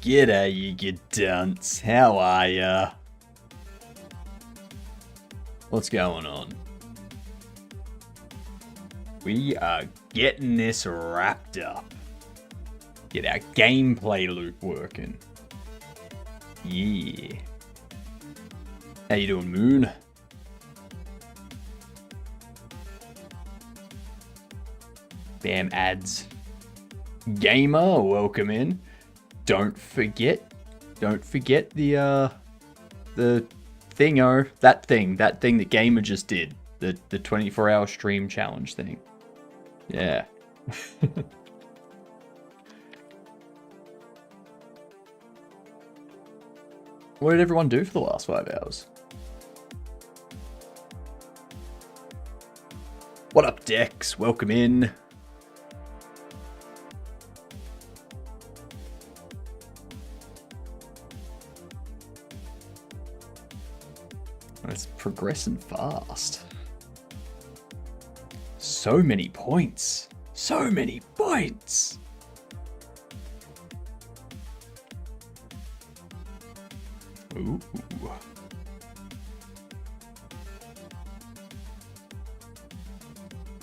G'day, you dunce. How are ya? What's going on? We are getting this wrapped up. Get our gameplay loop working. Yeah. How you doing, Moon? Bam ads. Gamer, welcome in. Don't forget the thingo, that thing that Gamer just did. The 24-hour stream challenge thing. Yeah. What did everyone do for the last 5 hours? What up, Dex? Welcome in. It's progressing fast. So many points. So many points. Ooh.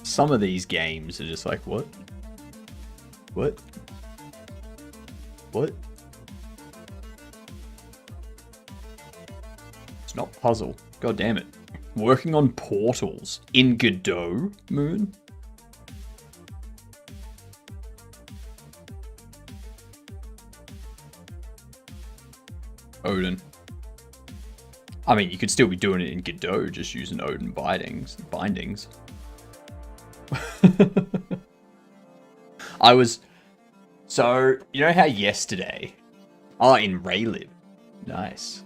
Some of these games are just like, what? What? What? It's not puzzle. God damn it. Working on portals in Godot, Moon? Odin. I mean, you could still be doing it in Godot, just using Odin bindings. So, you know how yesterday... in RayLib. Nice.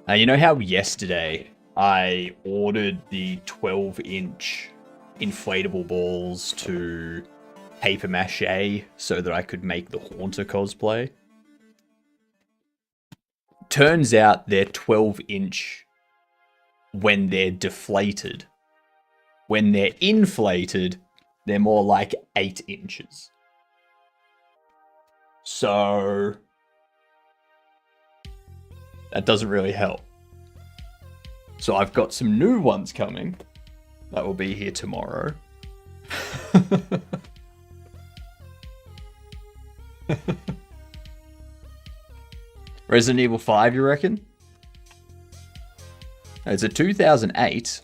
You know how yesterday I ordered the 12-inch inflatable balls to paper mache so that I could make the Haunter cosplay? Turns out they're 12-inch when they're deflated. When they're inflated, they're more like 8 inches. So that doesn't really help. So I've got some new ones coming. That will be here tomorrow. Resident Evil 5, you reckon? It's a 2008.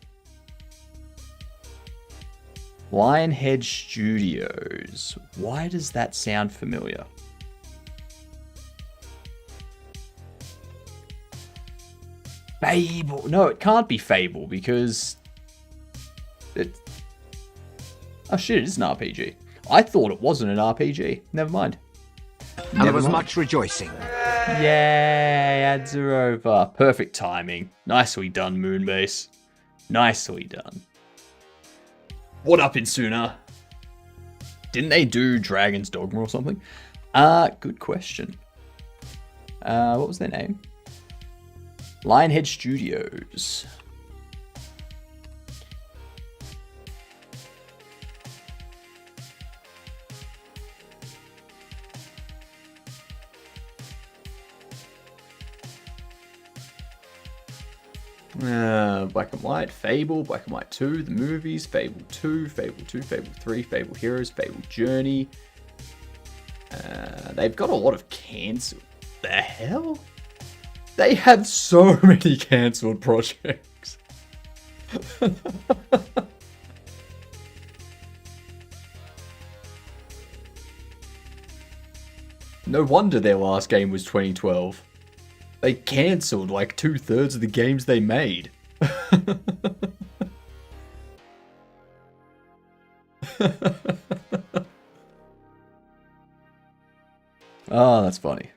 Lionhead Studios. Why does that sound familiar? Fable. No, it can't be Fable because it... Oh shit, it is an RPG. I thought it wasn't an RPG. Never mind. And there was much rejoicing. Yay, ads are over. Perfect timing. Nicely done, Moonbase. Nicely done. What up, Insuna? Didn't they do Dragon's Dogma or something? Good question. What was their name? Lionhead Studios. Black and White, Fable, Black and White 2, the movies, Fable 2, Fable 2, Fable 3, Fable Heroes, Fable Journey. They've got a lot of cancelled. The hell? They have so many cancelled projects. No wonder their last game was 2012. They cancelled like 2/3 of the games they made. Oh, that's funny.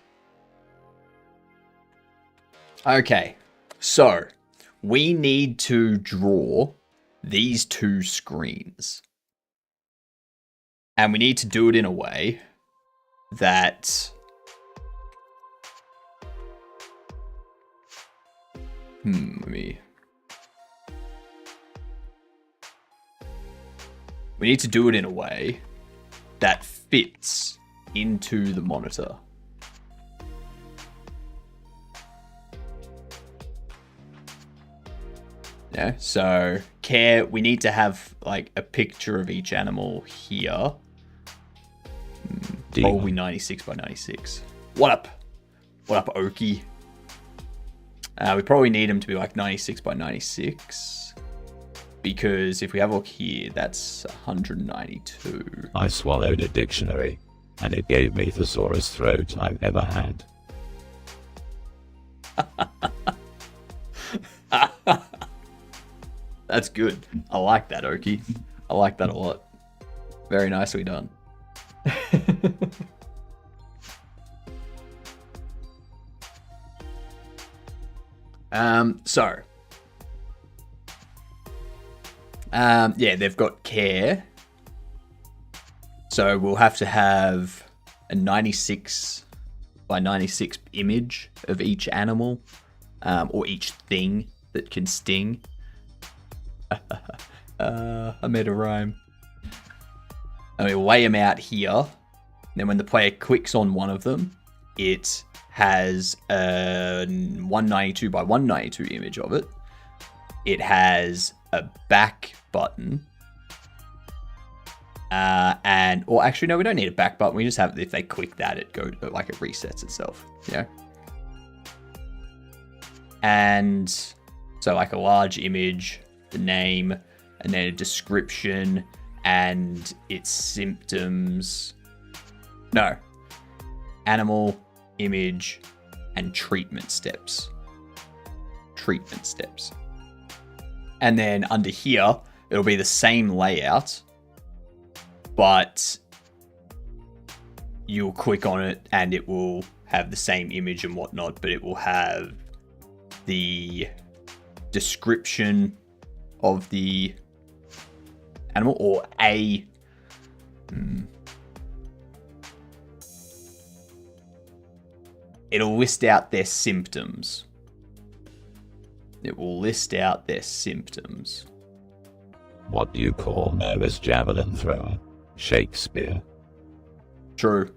Okay, so we need to draw these two screens. And we need to do it in a way that... We need to do it in a way that fits into the monitor. Yeah, so care, we need to have like a picture of each animal here. Probably 96 by 96. What up? What up, Okie? We probably need them to be like 96 by 96. Because if we have a look here, that's 192. I swallowed a dictionary, and it gave me the sorest throat I've ever had. That's good. I like that, Okie. I like that a lot. Very nicely done. Yeah, they've got care. So we'll have to have a 96 by 96 image of each animal, or each thing that can sting. I made a rhyme. And we weigh them out here. Then when the player clicks on one of them, it has a 192 by 192 image of it. It has a back button. Or actually, no, we don't need a back button. We just have, if they click that, it resets itself. Yeah. And so like a large image, the name, and then a description and its symptoms. No. Animal, image, and treatment steps. Treatment steps. And then under here, it'll be the same layout, but you'll click on it and it will have the same image and whatnot, but it will have the description of the animal, or it'll list out their symptoms. It will list out their symptoms. What do you call nervous javelin thrower? Shakespeare. True.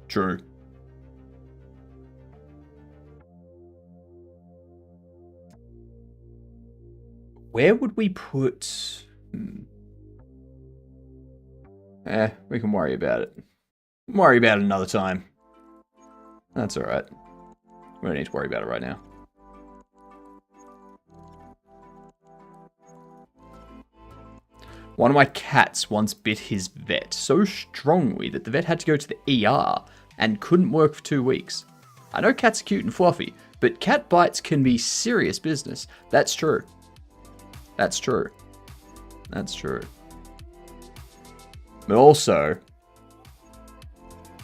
True. Where would we put... we can worry about it. Worry about it another time. That's alright. We don't need to worry about it right now. One of my cats once bit his vet so strongly that the vet had to go to the ER and couldn't work for 2 weeks. I know cats are cute and fluffy, but cat bites can be serious business. That's true. That's true. That's true. But also,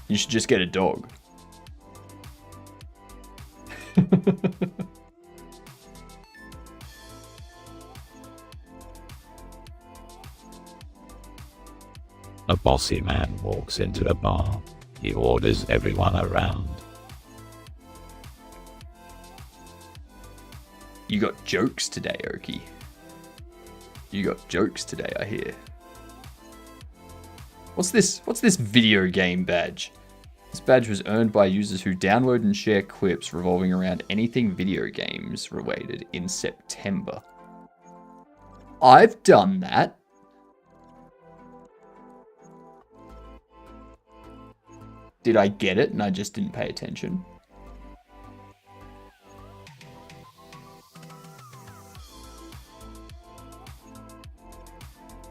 you should just get a dog. A bossy man walks into a bar. He orders everyone around. You got jokes today, Okie. You got jokes today, I hear. What's this? What's this video game badge? This badge was earned by users who download and share clips revolving around anything video games related in September. I've done that. Did I get it and I just didn't pay attention?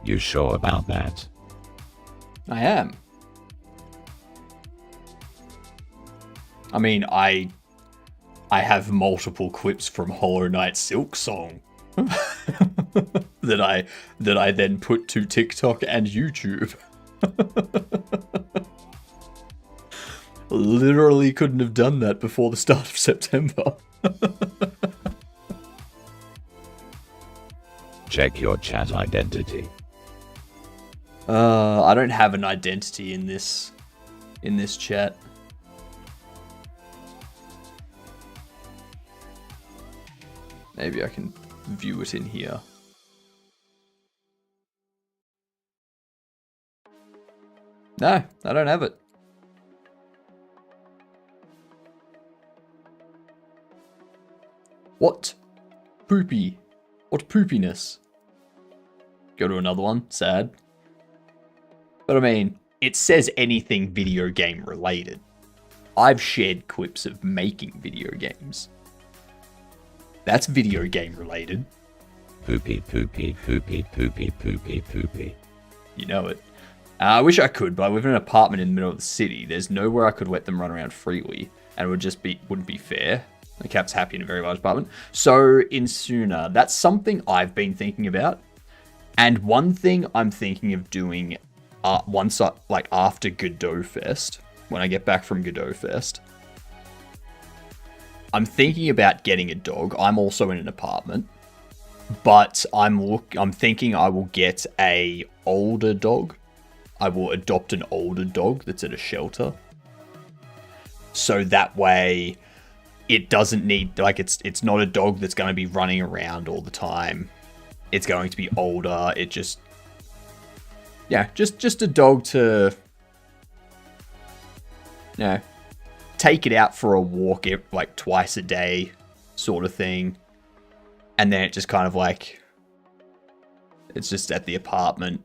You sure about that? I am. I mean, I have multiple clips from Hollow Knight Silk Song that I then put to TikTok and YouTube. Literally couldn't have done that before the start of September. Check your chat identity. I don't have an identity in this chat. Maybe I can view it in here. No, I don't have it. What? Poopy. What poopiness. Go to another one. Sad. But I mean, it says anything video game related. I've shared clips of making video games. That's video game related. Poopy, poopy, poopy, poopy, poopy, poopy. You know it. I wish I could, but I live in an apartment in the middle of the city. There's nowhere I could let them run around freely, and it wouldn't be fair. The cat's happy in a very large apartment. So in sooner, that's something I've been thinking about. And one thing I'm thinking of doing after Godot Fest, when I get back from Godot Fest, I'm thinking about getting a dog. I'm also in an apartment, but I'm thinking I will get a older dog. I will adopt an older dog that's at a shelter. So that way it doesn't need, like, it's not a dog that's going to be running around all the time. It's going to be older. It just, yeah, just a dog to, you know, take it out for a walk like twice a day sort of thing. And then it just kind of like, it's just at the apartment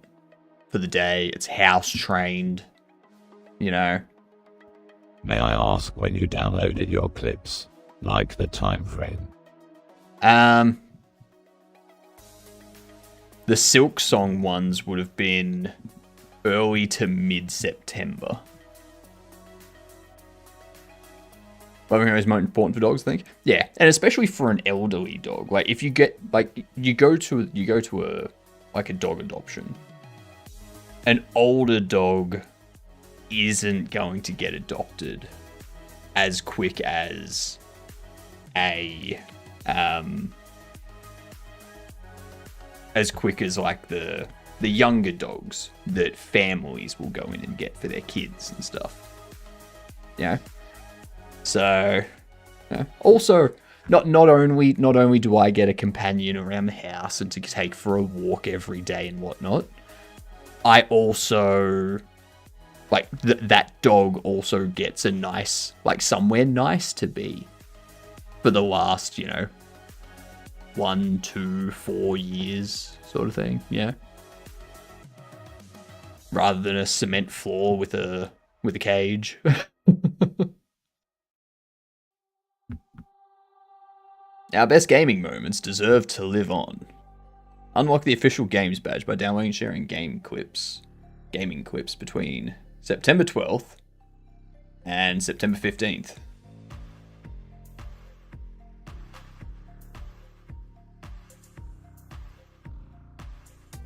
for the day. It's house trained, you know. May I ask when you downloaded your clips? Like the time frame? The Silk Song ones would have been early to mid-September. Loving is most important for dogs, I think. Yeah, and especially for an elderly dog. Like if you get you go to a dog adoption, an older dog isn't going to get adopted as quick as like the younger dogs that families will go in and get for their kids and stuff. Yeah. So, yeah. Also, not only do I get a companion around the house and to take for a walk every day and whatnot, I also, like, that dog also gets a nice, like, somewhere nice to be for the last, you know, 1, 2, 4 years sort of thing, yeah. Rather than a cement floor with a cage. Our best gaming moments deserve to live on. Unlock the official games badge by downloading and sharing gaming clips between September 12th and September 15th.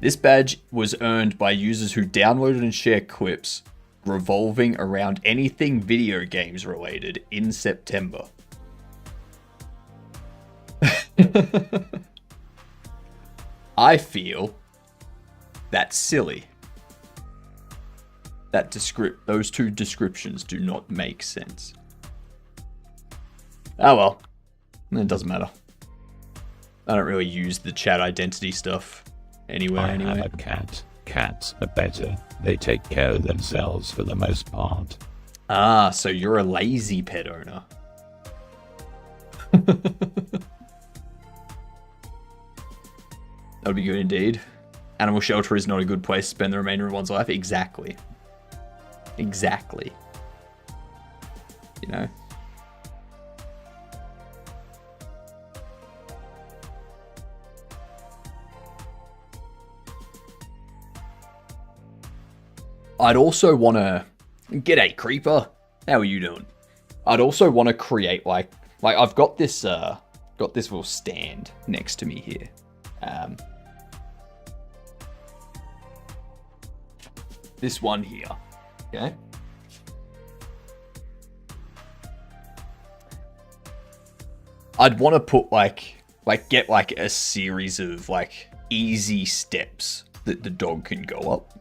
This badge was earned by users who downloaded and shared clips revolving around anything video games related in September. I feel that's silly. Those two descriptions do not make sense. Oh well, it doesn't matter. I don't really use the chat identity stuff anywhere anyway. I have a cat. Cats are better. They take care of themselves for the most part. Ah, so you're a lazy pet owner. That would be good indeed. Animal shelter is not a good place to spend the remainder of one's life. Exactly. Exactly. You know? I'd also want to... G'day, Creeper. How are you doing? I'd also want to create, like I've got this little stand next to me here. This one here, okay? I'd want to put get a series of easy steps that the dog can go up.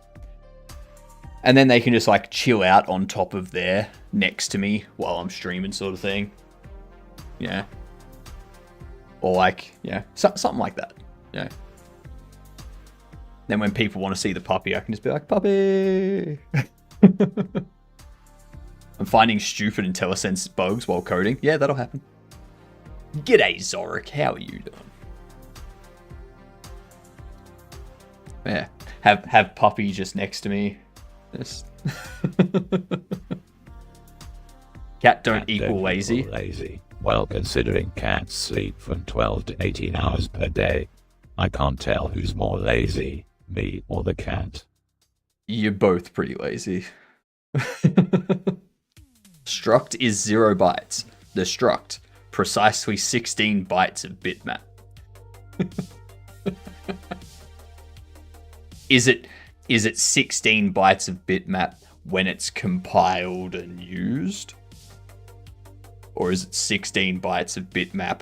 And then they can just chill out on top of there next to me while I'm streaming sort of thing. Yeah. Or something like that. Yeah. Then when people want to see the puppy, I can just be like, puppy! I'm finding stupid IntelliSense bugs while coding. Yeah, that'll happen. G'day, Zorik. How are you doing? Yeah. Have puppy just next to me. Just... Cat don't equal lazy. Well, considering cats sleep from 12 to 18 hours per day, I can't tell who's more lazy, me or the cat. You're both pretty lazy. Struct is 0 bytes. The struct, precisely 16 bytes of bitmap. Is it 16 bytes of bitmap when it's compiled and used? Or is it 16 bytes of bitmap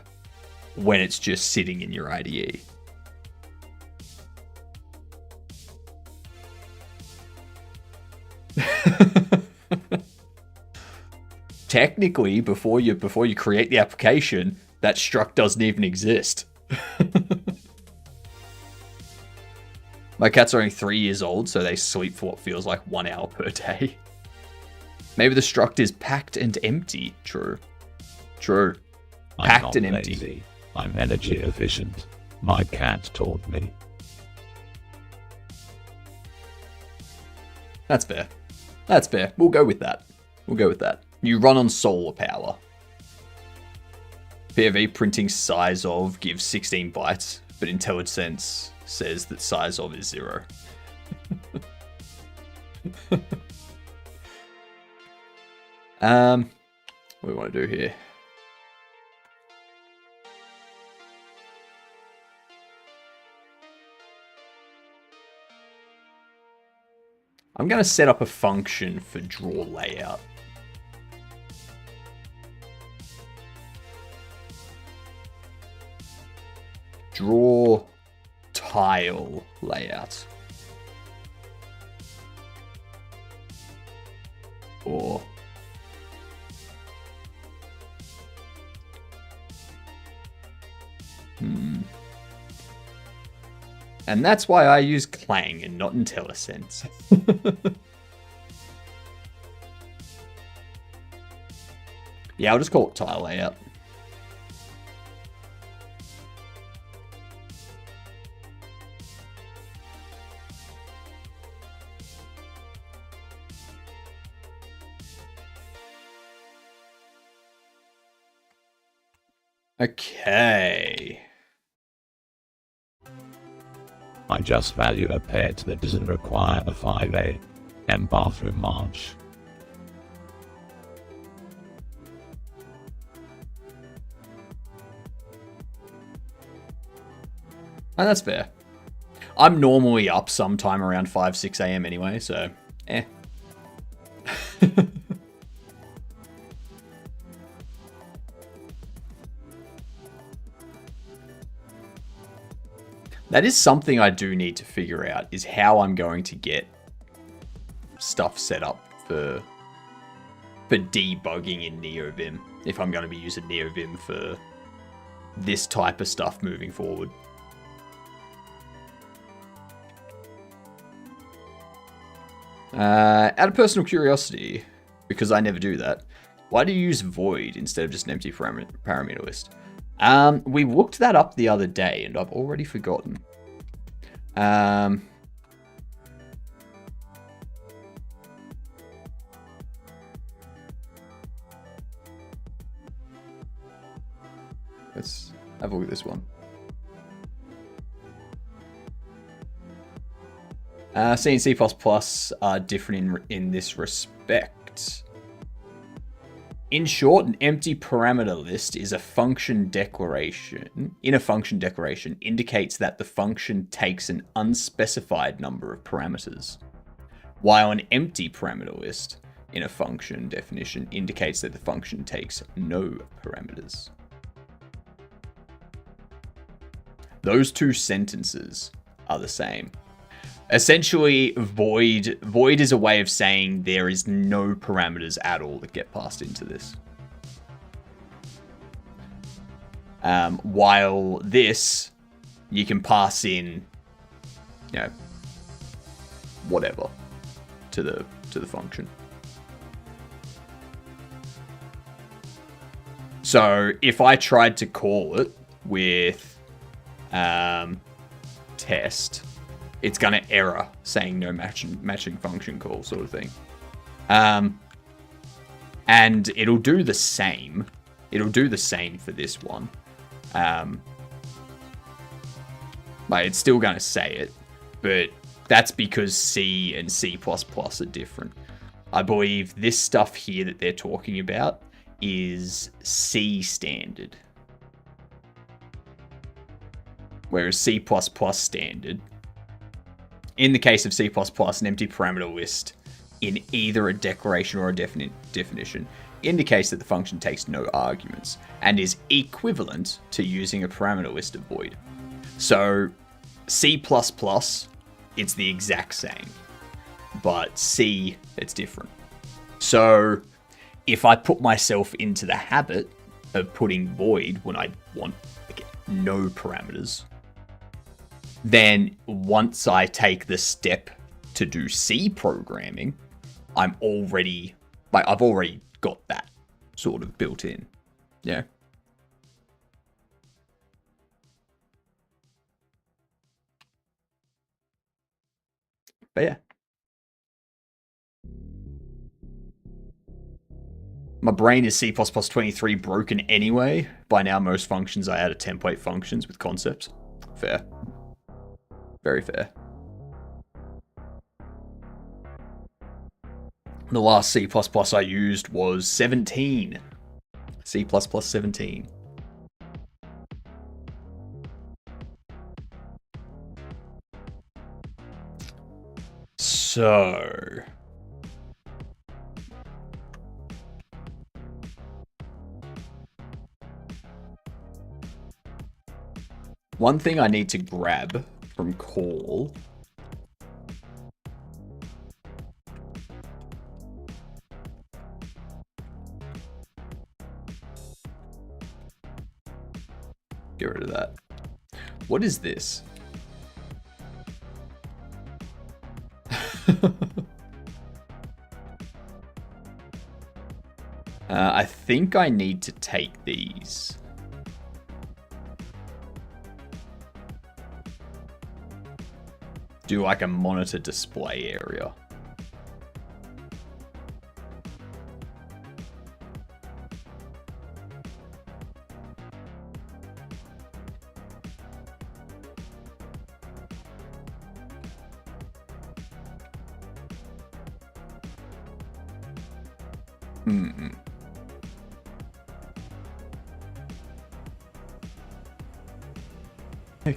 when it's just sitting in your IDE? Technically, before you create the application, that struct doesn't even exist. My cats are only 3 years old, so they sleep for what feels like 1 hour per day. Maybe the struct is packed and empty. True. Packed and empty. Lazy. I'm energy efficient. My cat taught me. That's fair. We'll go with that. You run on solar power. POV printing size of gives 16 bytes, but IntelliSense says that size of is 0. What do we want to do here? I'm going to set up a function for draw layout. Draw tile layout. Or and that's why I use Clang and not IntelliSense. Yeah, I'll just call it tile layout. Okay. I just value a pet that doesn't require a 5 a.m. bathroom march. And that's fair. I'm normally up sometime around 5-6 a.m. anyway, so eh. That is something I do need to figure out, is how I'm going to get stuff set up for debugging in NeoVim, if I'm going to be using NeoVim for this type of stuff moving forward. Out of personal curiosity, because I never do that, why do you use void instead of just an empty parameter list? We looked that up the other day, and I've already forgotten. Let's have a look at this one. C and C++ are different in this respect. In short, an empty parameter list is a function declaration. In a function declaration, indicates that the function takes an unspecified number of parameters, while an empty parameter list in a function definition indicates that the function takes no parameters. Those two sentences are the same. Essentially, void is a way of saying there is no parameters at all that get passed into this. While this, you can pass in, you know, whatever to the function. So if I tried to call it with test, it's going to error saying no matching function call sort of thing. And it'll do the same. It'll do the same for this one. Like, it's still going to say it, but that's because C and C++ are different. I believe this stuff here that they're talking about is C standard. Whereas C++ standard, in the case of C++, an empty parameter list in either a declaration or a definition indicates that the function takes no arguments and is equivalent to using a parameter list of void. So C++, it's the exact same, but C, it's different. So if I put myself into the habit of putting void when I want no parameters, then once I take the step to do C programming, I've already got that sort of built in. Yeah. But yeah. My brain is C++ 23 broken anyway. By now, most functions are out of template functions with concepts. Fair. Very fair. The last C++ I used was 17. C++ 17. So... one thing I need to grab from call get rid of that. What is this? I think I need to take these. Do like a monitor display area.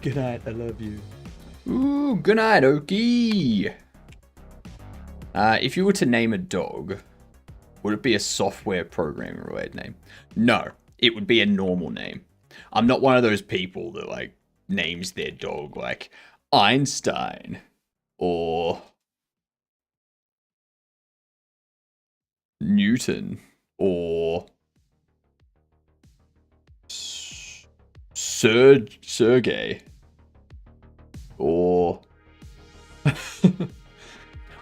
Good night, I love you. Ooh, good night, Okie. If you were to name a dog, would it be a software programming related name? No, it would be a normal name. I'm not one of those people that like names their dog like Einstein or Newton or Sergey. Or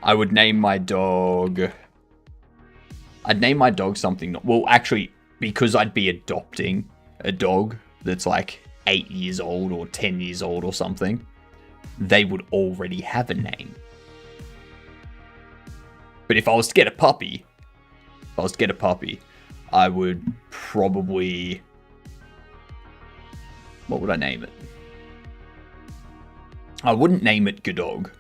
I would name my dog... I'd name my dog something... well, actually, because I'd be adopting a dog that's like 8 years old or 10 years old or something, they would already have a name. But if I was to get a puppy, I would probably... what would I name it? I wouldn't name it Godog.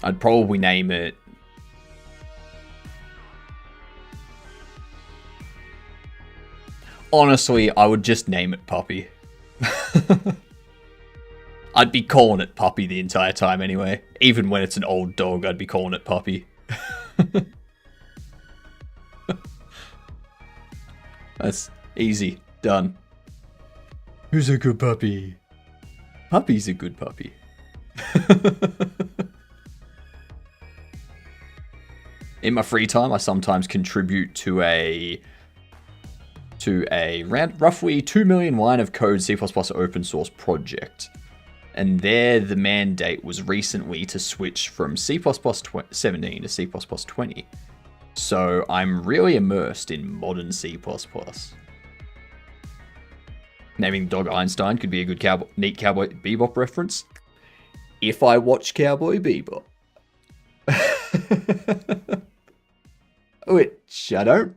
I'd probably name it... honestly, I would just name it Puppy. I'd be calling it Puppy the entire time anyway. Even when it's an old dog, I'd be calling it Puppy. That's easy. Done. Who's a good puppy? Puppy's a good puppy. In my free time, I sometimes contribute to a roughly 2 million line of code C++ open source project. And there the mandate was recently to switch from C++ 17 to C++ 20. So I'm really immersed in modern C++. Naming the dog Einstein could be a good neat Cowboy Bebop reference. If I watch Cowboy Bebop. Which I don't.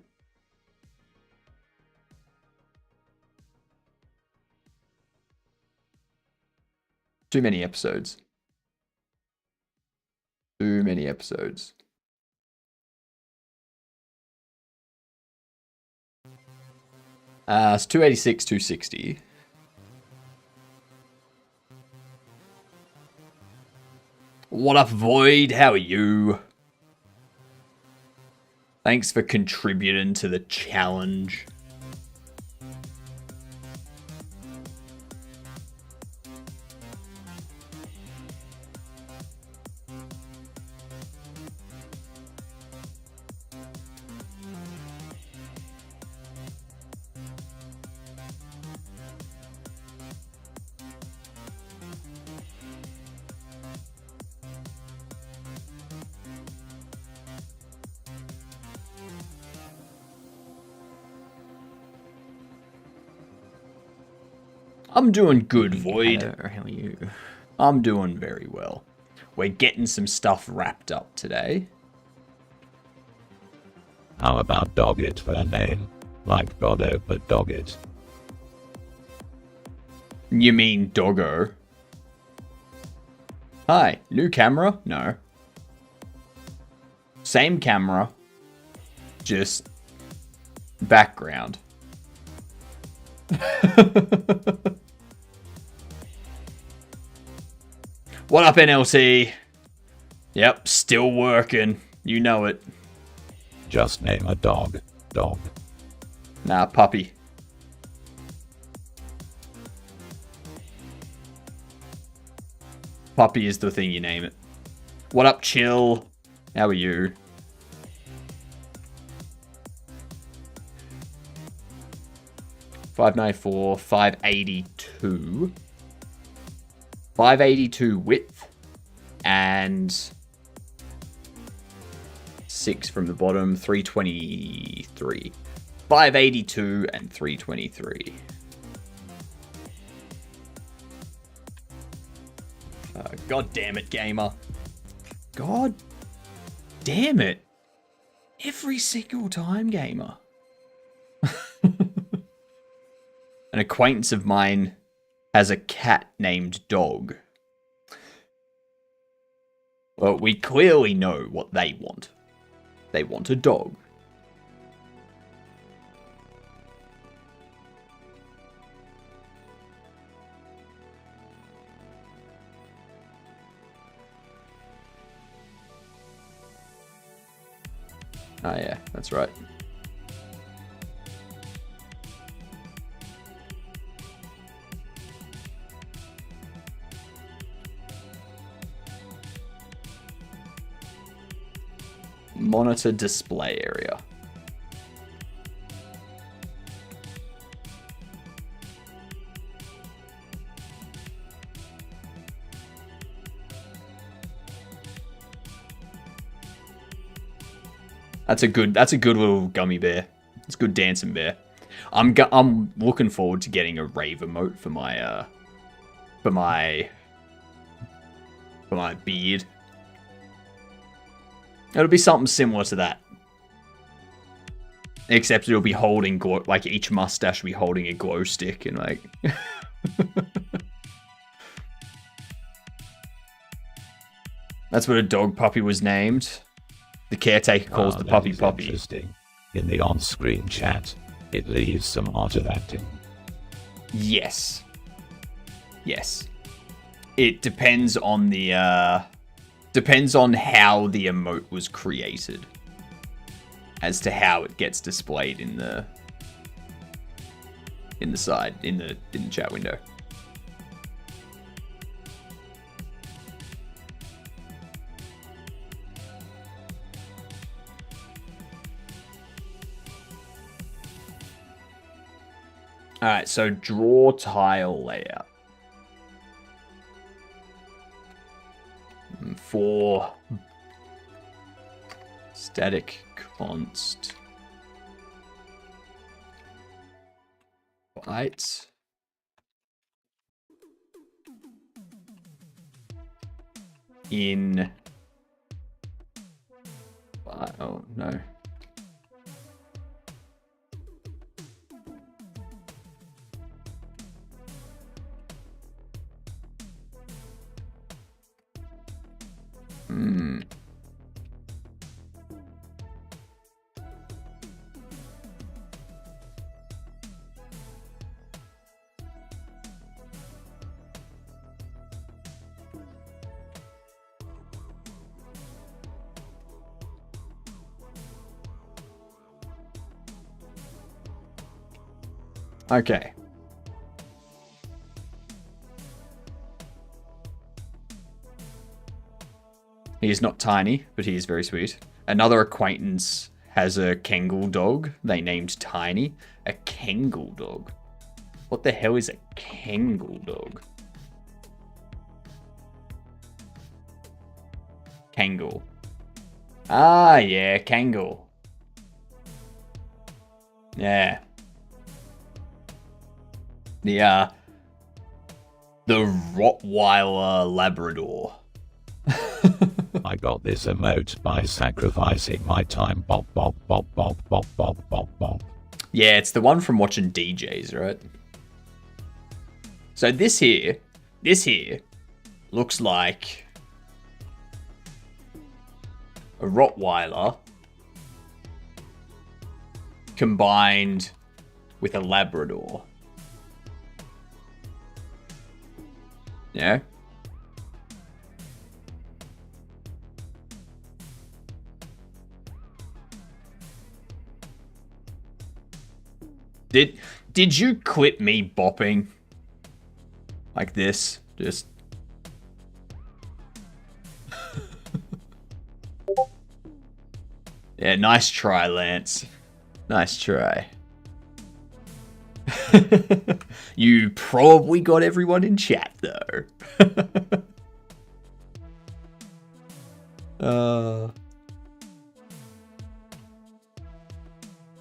Too many episodes. Too many episodes. It's 286, 260. What up, Void? How are you? Thanks for contributing to the challenge. I'm doing good, Void. Hello, how are you? I'm doing very well. We're getting some stuff wrapped up today. How about Doggett for a name? Like Goddo, but Doggett. You mean Doggo? Hi, new camera? No. Same camera, just background. What up, NLT? Yep, still working. You know it. Just name a dog. Dog. Nah, puppy. Puppy is the thing you name it. What up, Chill? How are you? $594, $582. 582 width and 6 from the bottom, 323. 582 and 323. God damn it, gamer. God damn it. Every single time, gamer. An acquaintance of mine has a cat named Dog. Well, we clearly know what they want. They want a dog. Oh yeah, that's right. Monitor display area. That's a good little gummy bear. It's a good dancing bear. I'm looking forward to getting a rave emote for my beard. It'll be something similar to that. Except it'll be holding glow, like each mustache will be holding a glow stick and like That's what a dog puppy was named. The caretaker calls the puppy puppy. Interesting. In the on-screen chat, it leaves some art of acting. Yes. Yes. It depends on the depends on how the emote was created as to how it gets displayed in the side in the chat window. All right, so draw tile layout. For static const bytes in... Oh, no. Okay. He is not tiny, but he is very sweet. Another acquaintance has a Kengal dog they named Tiny. A Kengal dog? What the hell is a Kengal dog? Kangal. Ah, yeah, Kangal. Yeah. The Rottweiler Labrador. I got this emote by sacrificing my time. Bob, bob, bob, bob, bob, bob, bob, bob. Yeah, it's the one from watching DJs, right? So this here looks like a Rottweiler combined with a Labrador. Yeah. Did you clip me bopping like this? Just yeah, nice try, Lance. Nice try. You probably got everyone in chat though.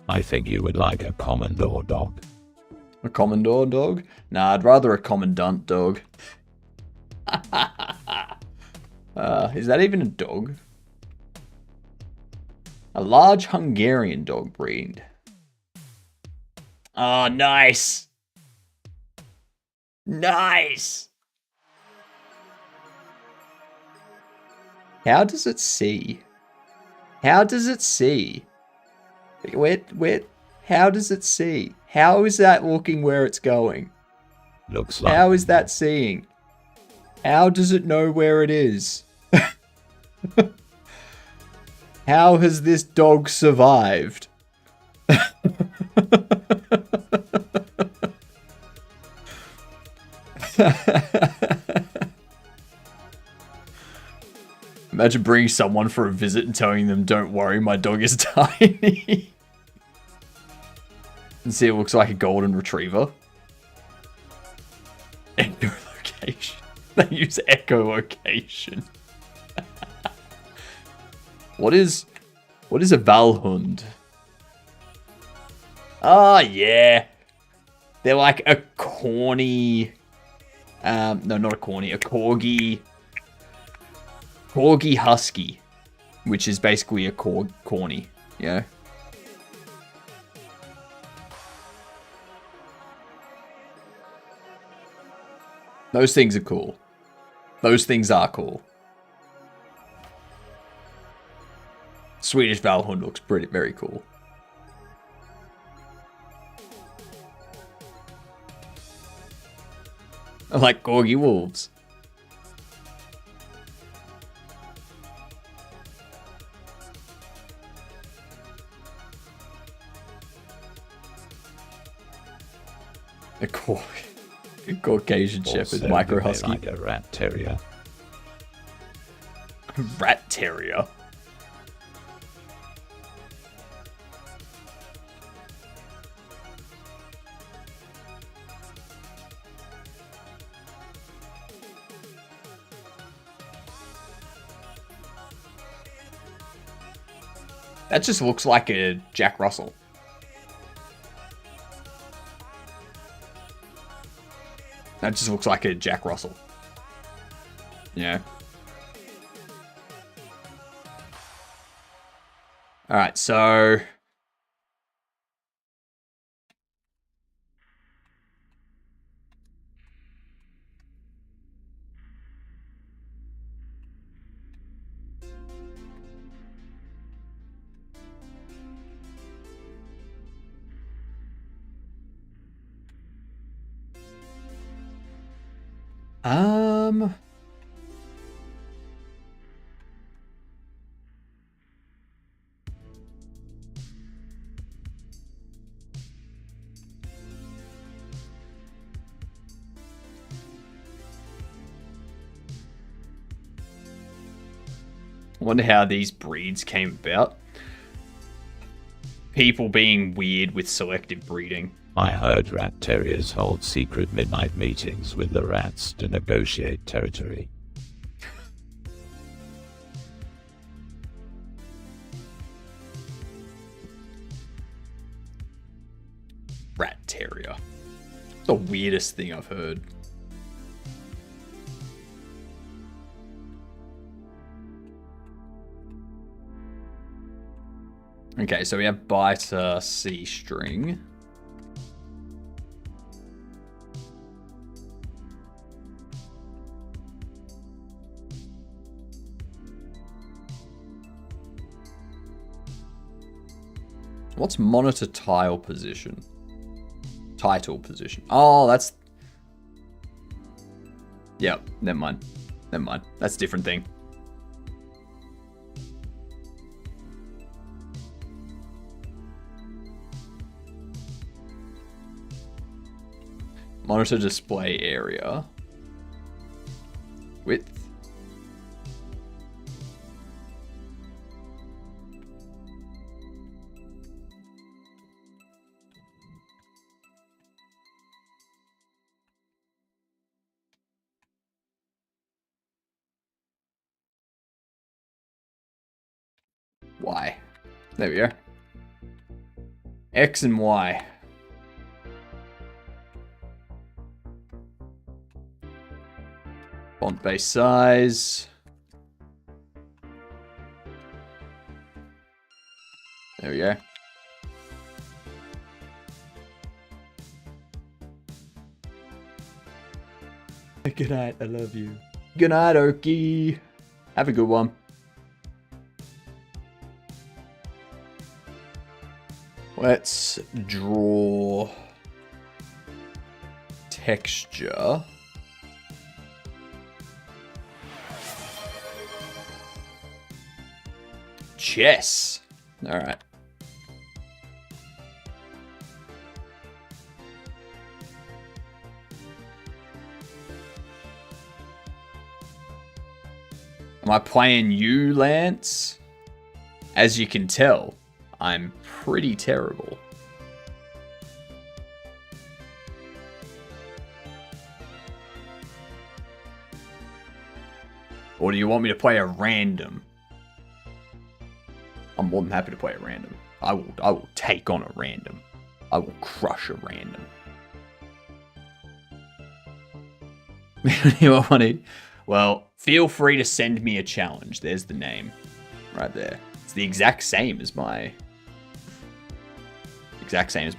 I think you would like a Commodore dog. A Commodore dog? Nah, I'd rather a Commandant dog. Is that even a dog? A large Hungarian dog breed. Oh, nice. Nice. How does it see? How does it see? Where, how does it see? How is that looking where it's going? Looks like. How is that seeing? How does it know where it is? How has this dog survived? Imagine bringing someone for a visit and telling them, don't worry, my dog is tiny. And see, it looks like a golden retriever. Echolocation. They use echolocation. What is a Valhund? Ah, yeah. They're like a corny... no, not a corny. A corgi husky. Which is basically a corny. Yeah. Those things are cool. Those things are cool. Swedish Valhund looks very cool. I like corgi wolves. A Caucasian Shepherd, Also, Micro they Husky. like a rat terrier. Rat Terrier. That just looks like a Jack Russell. That just looks like a Jack Russell. Yeah. All right, so I wonder how these breeds came about. People being weird with selective breeding. I heard rat terriers hold secret midnight meetings with the rats to negotiate territory. Rat terrier. The weirdest thing I've heard. Okay, so we have biter C string. What's monitor tile position? Title position. Oh, that's... Yep, never mind. Never mind. That's a different thing. Monitor display area. Width. Y. There we go. X and Y. Font base size. There we go. Good night, I love you. Good night, Okie. Have a good one. Let's draw texture. Chess. All right. Am I playing you, Lance? As you can tell, I'm pretty terrible. Or do you want me to play a random? I'm more than happy to play a random. I will take on a random. I will crush a random. You want to? Well, feel free to send me a challenge. There's the name right there. It's the exact same as my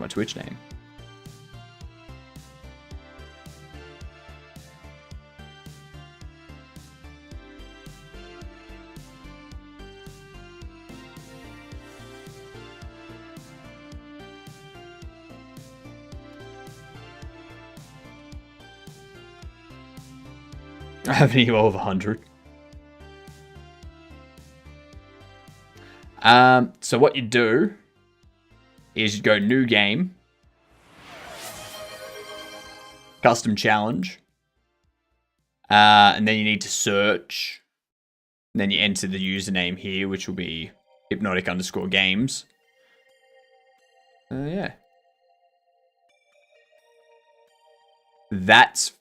Twitch name. I haven't even over 100. So what you do is you go new game, custom challenge, and then you need to search, and then you enter the username here, which will be HypnotiK_games. Yeah. That's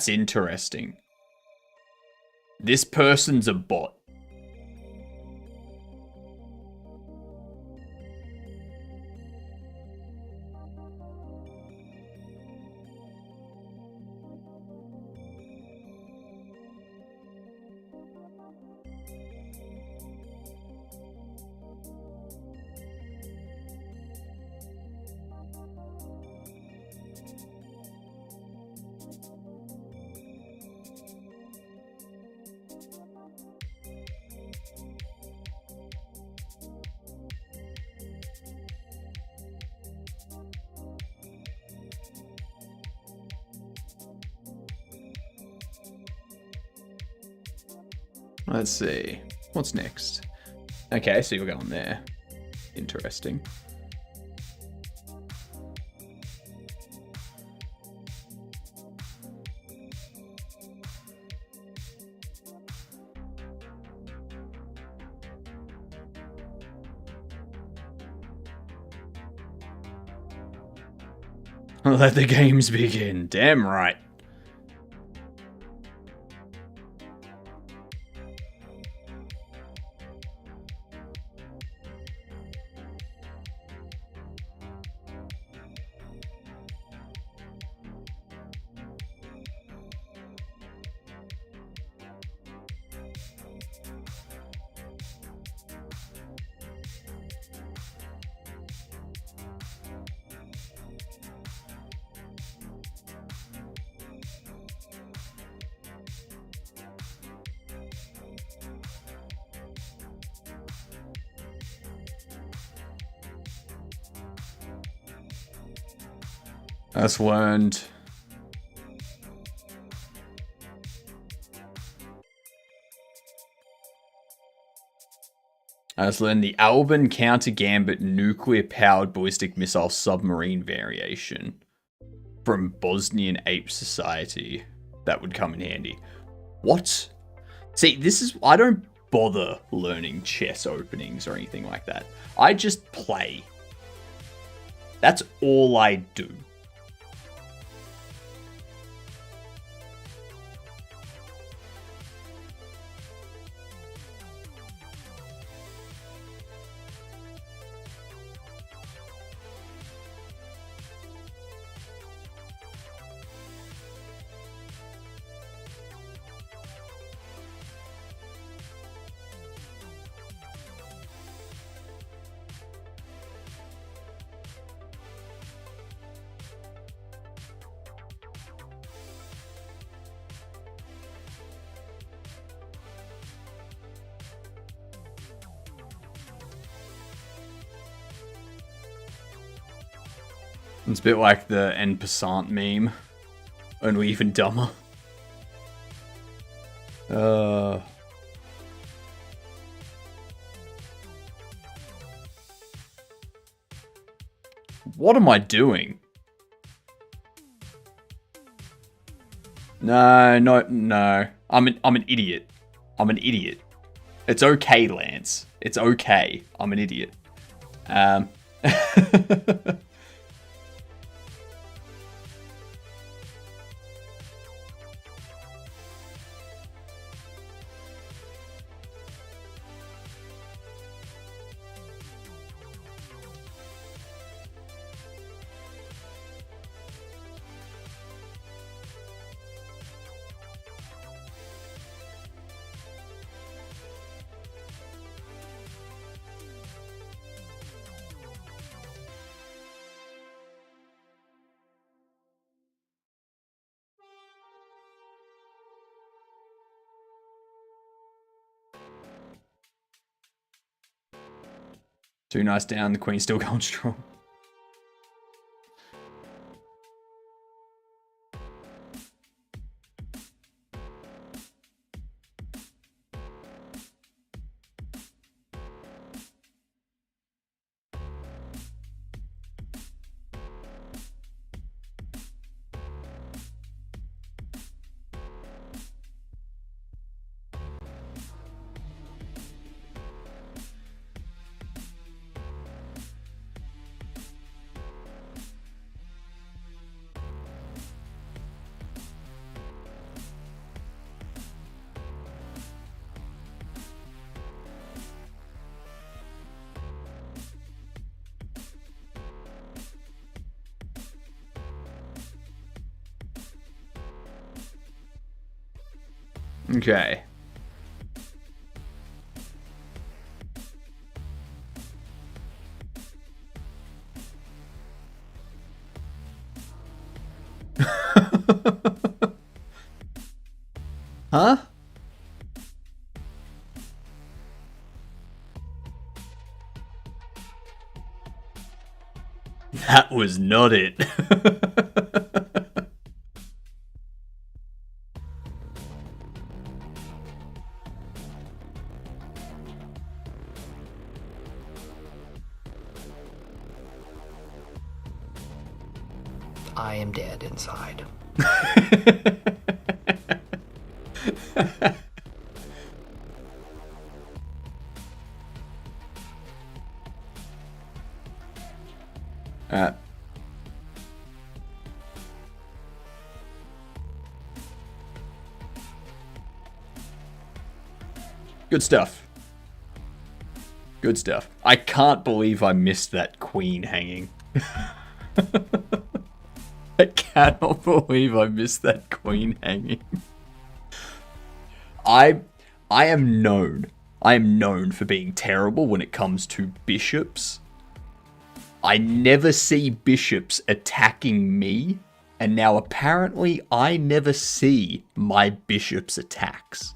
interesting. This person's a bot. Let's see. What's next? Okay, so you're going there. Interesting. Let the games begin. Damn right. That's learned. Let's learn the Alban Counter-Gambit nuclear-powered ballistic missile submarine variation from Bosnian Ape Society. That would come in handy. What? See, this is... I don't bother learning chess openings or anything like that. I just play. That's all I do. It's a bit like the en passant meme, only even dumber. What am I doing? No. I'm an idiot. I'm an idiot. It's okay, Lance. It's okay. I'm an idiot. Too nice down, the queen's still going strong. Okay. Huh? That was not it. I am dead inside. Good stuff. Good stuff. I can't believe I missed that queen hanging. I cannot believe I missed that queen hanging. I am known. I am known for being terrible when it comes to bishops. I never see bishops attacking me, and now apparently I never see my bishop's attacks.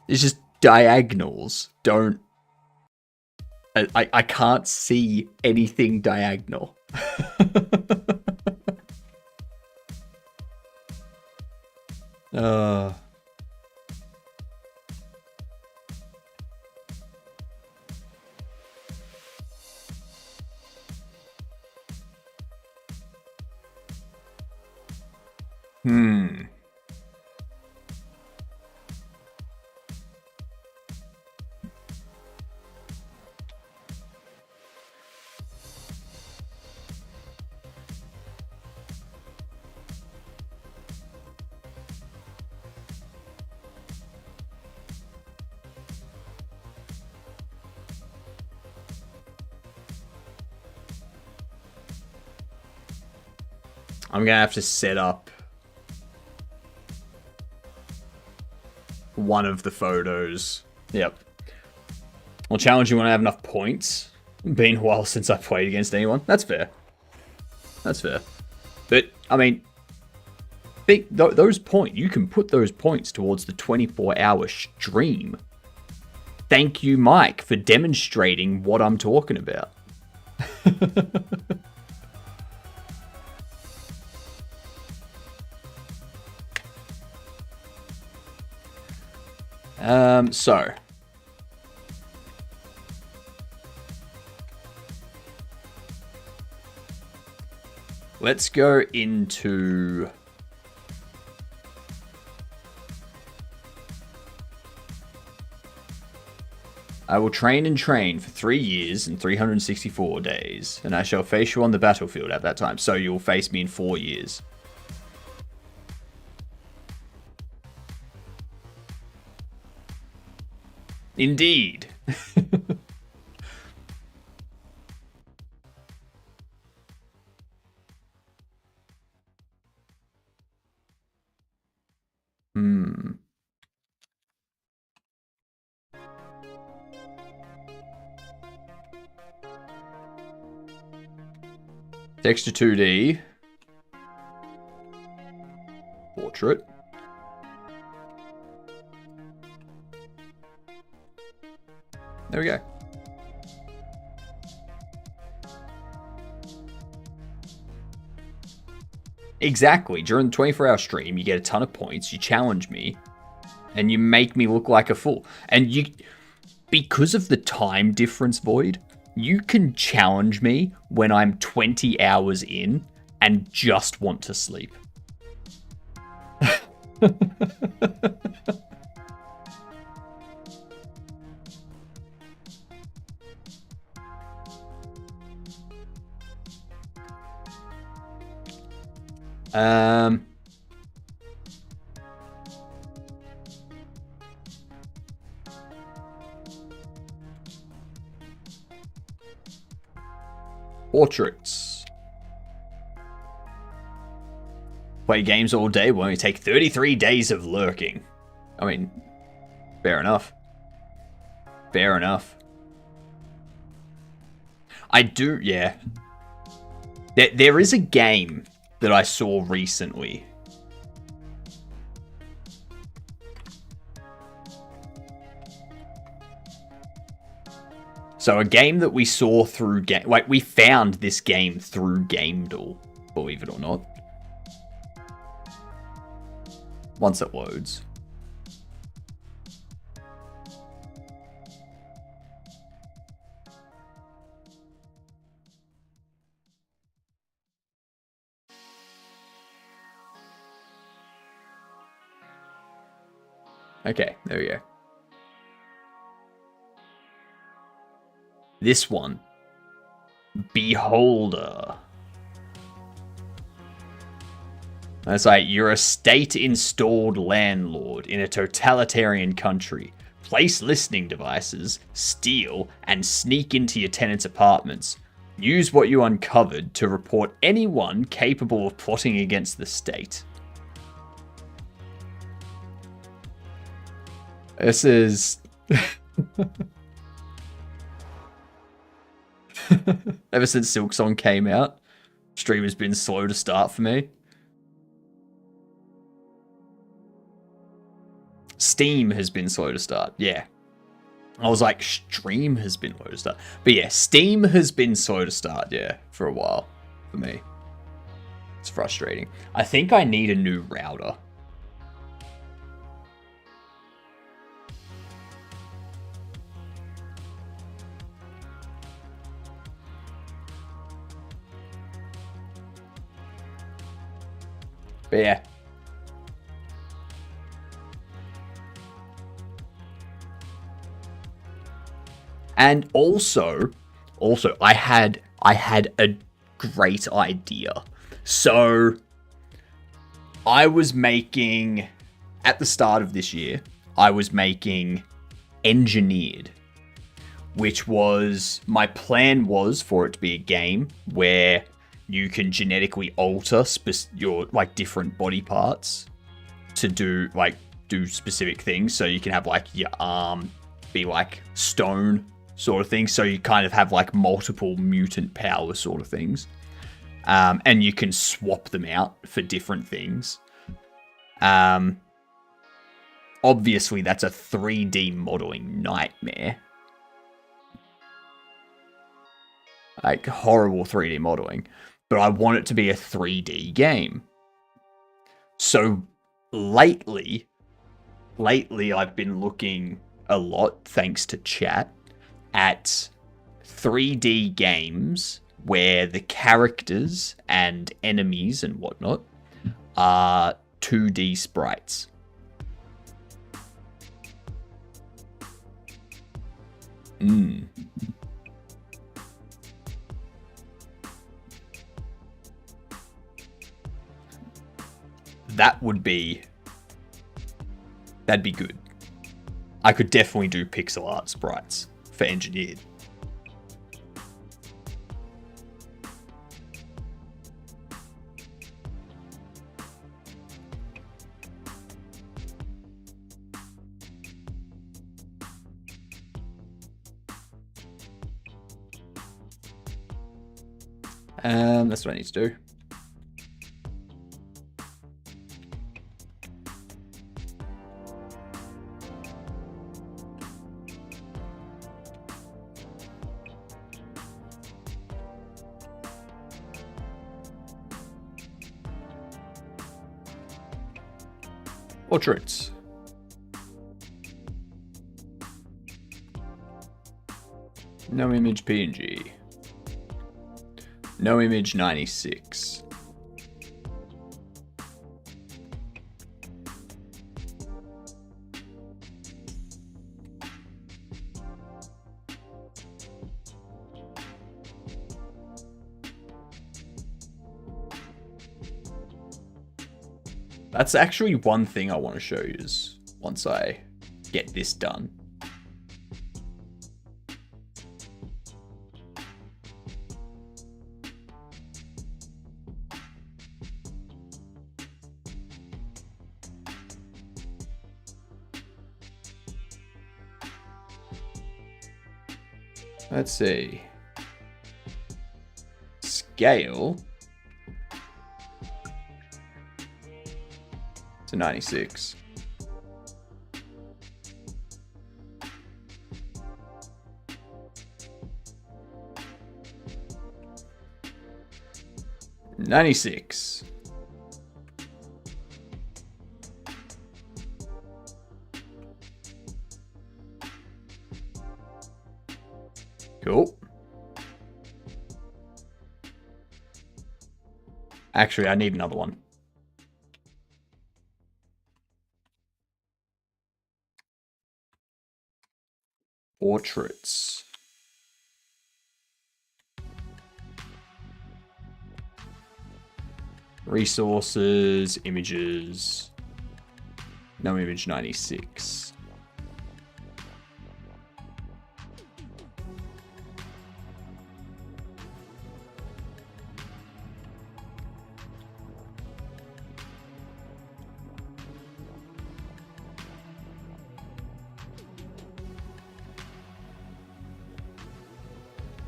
It's just diagonals don't... I can't see anything diagonal. I'm gonna have to set up one of the photos. Yep. I'll challenge you when I have enough points. Been a while since I played against anyone. That's fair. That's fair. But, I mean, think those points, you can put those points towards the 24-hour stream. Thank you, Mike, for demonstrating what I'm talking about. So let's go into I will train and train for 3 years and 364 days, and I shall face you on the battlefield at that time. So you'll face me in 4 years. Indeed. Texture 2D. Portrait. There we go. Exactly. During the 24-hour stream, you get a ton of points, you challenge me, and you make me look like a fool. And you, because of the time difference, Void, you can challenge me when I'm 20 hours in and just want to sleep. Portraits. Play games all day will only take 33 days of lurking. I mean, fair enough. Fair enough. I do, yeah. There is a game that I saw recently. So a game that we saw through like we found this game through GameDuel, believe it or not. Once it loads. Okay, there we go. This one. Beholder. That's like, you're a state-installed landlord in a totalitarian country. Place listening devices, steal, and sneak into your tenants' apartments. Use what you uncovered to report anyone capable of plotting against the state. This is... Ever since Silksong came out, stream has been slow to start for me. Steam has been slow to start, yeah. I was like, stream has been slow to start. But yeah, Steam has been slow to start, yeah, for a while, for me. It's frustrating. I think I need a new router. But yeah. And also, I had a great idea. So I was making, at the start of this year, I was making Engineered, which was, my plan was for it to be a game where you can genetically alter your like different body parts to do specific things. So you can have like your arm be like stone sort of thing. So you kind of have like multiple mutant power sort of things. And you can swap them out for different things. Obviously that's a 3D modeling nightmare. Like horrible 3D modeling. But I want it to be a 3D game. So lately I've been looking a lot, thanks to chat, at 3D games where the characters and enemies and whatnot are 2D sprites. That'd be good. I could definitely do pixel art sprites for Engineered. That's what I need to do. Portraits. No image PNG. No image 96. That's actually one thing I want to show you is once I get this done. Let's see. Scale. To 96. Cool. Actually, I need another one. Portraits. Resources, images. No image 96.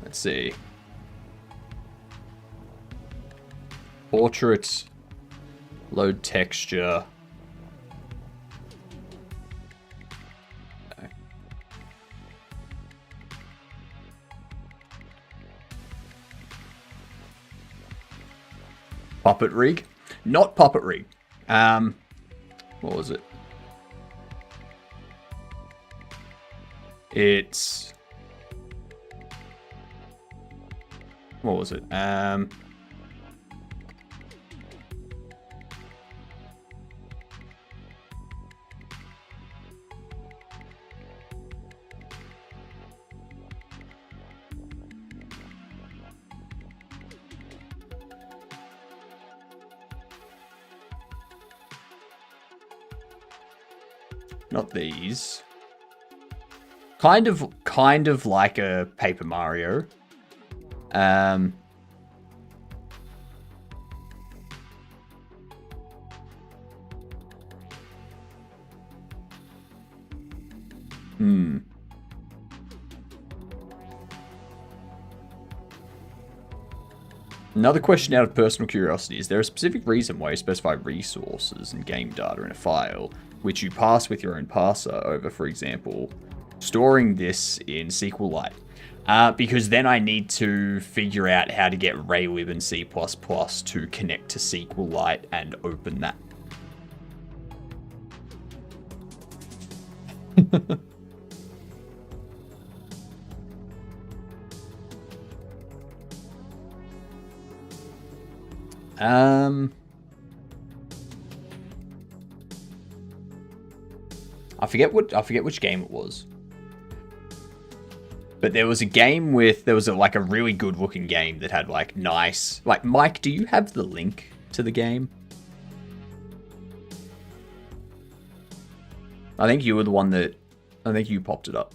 Let's see. Portrait. Load texture. No. Puppet rig. Not puppet rig. What was it? It's... What was it? Not these. Kind of like a Paper Mario. Another question out of personal curiosity. Is there a specific reason why you specify resources and game data in a file, which you pass with your own parser over, for example, storing this in SQLite? Because then I need to figure out how to get RayLib and C++ to connect to SQLite and open that. I forget which game it was. But there was a game with, like a really good looking game that had like nice, like Mike, do you have the link to the game? I think you were the one that, I think you popped it up.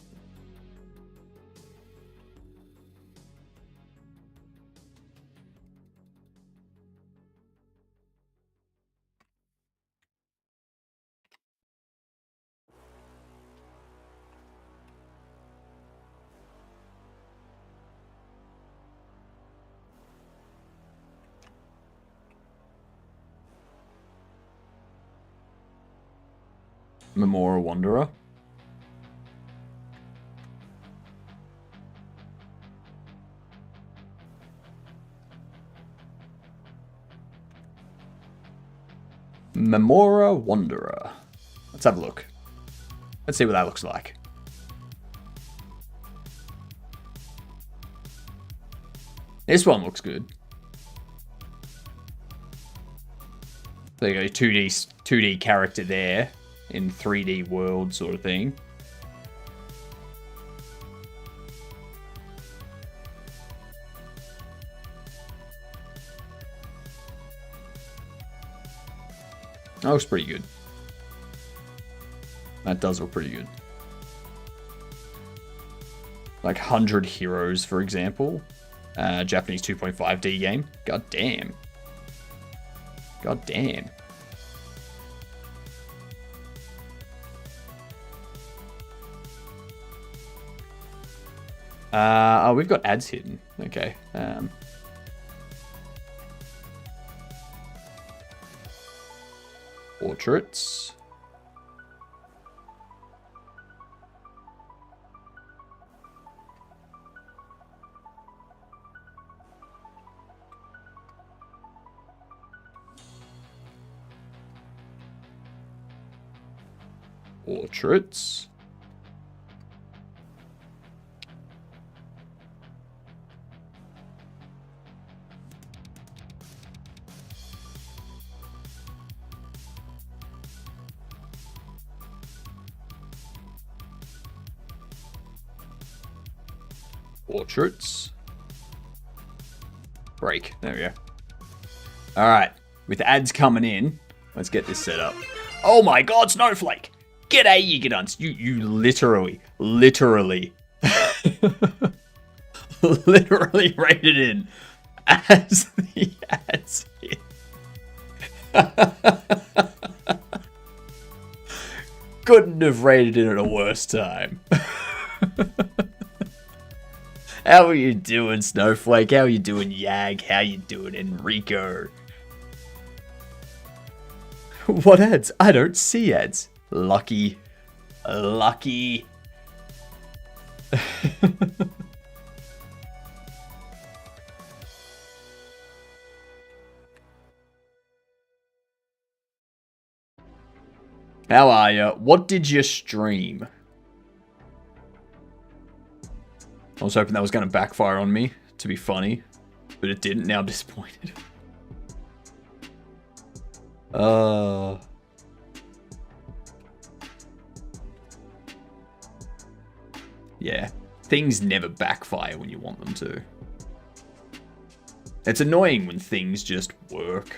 Memora Wanderer. Memora Wanderer. Let's have a look. Let's see what that looks like. This one looks good. There you go, 2D character there in 3D world sort of thing. That looks pretty good. That does look pretty good. Like 100 Heroes, for example. Japanese 2.5D game. God damn. God damn. Oh, we've got ads hidden. Okay. Portraits. Portraits. Portraits. Break. There we go. Alright. With ads coming in, let's get this set up. Oh my god, Snowflake! G'day, you get you literally literally rated in as the ads hit. Couldn't have rated in at a worse time. How are you doing, Snowflake? How are you doing, Yag? How you doing, Enrico? What ads? I don't see ads. Lucky. Lucky. How are you? What did you stream? I was hoping that was going to backfire on me, to be funny. But it didn't. Now I'm disappointed. Yeah. Things never backfire when you want them to. It's annoying when things just work.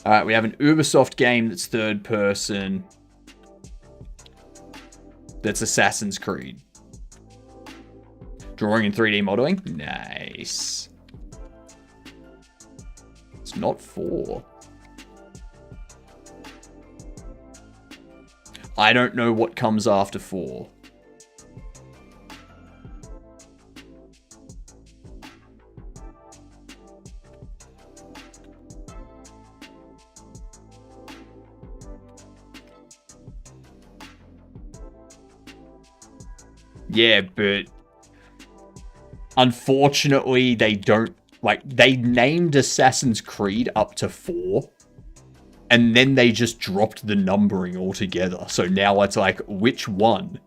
Alright, we have an Ubisoft game that's third person. That's Assassin's Creed. Drawing and 3D modeling? Nice. It's not 4. I don't know what comes after 4. Yeah, but unfortunately they don't, like, they named Assassin's Creed up to 4 and then they just dropped the numbering altogether. So now it's like, which one?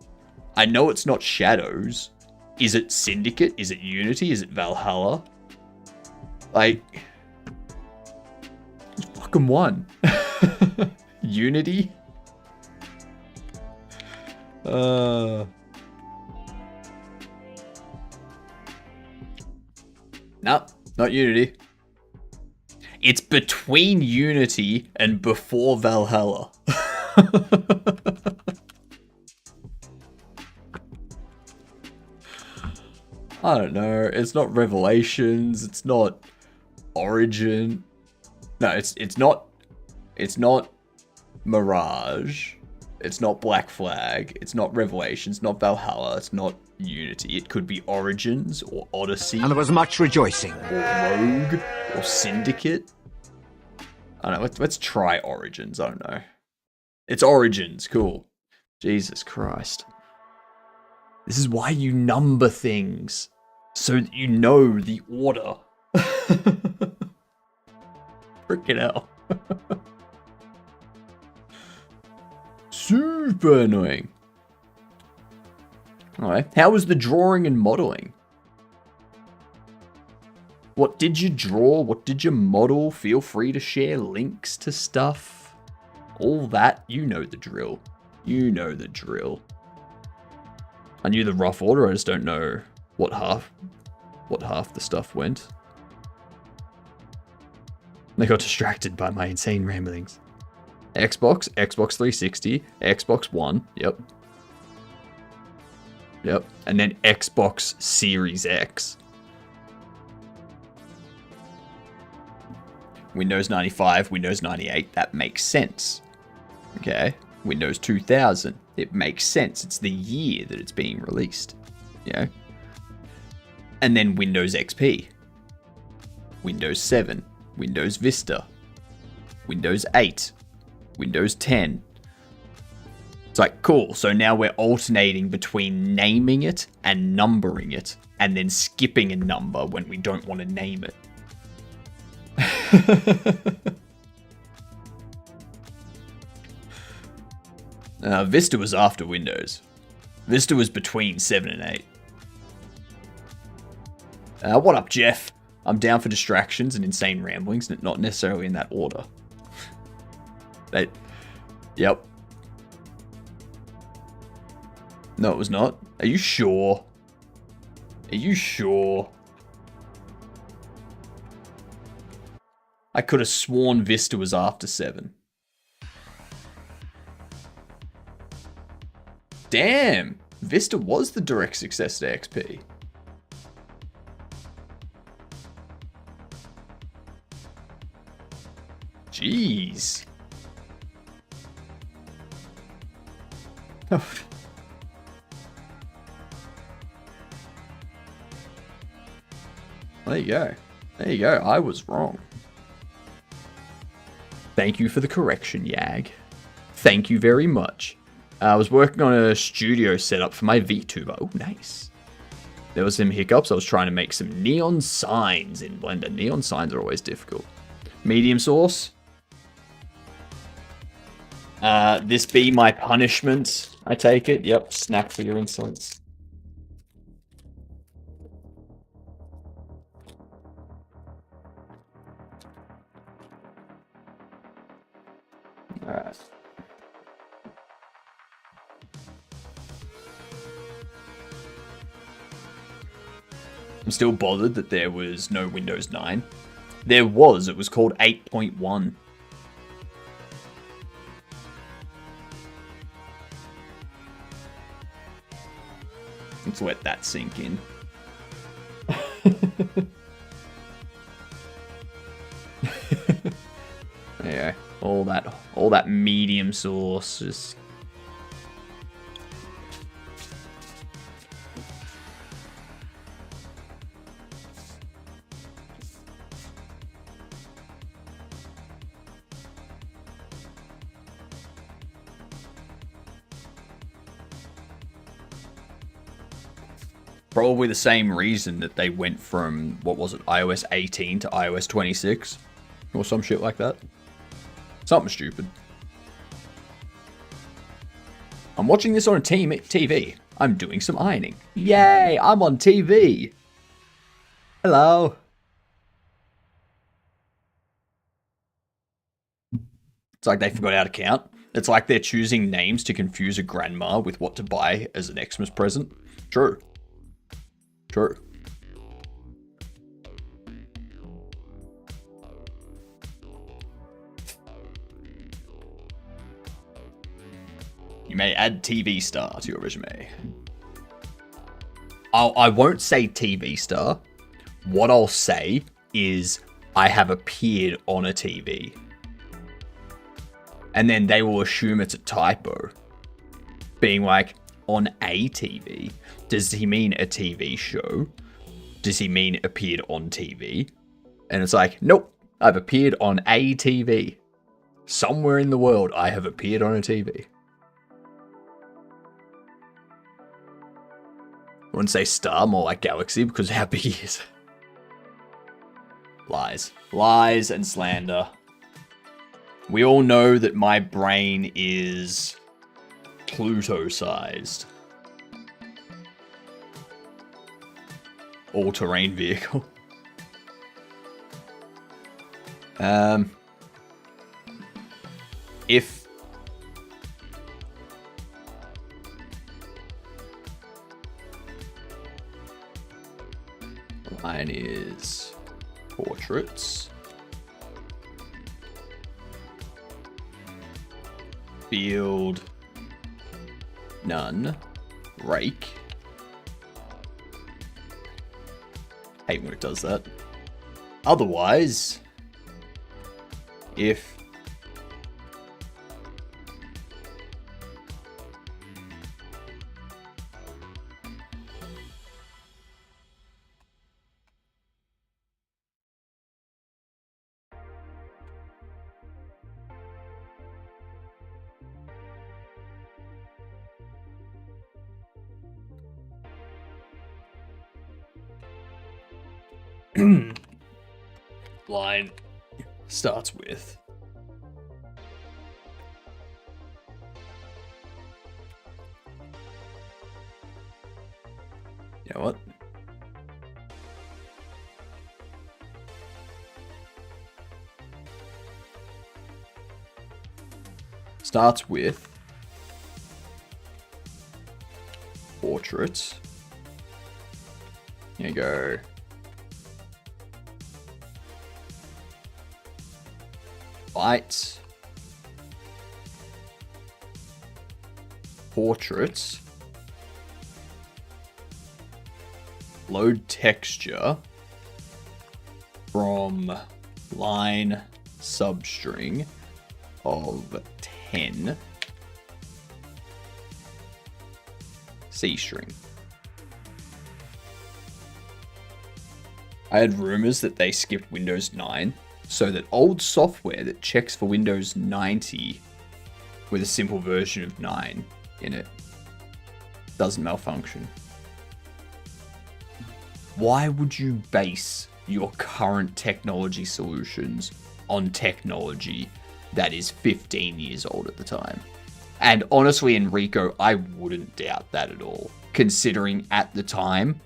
I know it's not Shadows. Is it Syndicate? Is it Unity? Is it Valhalla? Like, just fucking one. Unity? Nope, not Unity. It's between Unity and before Valhalla. I don't know. It's not Revelations. It's not Origin. No, it's not Mirage. It's not Black Flag. It's not Revelations. Not Valhalla. It's not Unity. It could be Origins or Odyssey. And there was much rejoicing. Or Rogue or Syndicate. I don't know. Let's try Origins. I don't know. It's Origins. Cool. Jesus Christ. This is why you number things. So that you know the order. Freaking hell. Super annoying. Alright, how was the drawing and modeling? What did you draw? What did you model? Feel free to share links to stuff. All that, you know the drill. You know the drill. I knew the rough order, I just don't know what half the stuff went. They got distracted by my insane ramblings. Xbox, Xbox 360, Xbox One, yep. Yep, and then Xbox Series X. Windows 95, Windows 98, that makes sense. Okay, Windows 2000, it makes sense. It's the year that it's being released. Yeah. And then Windows XP. Windows 7, Windows Vista, Windows 8, Windows 10. It's like, cool, so now we're alternating between naming it and numbering it, and then skipping a number when we don't want to name it. Vista was after Windows. Vista was between 7 and 8. What up, Jeff? I'm down for distractions and insane ramblings, not necessarily in that order. Yep. No, it was not. Are you sure? Are you sure? I could have sworn Vista was after 7. Damn! Vista was the direct success to XP. Jeez. There you go. There you go. I was wrong. Thank you for the correction, Yag. Thank you very much. I was working on a studio setup for my VTuber. Oh, nice. There was some hiccups. I was trying to make some neon signs in Blender. Neon signs are always difficult. Medium sauce. This be my punishment, I take it. Yep, snack for your insolence. Alright. I'm still bothered that there was no Windows 9. There was. It was called 8.1. Let's let that sink in. There you go. All that medium sauce just. Probably the same reason that they went from, what was it, iOS 18 to iOS 26? Or some shit like that. Something stupid. I'm watching this on a TV. I'm doing some ironing. Yay, I'm on TV. Hello. It's like they forgot how to count. It's like they're choosing names to confuse a grandma with what to buy as an Xmas present. True. True. You may add TV star to your resume. I won't say TV star. What I'll say is I have appeared on a TV. And then they will assume it's a typo. Being like, on a TV. Does he mean a TV show? Does he mean appeared on TV? And it's like, nope, I've appeared on a TV. Somewhere in the world, I have appeared on a TV. I wouldn't say star, more like galaxy, because of how big he is. Lies. Lies and slander. We all know that my brain is Pluto-sized. All-terrain vehicle. If mine is portraits, field, none, rake. Hate when it does that. Otherwise, if line starts with you know what? starts with portrait. Here you go. Byte. Portrait. Load texture from line substring of 10 C string. I had rumors that they skipped Windows 9 so that old software that checks for Windows 90 with a simple version of 9 in it doesn't malfunction. Why would you base your current technology solutions on technology that is 15 years old at the time? And honestly, Enrico, I wouldn't doubt that at all, considering at the time,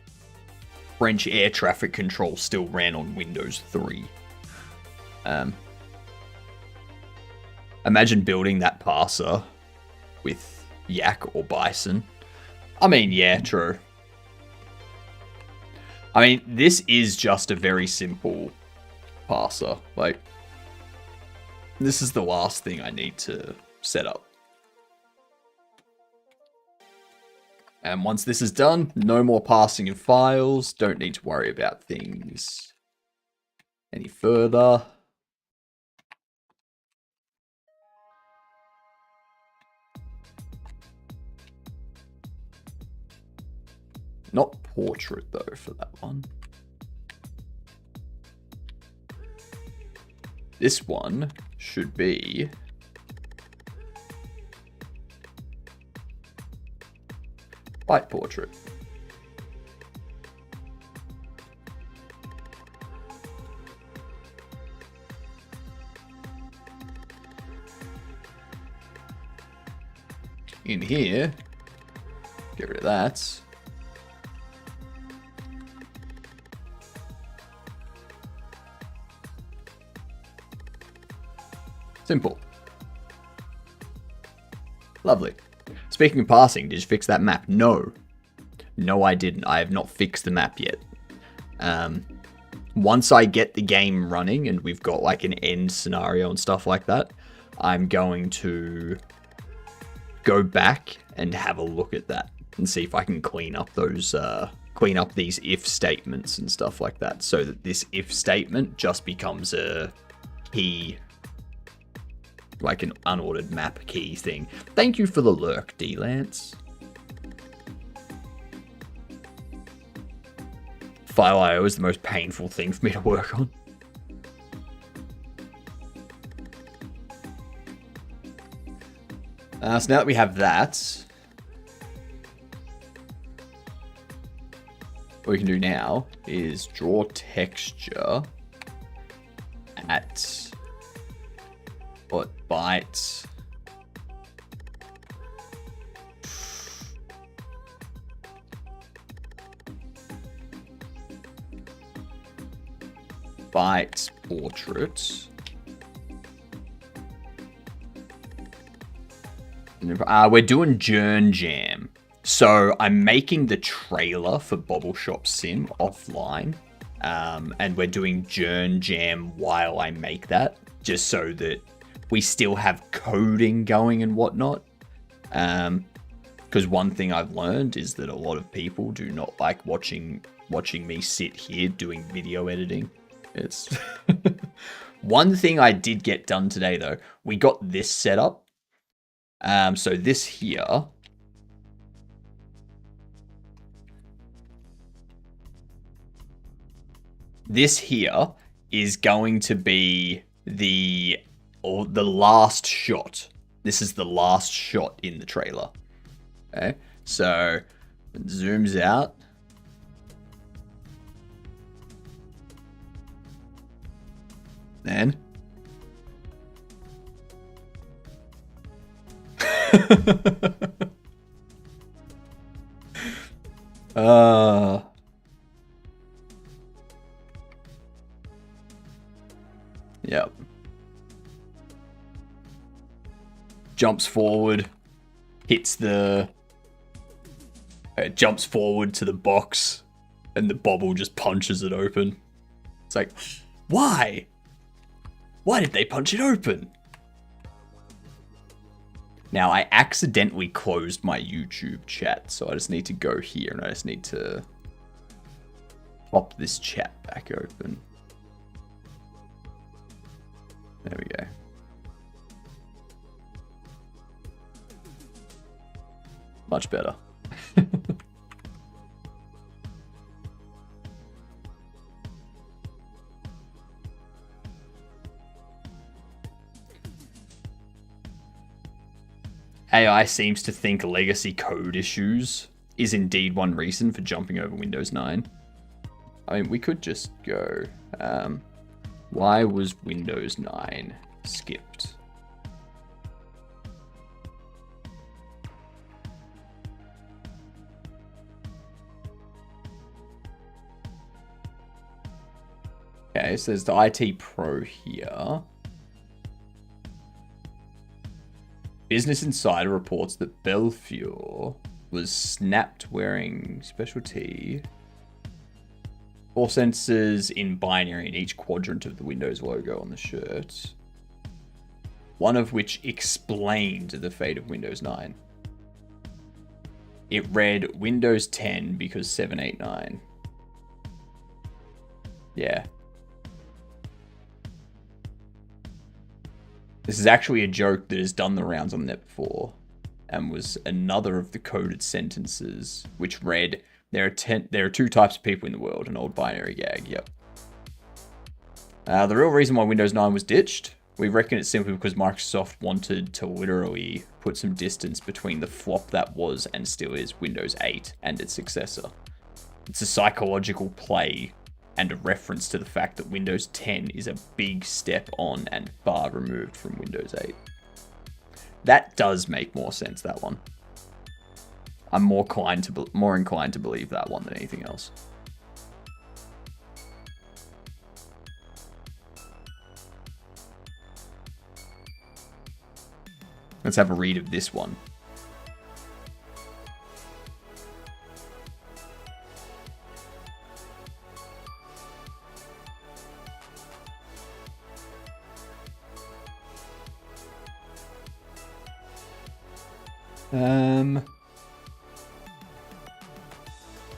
French air traffic control still ran on Windows 3. Imagine building that parser with Yak or Bison. I mean, yeah, true. I mean, this is just a very simple parser. Like, this is the last thing I need to set up. And once this is done, no more passing in files. Don't need to worry about things any further. Not portrait, though, for that one. This one should be white portrait. In here, get rid of that. Simple. Lovely. Speaking of passing, did you fix that map? No. No, I didn't. I have not fixed the map yet. Once I get the game running and we've got like an end scenario and stuff like that, I'm going to go back and have a look at that and see if I can clean up those, clean up these if statements and stuff like that, so that this if statement just becomes a key, like an unordered map key thing. Thank you for the lurk, D-Lance. File IO is the most painful thing for me to work on. So now that we have that, what we can do now is draw texture at what byte portrait. We're doing JernJam. So I'm making the trailer for Bobble Shop Sim offline. And we're doing JernJam while I make that, just so that we still have coding going and whatnot. Because one thing I've learned is that a lot of people do not like watching me sit here doing video editing. It's one thing I did get done today though. We got this set up. So this here. This here is going to be the last shot. This is the last shot in the trailer. Okay, so it zooms out. Then yep. jumps forward, hits the... jumps forward to the box, and the Bobble just punches it open. It's like, why? Why did they punch it open? Now, I accidentally closed my YouTube chat, so I just need to go here, and I just need to pop this chat back open. There we go. Much better. AI seems to think legacy code issues is indeed one reason for jumping over Windows 9. I mean, we could just go, why was Windows 9 skipped? Okay, so there's the IT Pro here. Business Insider reports that Belfiore was snapped wearing specialty 4 sensors in binary in each quadrant of the Windows logo on the shirt, one of which explained the fate of Windows 9. It read Windows 10 because 789. Yeah. This is actually a joke that has done the rounds on the net before, and was another of the coded sentences, which read, there are 2 types of people in the world, an old binary gag, yep. The real reason why Windows 9 was ditched, we reckon it's simply because Microsoft wanted to literally put some distance between the flop that was and still is Windows 8 and its successor. It's a psychological play and a reference to the fact that Windows 10 is a big step on and far removed from Windows 8. That does make more sense, that one. I'm more inclined to believe that one than anything else. Let's have a read of this one.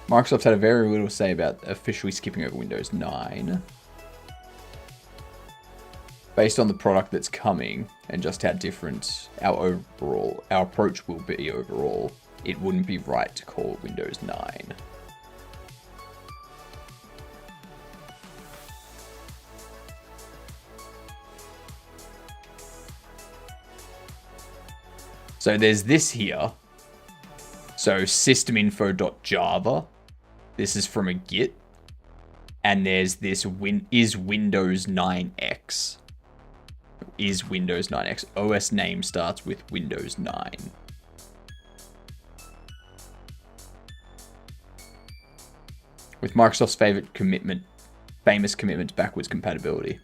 Microsoft had a very little to say about officially skipping over Windows 9. Based on the product that's coming and just how different our approach will be overall, it wouldn't be right to call it Windows 9. So there's this here. So systeminfo.java. This is from a Git. And there's this is Windows 9X. Is Windows 9X. OS name starts with Windows 9. With Microsoft's famous commitment to backwards compatibility.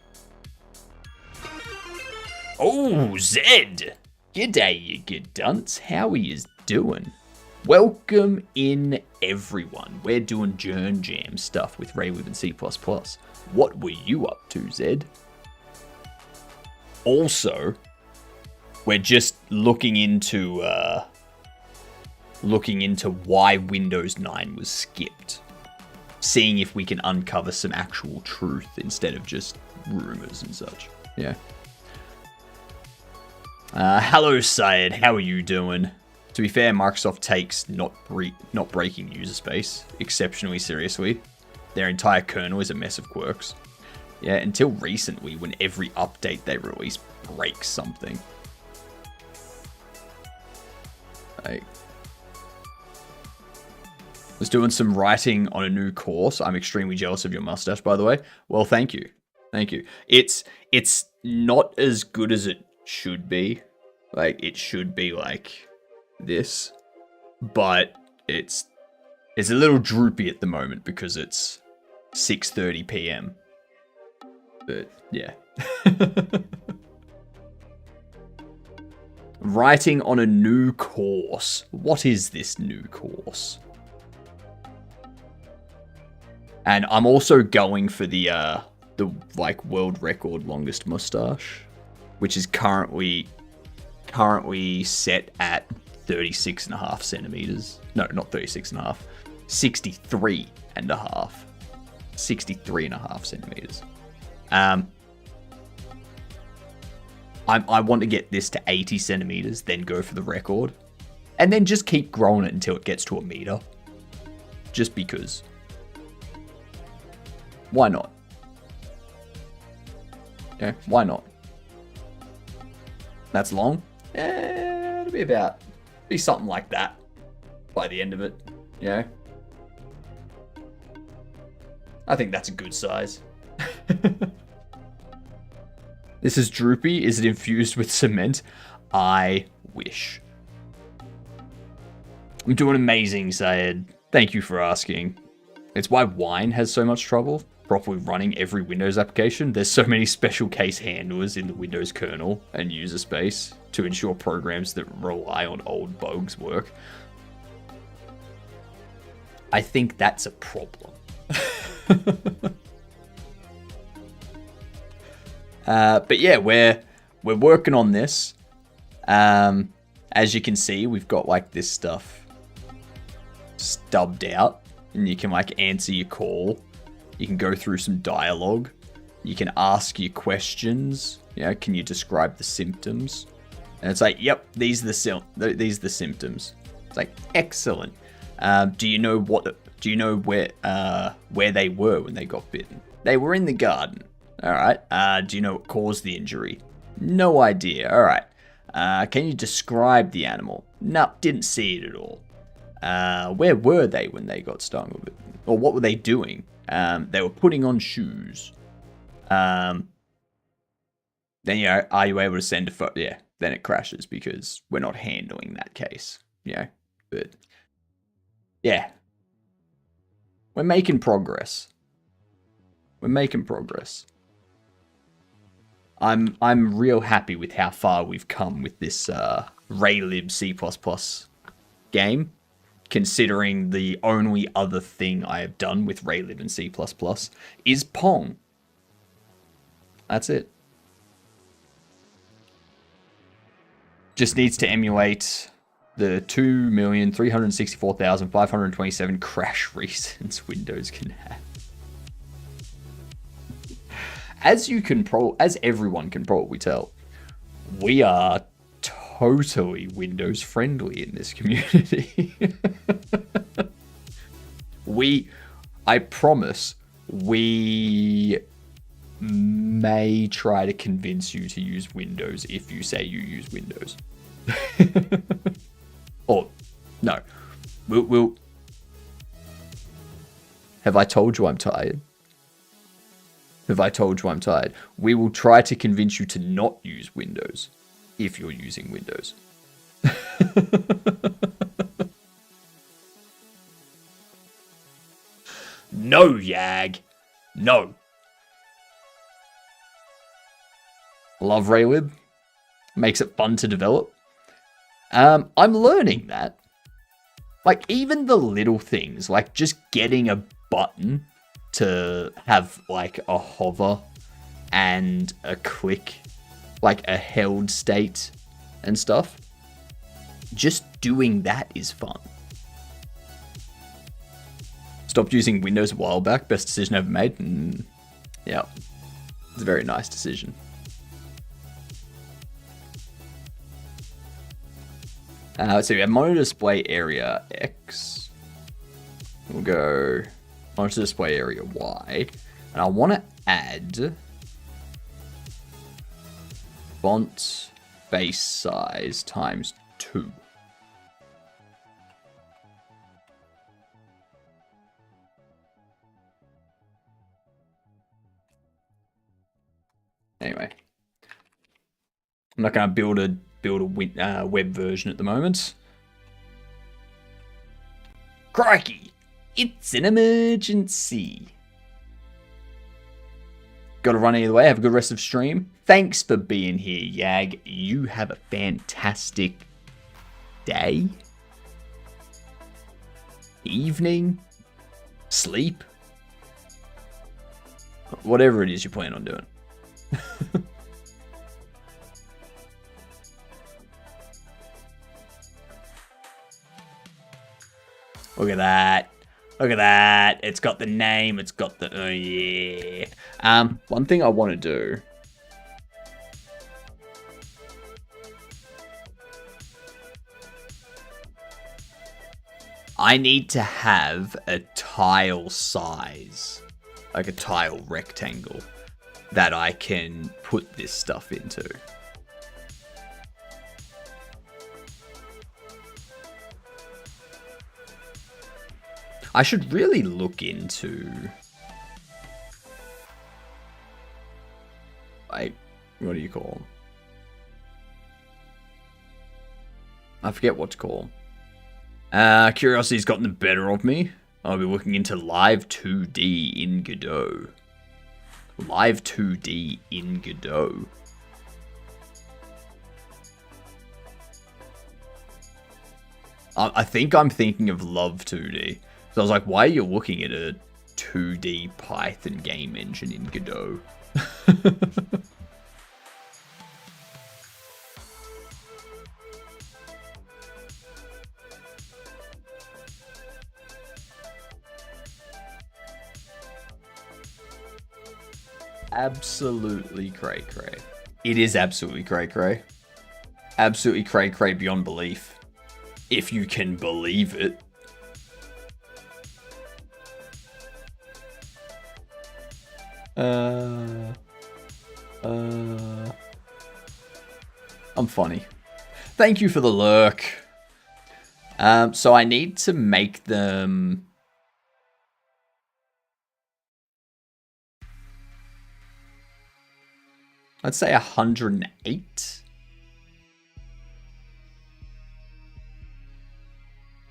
Oh, Zed! G'day, you good dunce. How are yous doing? Welcome in, everyone. We're doing JernJam stuff with RayLib and C++. What were you up to, Zed? Also, we're just looking into why Windows 9 was skipped. Seeing if we can uncover some actual truth instead of just rumors and such. Yeah. Hello, Syed. How are you doing? To be fair, Microsoft takes not breaking user space exceptionally seriously. Their entire kernel is a mess of quirks. Yeah, until recently, when every update they release breaks something. I was doing some writing on a new course. I'm extremely jealous of your mustache, by the way. Well, thank you. Thank you. It's not as good as it should be. Like, it should be like this. But it's a little droopy at the moment because it's 6:30 p.m. But, yeah. Writing on a new course. What is this new course? And I'm also going for the like world record longest mustache, which is currently set at 36.5 centimeters. No, not 36.5. 63.5. 63.5 centimeters. I want to get this to 80 centimeters, then go for the record, and then just keep growing it until it gets to a meter. Just because. Why not? Yeah, why not? That's long. It'll be something like that by the end of it. Yeah. I think that's a good size. This is droopy. Is it infused with cement? I wish. I'm doing amazing, Sayed. Thank you for asking. It's why Wine has so much trouble properly running every Windows application. There's so many special case handlers in the Windows kernel and user space to ensure programs that rely on old bugs work. I think that's a problem. But yeah, we're working on this. As you can see, we've got like this stuff stubbed out, and you can like answer your call. You can go through some dialogue. You can ask your questions. You know, can you describe the symptoms? And it's like, yep, these are the symptoms. It's like, excellent. Do you know where they were when they got bitten? They were in the garden. All right. Do you know what caused the injury? No idea. All right. Can you describe the animal? No, didn't see it at all. Where were they when they got stung with it? Or what were they doing? They were putting on shoes. Then, you know, are you able to send a photo? Yeah, then it crashes because we're not handling that case. You know, but yeah. We're making progress. We're making progress. I'm real happy with how far we've come with this RayLib C++ game, considering the only other thing I have done with RayLib and C++ is Pong. That's it. Just needs to emulate the 2,364,527 crash reasons Windows can have. As everyone can probably tell, we are totally Windows friendly in this community. I promise, we may try to convince you to use Windows if you say you use Windows. Or, no. We'll... Have I told you I'm tired? Have I told you I'm tired? We will try to convince you to not use Windows if you're using Windows. No, Yag. No. Love RayLib. Makes it fun to develop. I'm learning that. Like, even the little things, like just getting a button to have like a hover and a click, like a held state and stuff. Just doing that is fun. Stopped using Windows a while back. Best decision ever made. And yeah, it's a very nice decision. So we have monitor display area X. We'll go monitor display area Y. And I want to add font base size times 2. Anyway, I'm not going to build a web version at the moment. Crikey! It's an emergency. Got to run either way. Have a good rest of stream. Thanks for being here, Yag. You have a fantastic day, evening, sleep, whatever it is you plan on doing. Look at that. Look at that. It's got the name. It's got the... Oh, yeah. One thing I want to do... I need to have a tile size. Like a tile rectangle. That I can put this stuff into. I should really look into, like, what do you call them? I forget what to call them. Curiosity's gotten the better of me. I'll be looking into Live 2D in Godot. Live 2D in Godot. I think I'm thinking of Love 2D. So I was like, why are you looking at a 2D Python game engine in Godot? Absolutely cray cray. It is absolutely cray cray. Absolutely cray cray beyond belief. If you can believe it. I'm funny. Thank you for the lurk. So I need to make them... Let's say 108.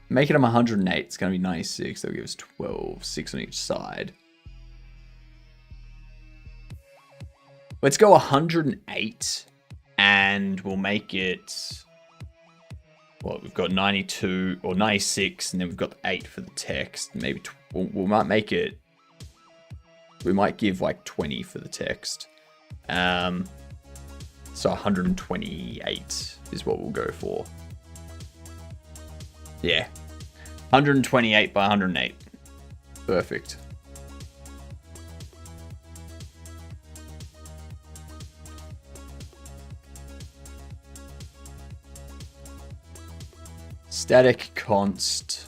Making them 108, it's going to be 96. That'll give us 12, 6 on each side. Let's go 108, and we'll make it... Well, we've got 92, or 96, and then we've got 8 for the text. Maybe we might make it... We might give, like, 20 for the text. So 128 is what we'll go for. Yeah. 128 by 108. Perfect. Static const.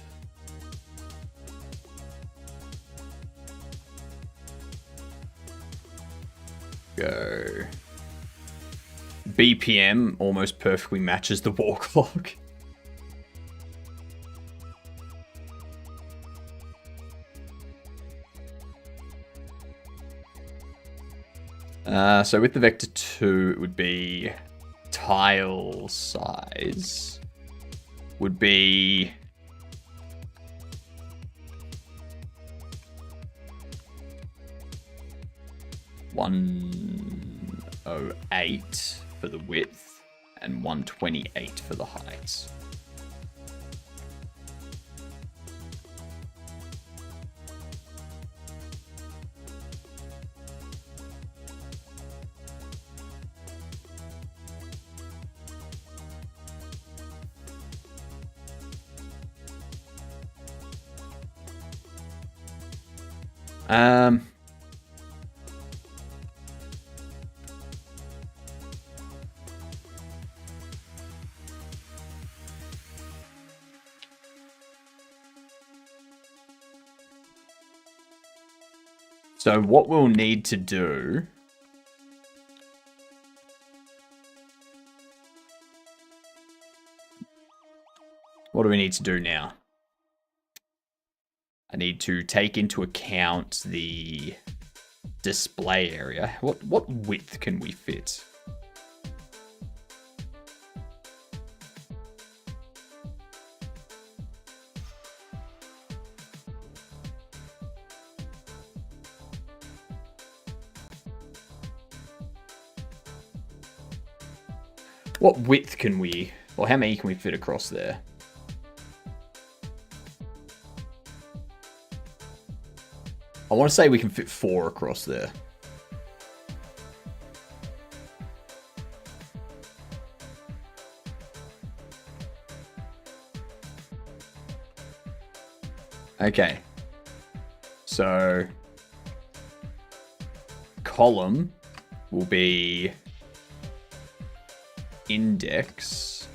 Go. BPM almost perfectly matches the wall clock. So with the vector 2, it would be tile size would be 108 for the width and 128 for the height. So what we'll need to do what do we need to do now? I need to take into account the display area. What width can we fit? What width can we, or how many can we fit across there? I want to say we can fit 4 across there. Okay. So column will be index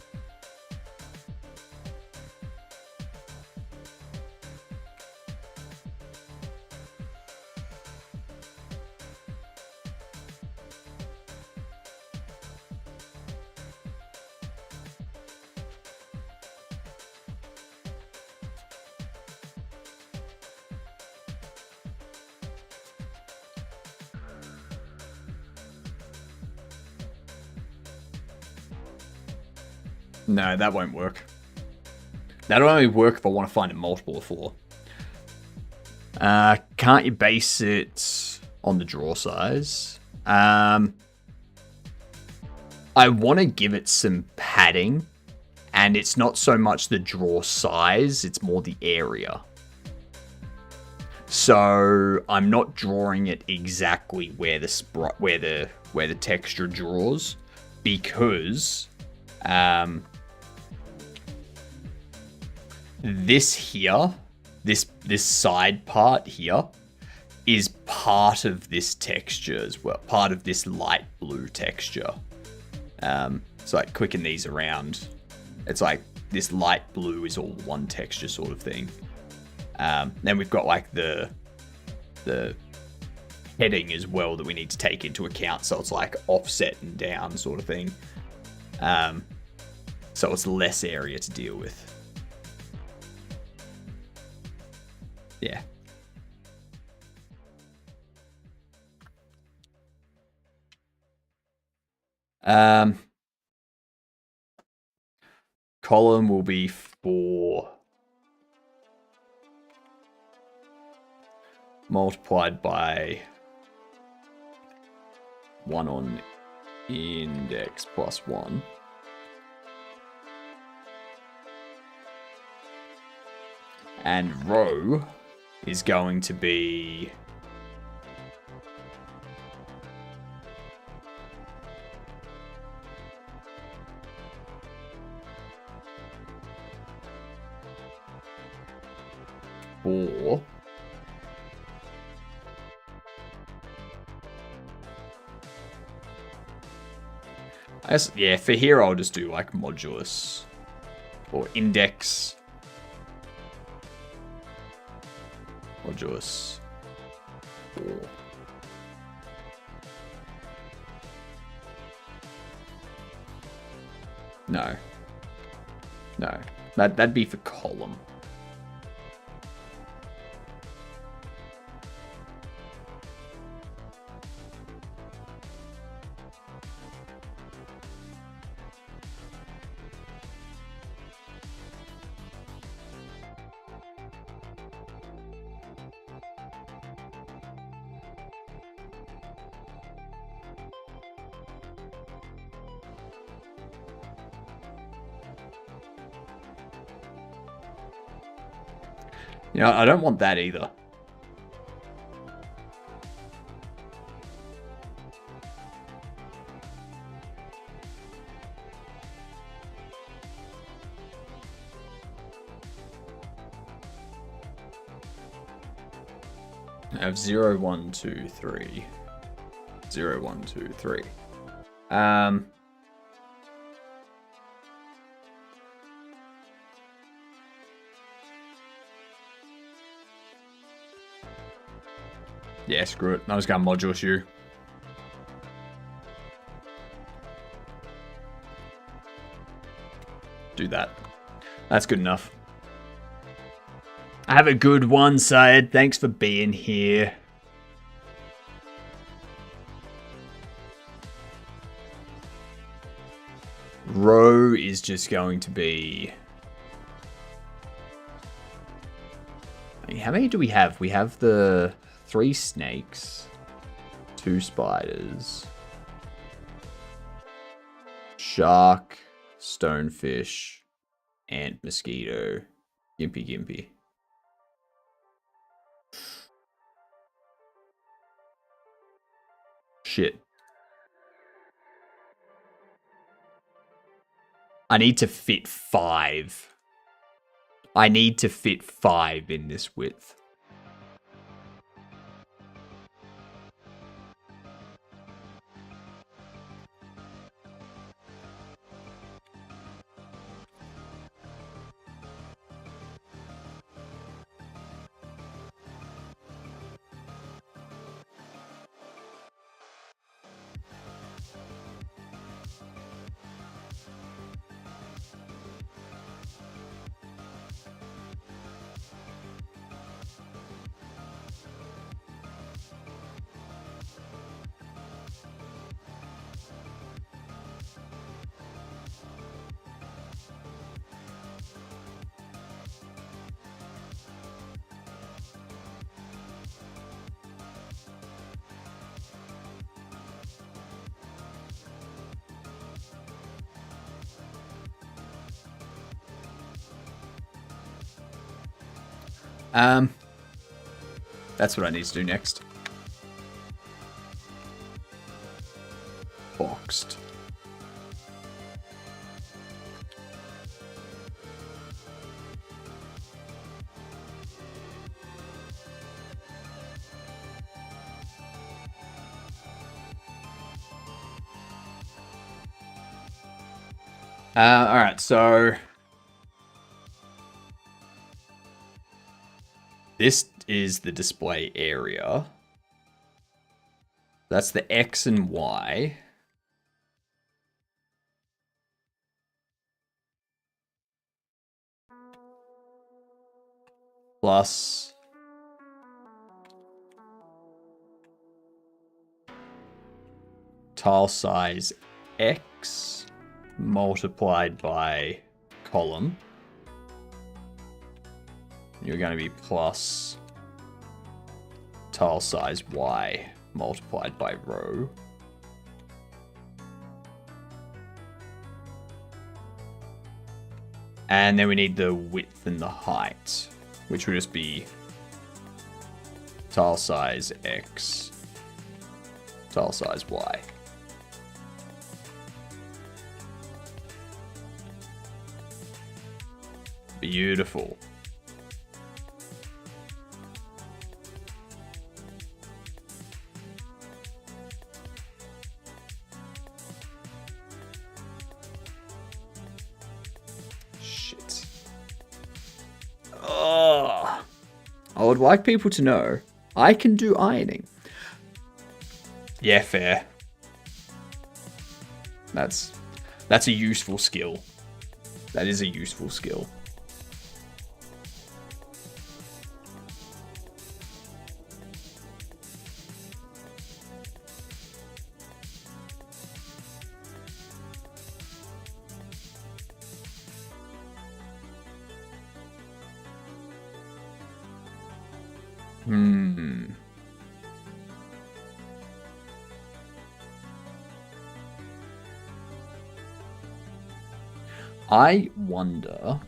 No, that won't work. That'll only work if I want to find a multiple of 4. Can't you base it on the draw size? I want to give it some padding, and it's not so much the draw size, it's more the area. So I'm not drawing it exactly where the texture draws, because this here, this side part here, is part of this texture as well, part of this light blue texture. So like clicking these around, it's like this light blue is all one texture sort of thing. Then we've got like the heading as well that we need to take into account, so it's like offset and down sort of thing. So it's less area to deal with. Yeah. Column will be 4 multiplied by 1 on index plus 1. And row is going to be four. I guess, yeah, for here I'll just do like modulus or index modulus 4. No. That'd be for column. You know, I don't want that either. I have 0, 1, 2, 3. 0, 1, 2, 3. Yeah, screw it. I was going to modulus you. Do that. That's good enough. Have a good one, Syed. Thanks for being here. Row is just going to be... I mean, how many do we have? We have the 3 snakes, 2 spiders, Shark, stonefish, ant mosquito, gimpy. Shit. I need to fit 5. I need to fit 5 in this width. That's what I need to do next. Boxed. All right, so this is the display area. That's the X and Y. Plus tile size X multiplied by column. You're going to be plus tile size Y multiplied by row. And then we need the width and the height, which will just be tile size X, tile size Y. Beautiful. Shit. Oh. I would like people to know I can do ironing. Yeah, fair. That's a useful skill. That is a useful skill. I wonder.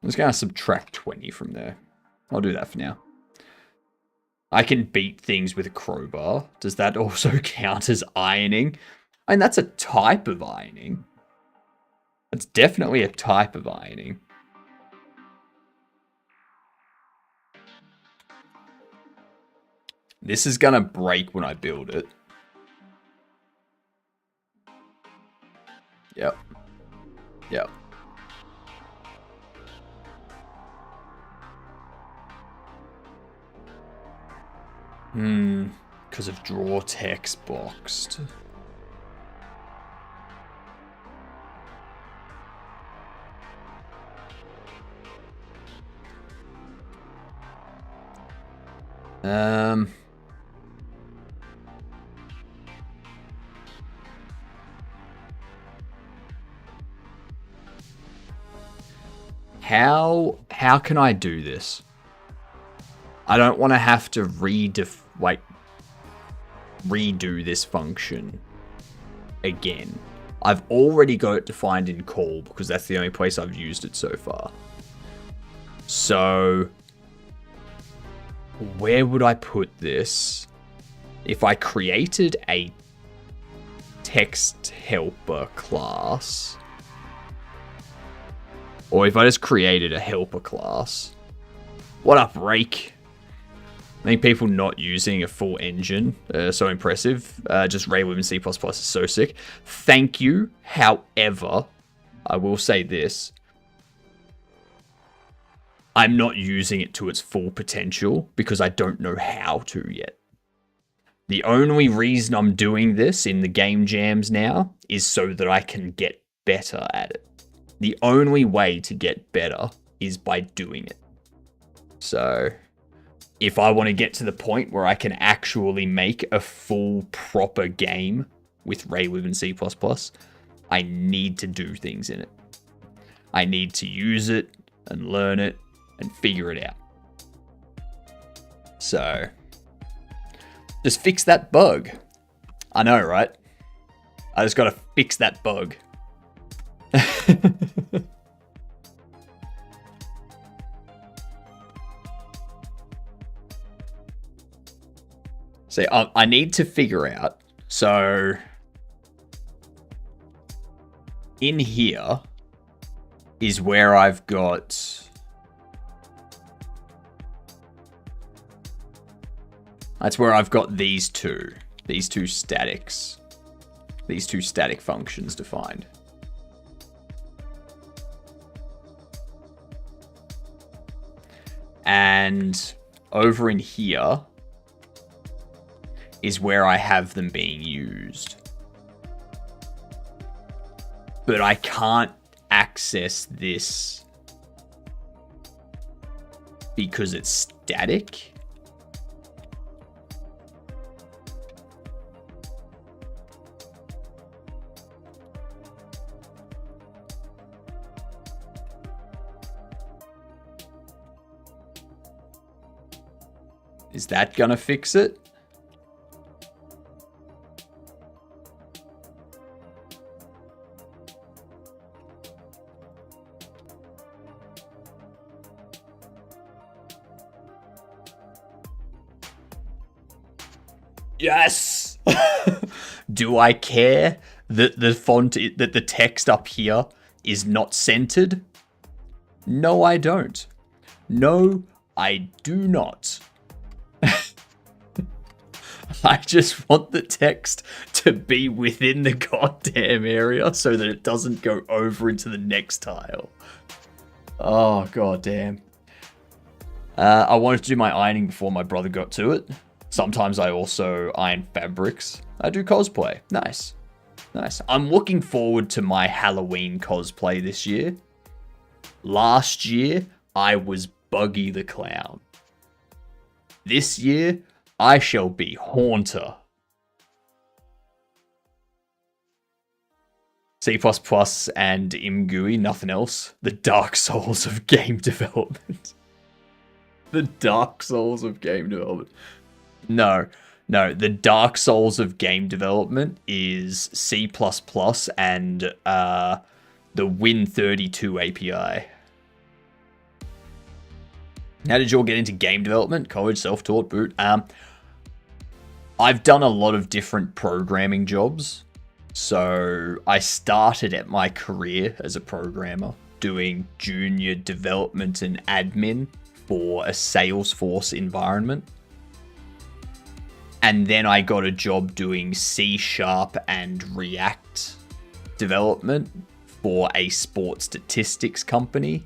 I'm just going to subtract 20 from there. I'll do that for now. I can beat things with a crowbar. Does that also count as ironing? I mean, that's a type of ironing. That's definitely a type of ironing. This is going to break when I build it. Yep. Yep. Because of draw text boxed. How can I do this? I don't want to have to redo this function again. I've already got it defined in call because that's the only place I've used it so far. So where would I put this? If I created a text helper class, or if I just created a helper class. What up, Rake? I think people not using a full engine, so impressive. Just RayLib and C++ is so sick. Thank you. However, I will say this. I'm not using it to its full potential because I don't know how to yet. The only reason I'm doing this in the game jams now is so that I can get better at it. The only way to get better is by doing it. So if I want to get to the point where I can actually make a full proper game with RayLib and C++, I need to do things in it. I need to use it and learn it and figure it out. So just fix that bug. I know, right? I just got to fix that bug. See, I need to figure out. So in here is where I've got. That's where I've got these two statics. These two static functions defined. And over in here is where I have them being used. But I can't access this because it's static. Is that gonna fix it? Yes! Do I care that the font, that the text up here is not centered? No, I don't. No, I do not. I just want the text to be within the goddamn area so that it doesn't go over into the next tile. Oh, goddamn. I wanted to do my ironing before my brother got to it. Sometimes I also iron fabrics. I do cosplay. Nice. Nice. I'm looking forward to my Halloween cosplay this year. Last year, I was Buggy the Clown. This year, I shall be Haunter. C++ and ImGUI, nothing else. The Dark Souls of game development. The Dark Souls of game development. No, the Dark Souls of game development is C++ and the Win32 API. How did you all get into game development? College, self-taught, boot? I've done a lot of different programming jobs. So I started at my career as a programmer doing junior development and admin for a Salesforce environment. And then I got a job doing C# and React development for a sports statistics company.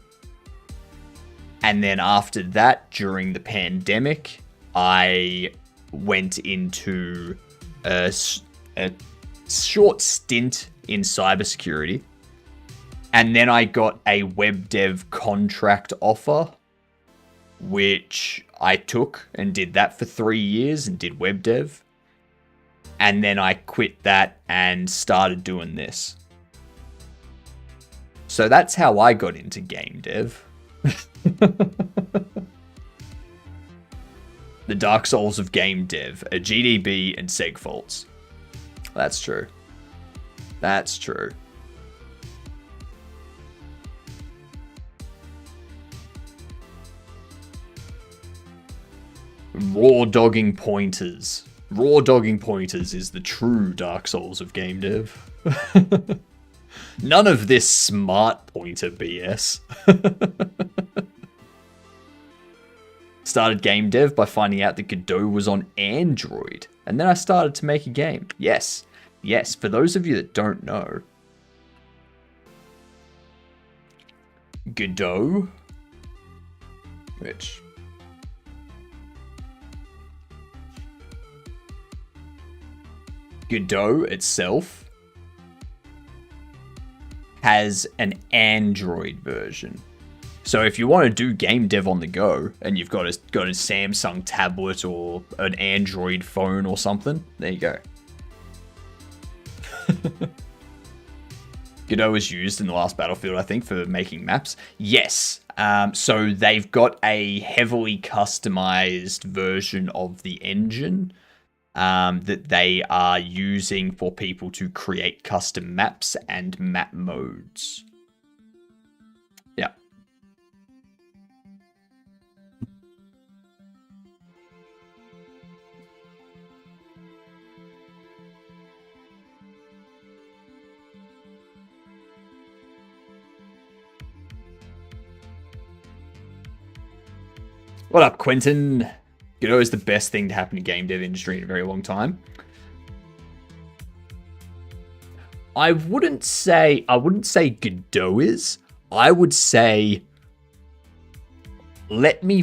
And then after that, during the pandemic, I went into a short stint in cybersecurity. And then I got a web dev contract offer, which I took and did that for 3 years and did web dev. And then I quit that and started doing this. So that's how I got into game dev. The Dark Souls of game dev, a GDB and seg faults. That's true. That's true. Raw dogging pointers. Raw dogging pointers is the true Dark Souls of game dev. None of this smart pointer BS. Started game dev by finding out that Godot was on Android, and then I started to make a game. Yes, yes, for those of you that don't know, Godot, which Godot itself has an Android version. So if you want to do game dev on the go and you've got a Samsung tablet or an Android phone or something, there you go. Godot was used in the last Battlefield, I think, for making maps. Yes. So they've got a heavily customized version of the engine that they are using for people to create custom maps and map modes. Yeah. What up, Quentin? Godot is the best thing to happen to game dev industry in a very long time. I wouldn't say Godot is. I would say let me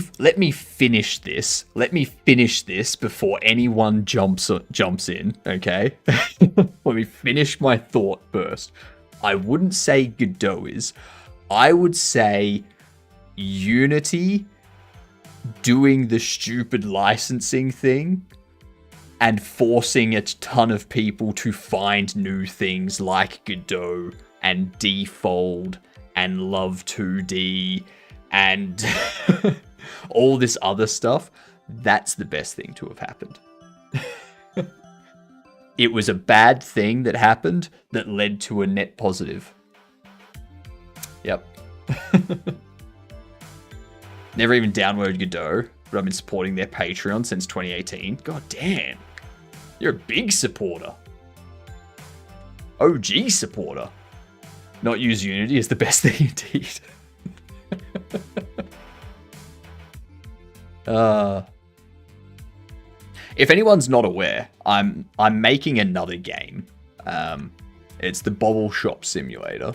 finish this. Let me finish this before anyone jumps in, okay? Let me finish my thought first. I wouldn't say Godot is. I would say Unity doing the stupid licensing thing and forcing a ton of people to find new things like Godot and Defold and Love 2D and all this other stuff. That's the best thing to have happened. It was a bad thing that happened that led to a net positive. Yep. Never even downloaded Godot, but I've been supporting their Patreon since 2018. God damn. You're a big supporter. OG supporter. Not use Unity is the best thing indeed. If anyone's not aware, I'm making another game. It's the Bobble Shop Simulator.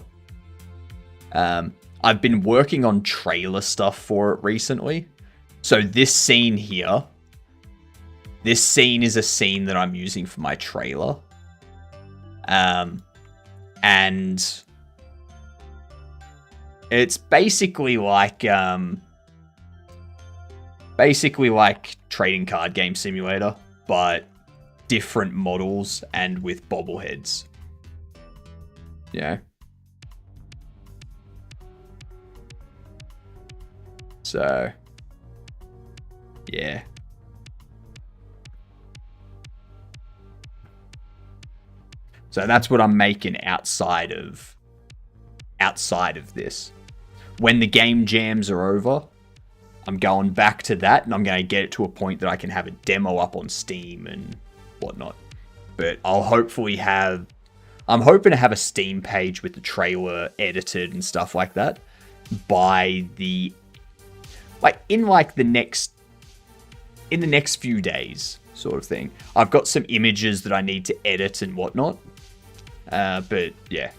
I've been working on trailer stuff for it recently. So this scene here, this scene is a scene that I'm using for my trailer. And it's basically like trading card game simulator, but different models and with bobbleheads. Yeah. So, yeah. So that's what I'm making outside of this. When the game jams are over, I'm going back to that and I'm going to get it to a point that I can have a demo up on Steam and whatnot. But I'm hoping to have a Steam page with the trailer edited and stuff like that by the in the next few days, sort of thing. I've got some images that I need to edit and whatnot. But yeah,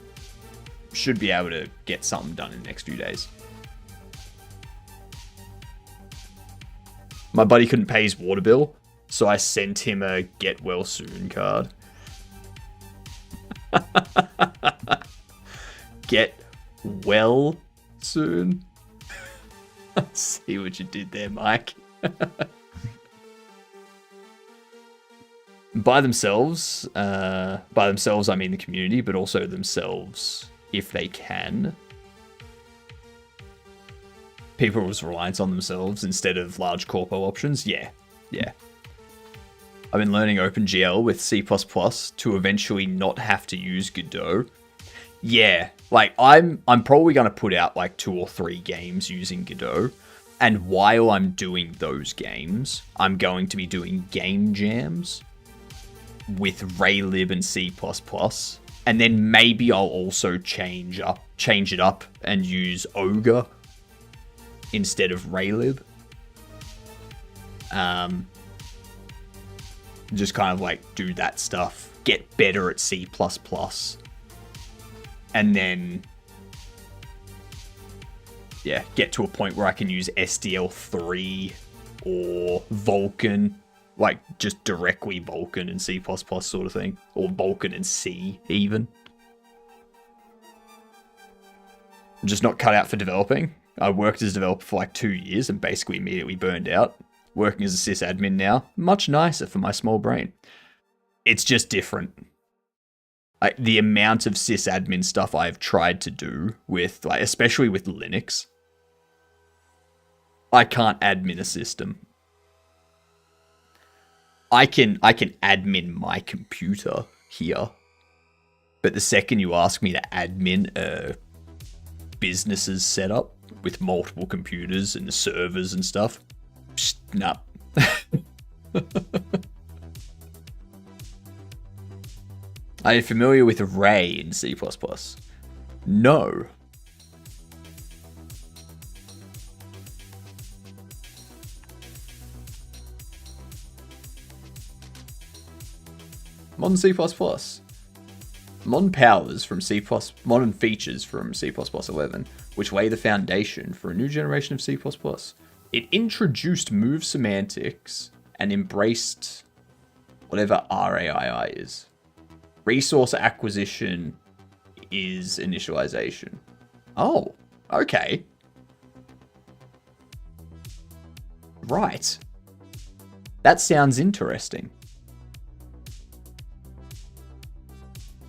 should be able to get something done in the next few days. My buddy couldn't pay his water bill, so I sent him a get well soon card. Get well soon? See what you did there, Mike. By themselves, I mean the community, but also themselves, if they can. people's reliance on themselves instead of large corpo options. Yeah. I've been learning OpenGL with C++ to eventually not have to use Godot. Yeah, like I'm probably going to put out like 2 or 3 games using Godot. And while I'm doing those games, I'm going to be doing game jams with RayLib and C++. And then maybe I'll also change it up and use Ogre instead of RayLib. Just kind of like do that stuff, get better at C++, and then get to a point where I can use SDL3 or Vulkan, like just directly Vulkan and C++ sort of thing, or Vulkan and C even. I'm just not cut out for developing. I worked as a developer for like 2 years and basically immediately burned out. Working as a sysadmin now, much nicer for my small brain. It's just different. Like the amount of sysadmin stuff I've tried to do with, like, especially with Linux, I can't admin a system. I can admin my computer here, but the second you ask me to admin a business's setup with multiple computers and the servers and stuff, no. Are you familiar with Ray in C++? No. Modern C++. Modern powers from C++, modern features from C++ 11, which lay the foundation for a new generation of C++. It introduced move semantics and embraced whatever RAII is. Resource acquisition is initialization. Oh, okay. Right. That sounds interesting.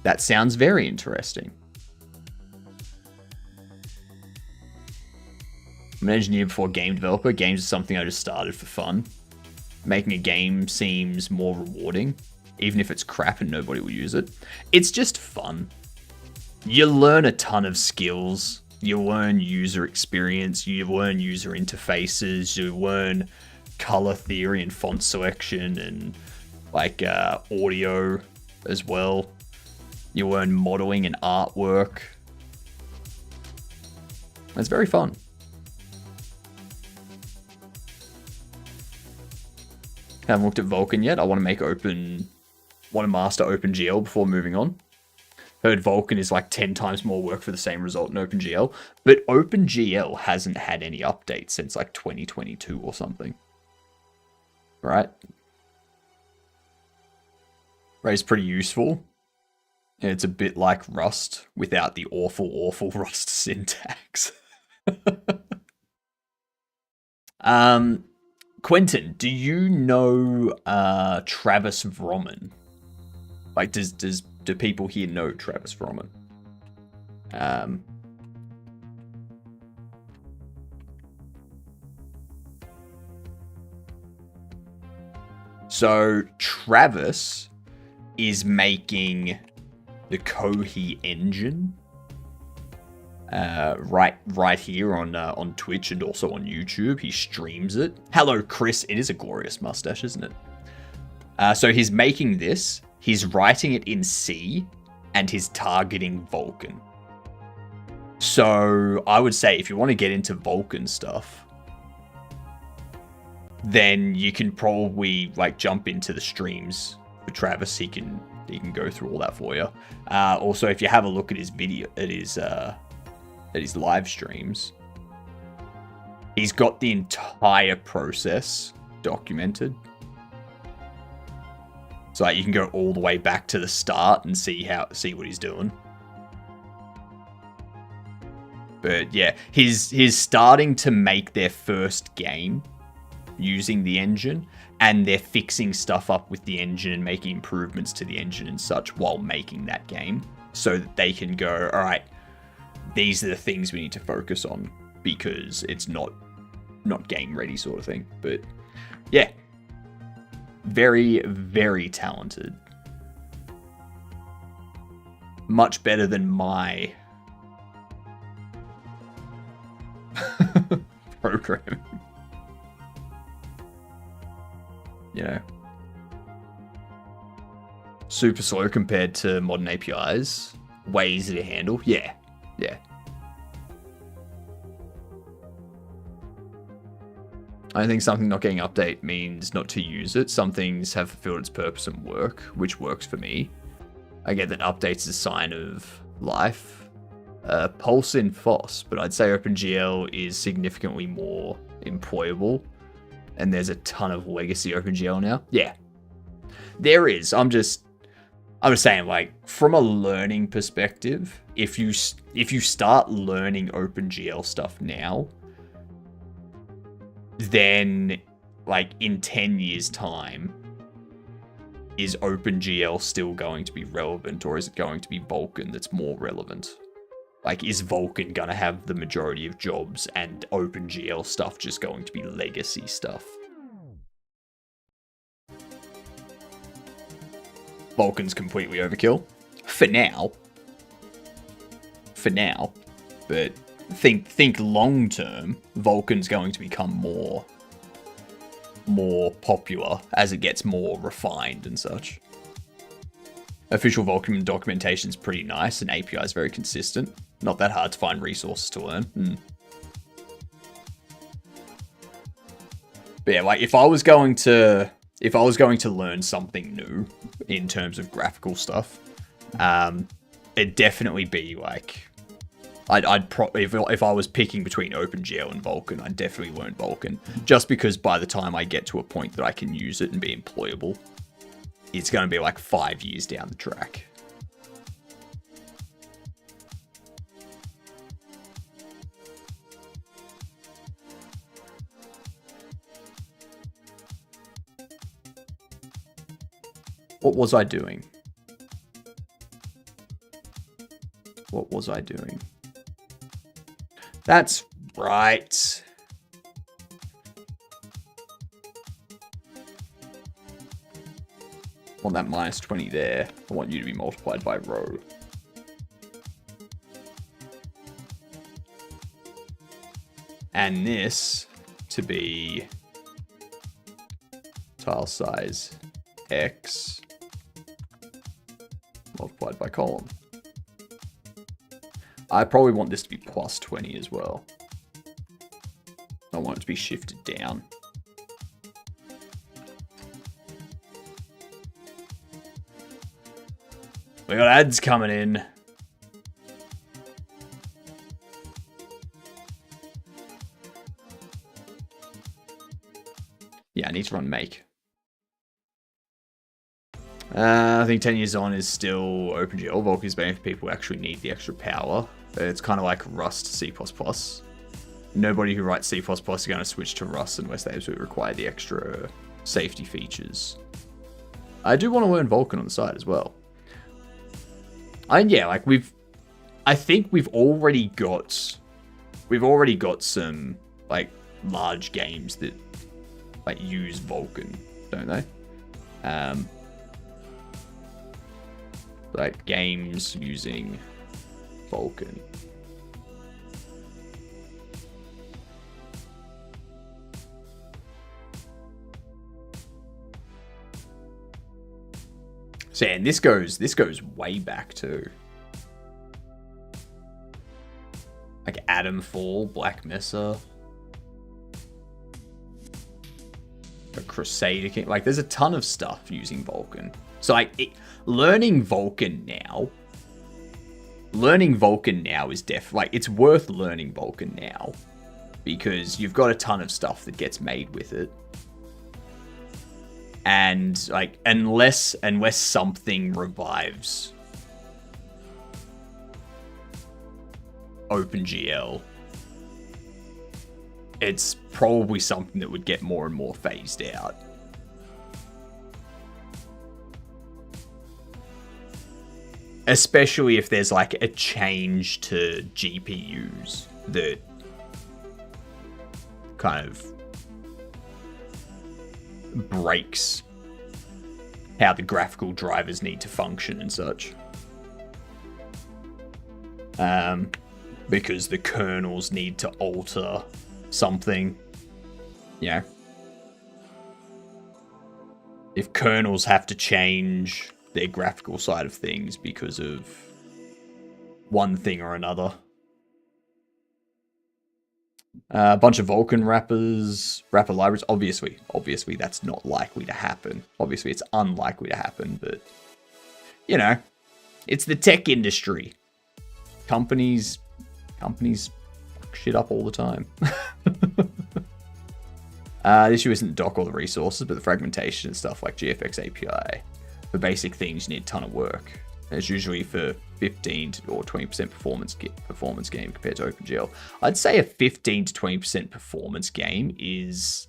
That sounds very interesting. I'm an engineer before game developer. Games is something I just started for fun. Making a game seems more rewarding, even if it's crap and nobody will use it. It's just fun. You learn a ton of skills. You learn user experience. You learn user interfaces. You learn color theory and font selection and like audio as well. You learn modeling and artwork. It's very fun. Haven't looked at Vulkan yet. I want to master OpenGL before moving on. Heard Vulkan is like 10 times more work for the same result in OpenGL, but OpenGL hasn't had any updates since like 2022 or something. Right? Ray's pretty useful. And it's a bit like Rust without the awful Rust syntax. Quentin, do you know Travis Vrommen? Like, do people here know Travis Vrommen? So Travis is making the Kohi engine right here on Twitch and also on YouTube. He streams it. Hello, Chris. It is a glorious mustache, isn't it? So he's making this. He's writing it in C, and he's targeting Vulkan. So I would say if you want to get into Vulkan stuff, then you can probably like jump into the streams for Travis. He can go through all that for you. Also, if you have a look at his video, at his live streams, he's got the entire process documented. So like, you can go all the way back to the start and see what he's doing. But yeah, he's starting to make their first game using the engine, and they're fixing stuff up with the engine and making improvements to the engine and such while making that game, so that they can go, all right, these are the things we need to focus on, because it's not not game ready sort of thing. But yeah, very, very talented. Much better than my programming. You know, super slow compared to modern APIs. Way easy to handle. Yeah. I don't think something not getting update means not to use it. Some things have fulfilled its purpose and work, which works for me. I get that updates is a sign of life. Pulse in FOSS, but I'd say OpenGL is significantly more employable. And there's a ton of legacy OpenGL now. Yeah, there is. I'm just saying, like, from a learning perspective, if you start learning OpenGL stuff now, then, like, in 10 years' time, is OpenGL still going to be relevant, or is it going to be Vulkan that's more relevant? Like, is Vulkan going to have the majority of jobs and OpenGL stuff just going to be legacy stuff? Vulkan's completely overkill. For now. But think long term, Vulkan's going to become more popular as it gets more refined and such. Official Vulkan documentation is pretty nice, and API is very consistent. Not that hard to find resources to learn. But yeah, like, if I was going to learn something new in terms of graphical stuff, it'd definitely be like, if I was picking between OpenGL and Vulkan, I'd definitely learn Vulkan. Just because by the time I get to a point that I can use it and be employable, it's going to be like 5 years down the track. What was I doing? That's right. I want that minus 20 there. I want you to be multiplied by row. And this to be tile size X multiplied by column. I probably want this to be plus 20 as well. I want it to be shifted down. We got ads coming in. Yeah, I need to run make. I think 10 years on is still OpenGL. Vulkan is better for people who actually need the extra power. It's kind of like Rust C++. Nobody who writes C++ is going to switch to Rust unless they absolutely require the extra safety features. I do want to learn Vulkan on the side as well. And yeah, like I think we've already got some like large games that like use Vulkan, don't they? Like games using Vulkan. So yeah, and this goes way back too. Like Atomfall, Black Mesa, a Crusader King. Like there's a ton of stuff using Vulkan. So like learning Vulkan now is like it's worth learning Vulkan now because you've got a ton of stuff that gets made with it. And like unless something revives OpenGL, it's probably something that would get more and more phased out. Especially if there's like a change to GPUs that kind of breaks how the graphical drivers need to function and such. Because the kernels need to alter something. Yeah. If kernels have to change their graphical side of things because of one thing or another. A bunch of Vulkan rapper libraries. Obviously that's not likely to happen. Obviously it's unlikely to happen, but you know, it's the tech industry. Companies fuck shit up all the time. The issue isn't the dock or the resources, but the fragmentation and stuff like GFX API. For basic things, you need a ton of work. It's usually for 15 or 20% performance game compared to OpenGL. I'd say a 15 to 20% performance game is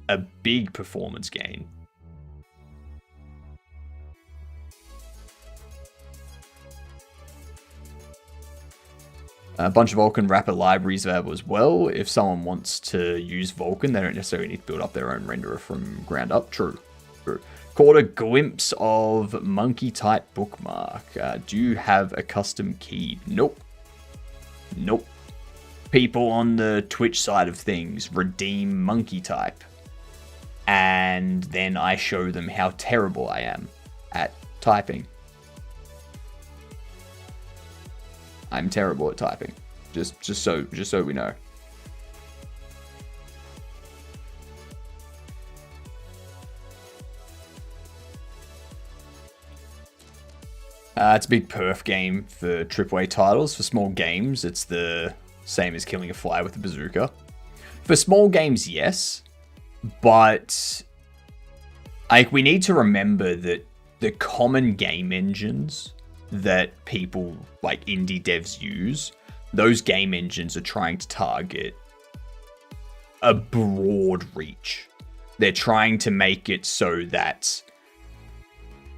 a big performance gain. A bunch of Vulkan wrapper libraries available as well. If someone wants to use Vulkan, they don't necessarily need to build up their own renderer from ground up. True. Caught a glimpse of monkey type bookmark. Do you have a custom key? Nope. People on the Twitch side of things redeem monkey type. And then I show them how terrible I am at typing. I'm terrible at typing. Just so we know. It's a big perf game for AAA titles. For small games, it's the same as killing a fly with a bazooka. For small games, yes. But we need to remember that the common game engines that people like indie devs use, those game engines are trying to target a broad reach. They're trying to make it so that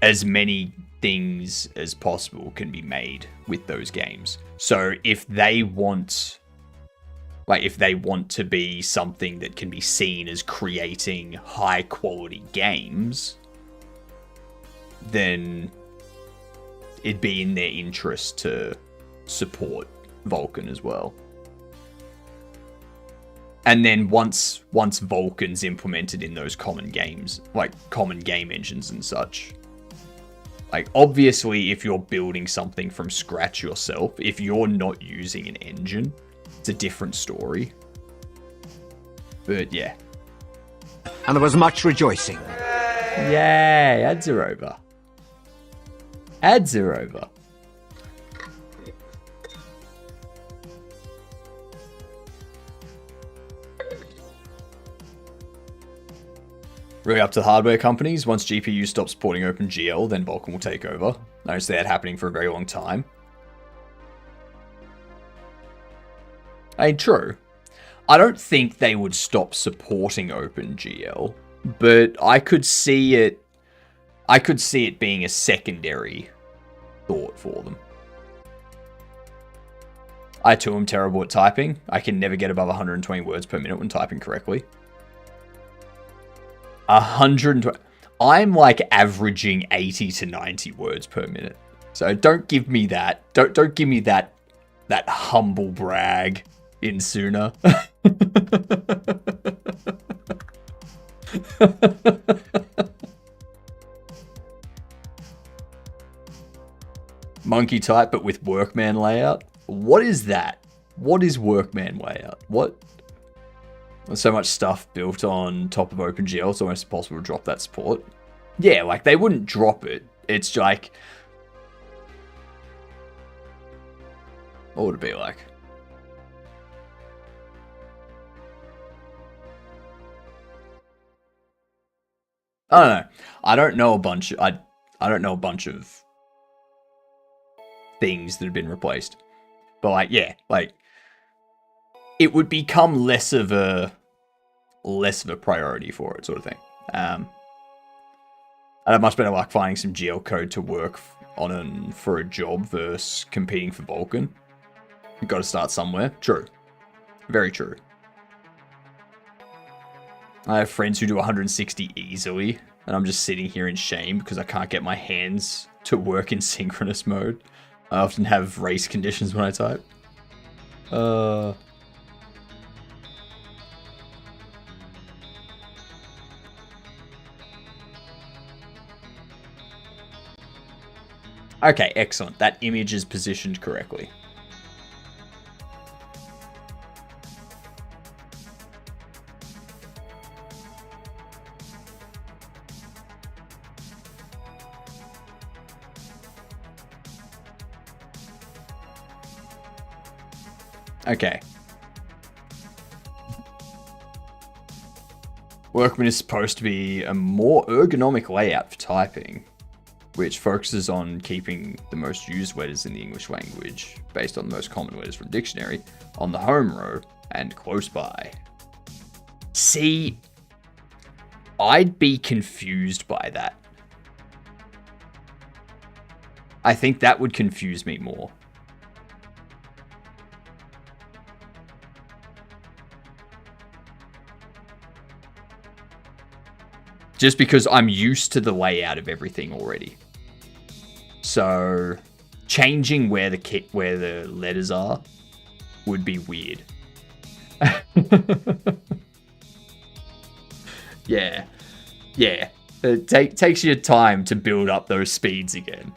as many things as possible can be made with those games. So if they want to be something that can be seen as creating high quality games, then it'd be in their interest to support Vulkan as well. And then once Vulkan's implemented in those common games, like common game engines and such, like obviously if you're building something from scratch yourself, if you're not using an engine, it's a different story. But yeah. And there was much rejoicing. Yay, ads are over. Ads are over. Really up to the hardware companies. Once GPU stops supporting OpenGL, then Vulkan will take over. I don't see that happening for a very long time. I mean, true. I don't think they would stop supporting OpenGL, but I could see it being a secondary thought for them. I too am terrible at typing. I can never get above 120 words per minute when typing correctly. 120. I'm like averaging 80 to 90 words per minute. So don't give me that. Don't give me that humble brag in sooner. Monkey type, but with workman layout. What is that? What is workman layout? What? There's so much stuff built on top of OpenGL, it's almost impossible to drop that support. Yeah, like they wouldn't drop it. It's like, what would it be like? I don't know. I don't know a bunch of things that have been replaced. But like, yeah, like it would become less of a priority for it, sort of thing. I'd have much better luck finding some GL code to work on for a job versus competing for Vulkan. You've got to start somewhere. True. Very true. I have friends who do 160 easily, and I'm just sitting here in shame because I can't get my hands to work in synchronous mode. I often have race conditions when I type. Okay, excellent. That image is positioned correctly. Okay. Workman is supposed to be a more ergonomic layout for typing, which focuses on keeping the most used letters in the English language, based on the most common letters from dictionary, on the home row and close by. See, I'd be confused by that. I think that would confuse me more. Just because I'm used to the layout of everything already. So changing where the letters are would be weird. Yeah. It takes you time to build up those speeds again.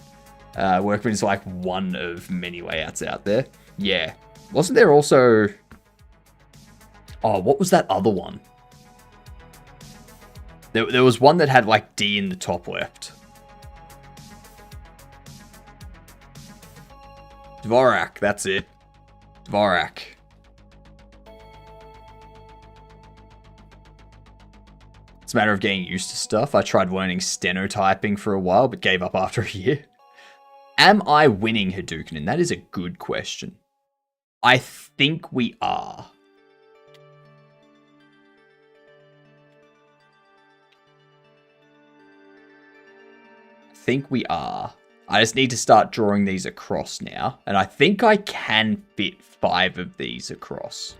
Workman is like one of many layouts out there. Yeah. Wasn't there also... Oh, what was that other one? There was one that had like D in the top left. Dvorak, that's it. Dvorak. It's a matter of getting used to stuff. I tried learning stenotyping for a while, but gave up after a year. Am I winning Hadouken? And that is a good question. I think we are. I just need to start drawing these across now. And I think I can fit 5 of these across.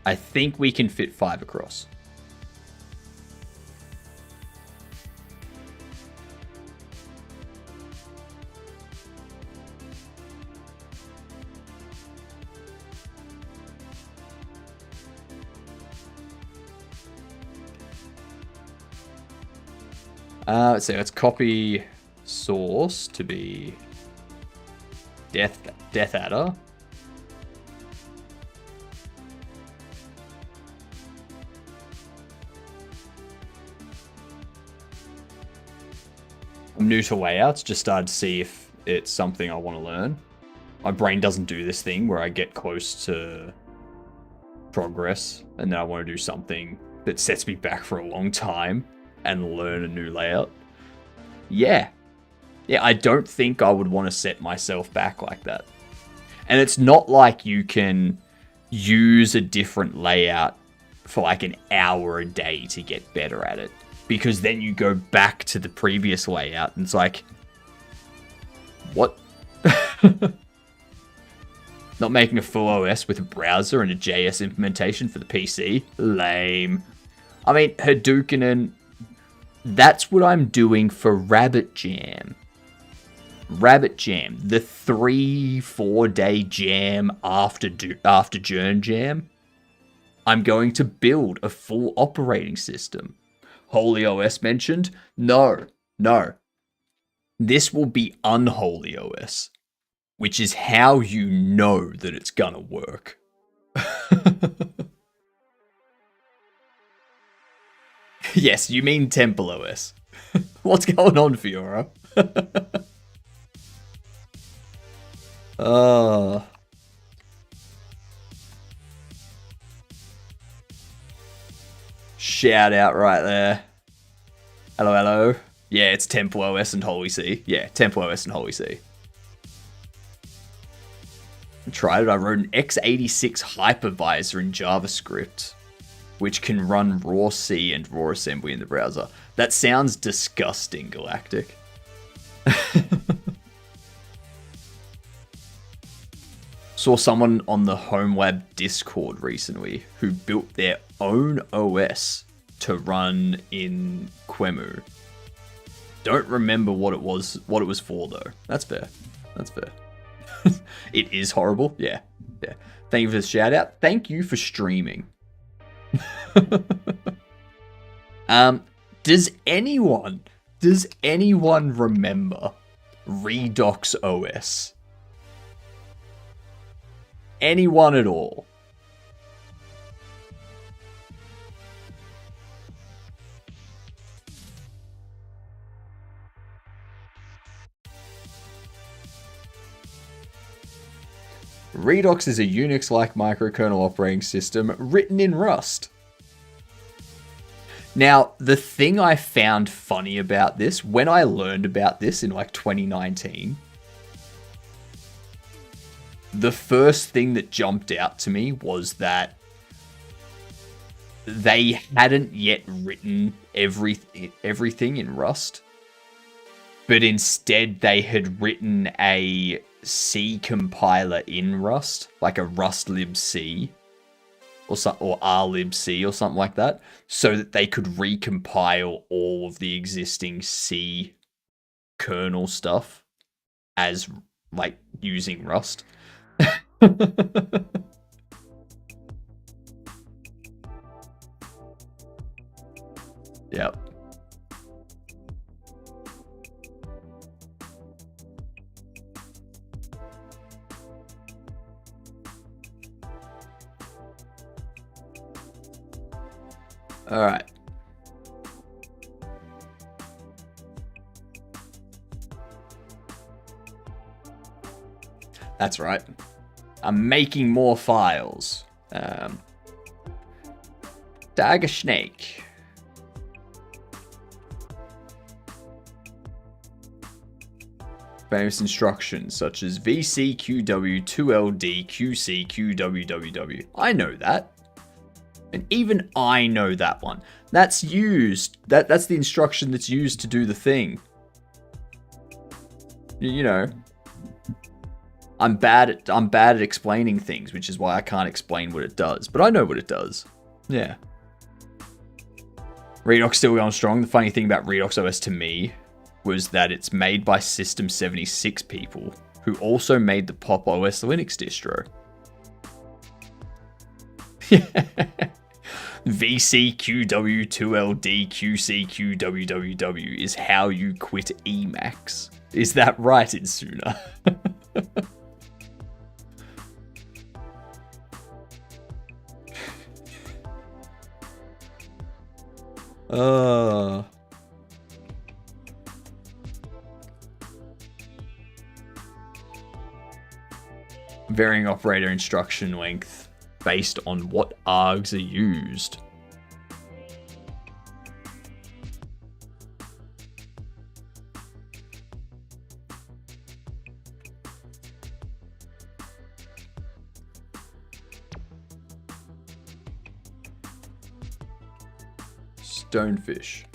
I think we can fit 5 across. Let's see, let's copy source to be Death Adder. I'm new to layouts, just started to see if it's something I want to learn. My brain doesn't do this thing where I get close to progress and then I want to do something that sets me back for a long time and learn a new layout. Yeah, I don't think I would want to set myself back like that. And it's not like you can use a different layout for like an hour a day to get better at it. Because then you go back to the previous layout and it's like, what? Not making a full OS with a browser and a JS implementation for the PC? Lame. I mean, Hadouken, that's what I'm doing for RabbitJam. RabbitJam, the 3-4 day jam after JernJam. I'm going to build a full operating system. Holy OS mentioned? No. This will be unholy OS, which is how you know that it's gonna work. Yes, you mean Temple OS. What's going on, Fiora? Shout out right there. Hello. Yeah, it's Temple OS and Holy C. Yeah, Temple OS and Holy C. I tried it. I wrote an x86 hypervisor in JavaScript, which can run raw C and raw assembly in the browser. That sounds disgusting, Galactic. Saw someone on the Home Lab Discord recently who built their own OS to run in Quemu. Don't remember what it was for though. That's fair. That's fair. It is horrible. Yeah. Yeah. Thank you for the shout out. Thank you for streaming. Does anyone remember Redox OS? Anyone at all? Redox is a Unix-like microkernel operating system written in Rust. Now, the thing I found funny about this, when I learned about this in like 2019, the first thing that jumped out to me was that they hadn't yet written everything in Rust, but instead they had written a C compiler in Rust, like a rustlibc or rlibc or something like that, so that they could recompile all of the existing C kernel stuff as like using Rust. Yep. All right. That's right. I'm making more files. Dagger Snake. Famous instructions such as VCQW2LD QCQWWW. I know that. And even I know that one. That's used. That's the instruction that's used to do the thing. You know. I'm bad at explaining things, which is why I can't explain what it does. But I know what it does. Yeah. Redox still going strong. The funny thing about Redox OS to me was that it's made by System 76 people who also made the Pop! OS Linux distro. VCQW2LDQCQWWW is how you quit Emacs. Is that right, Insuna? Varying operator instruction length based on what args are used. Stonefish.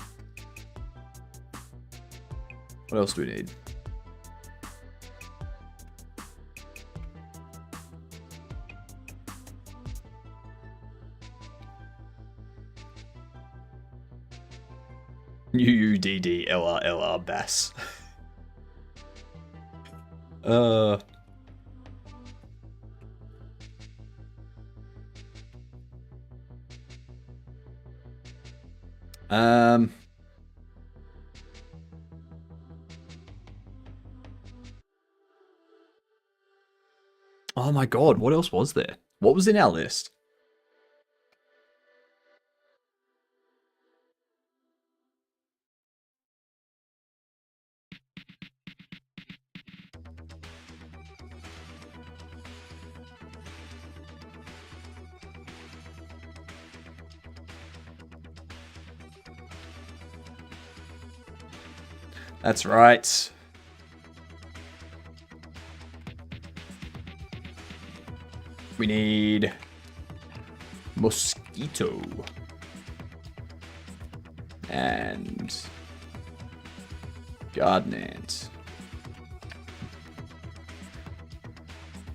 What else do we need? UUDDLRLR bass. Oh my god, what else was there? What was in our list? That's right. We need mosquito and garden ant.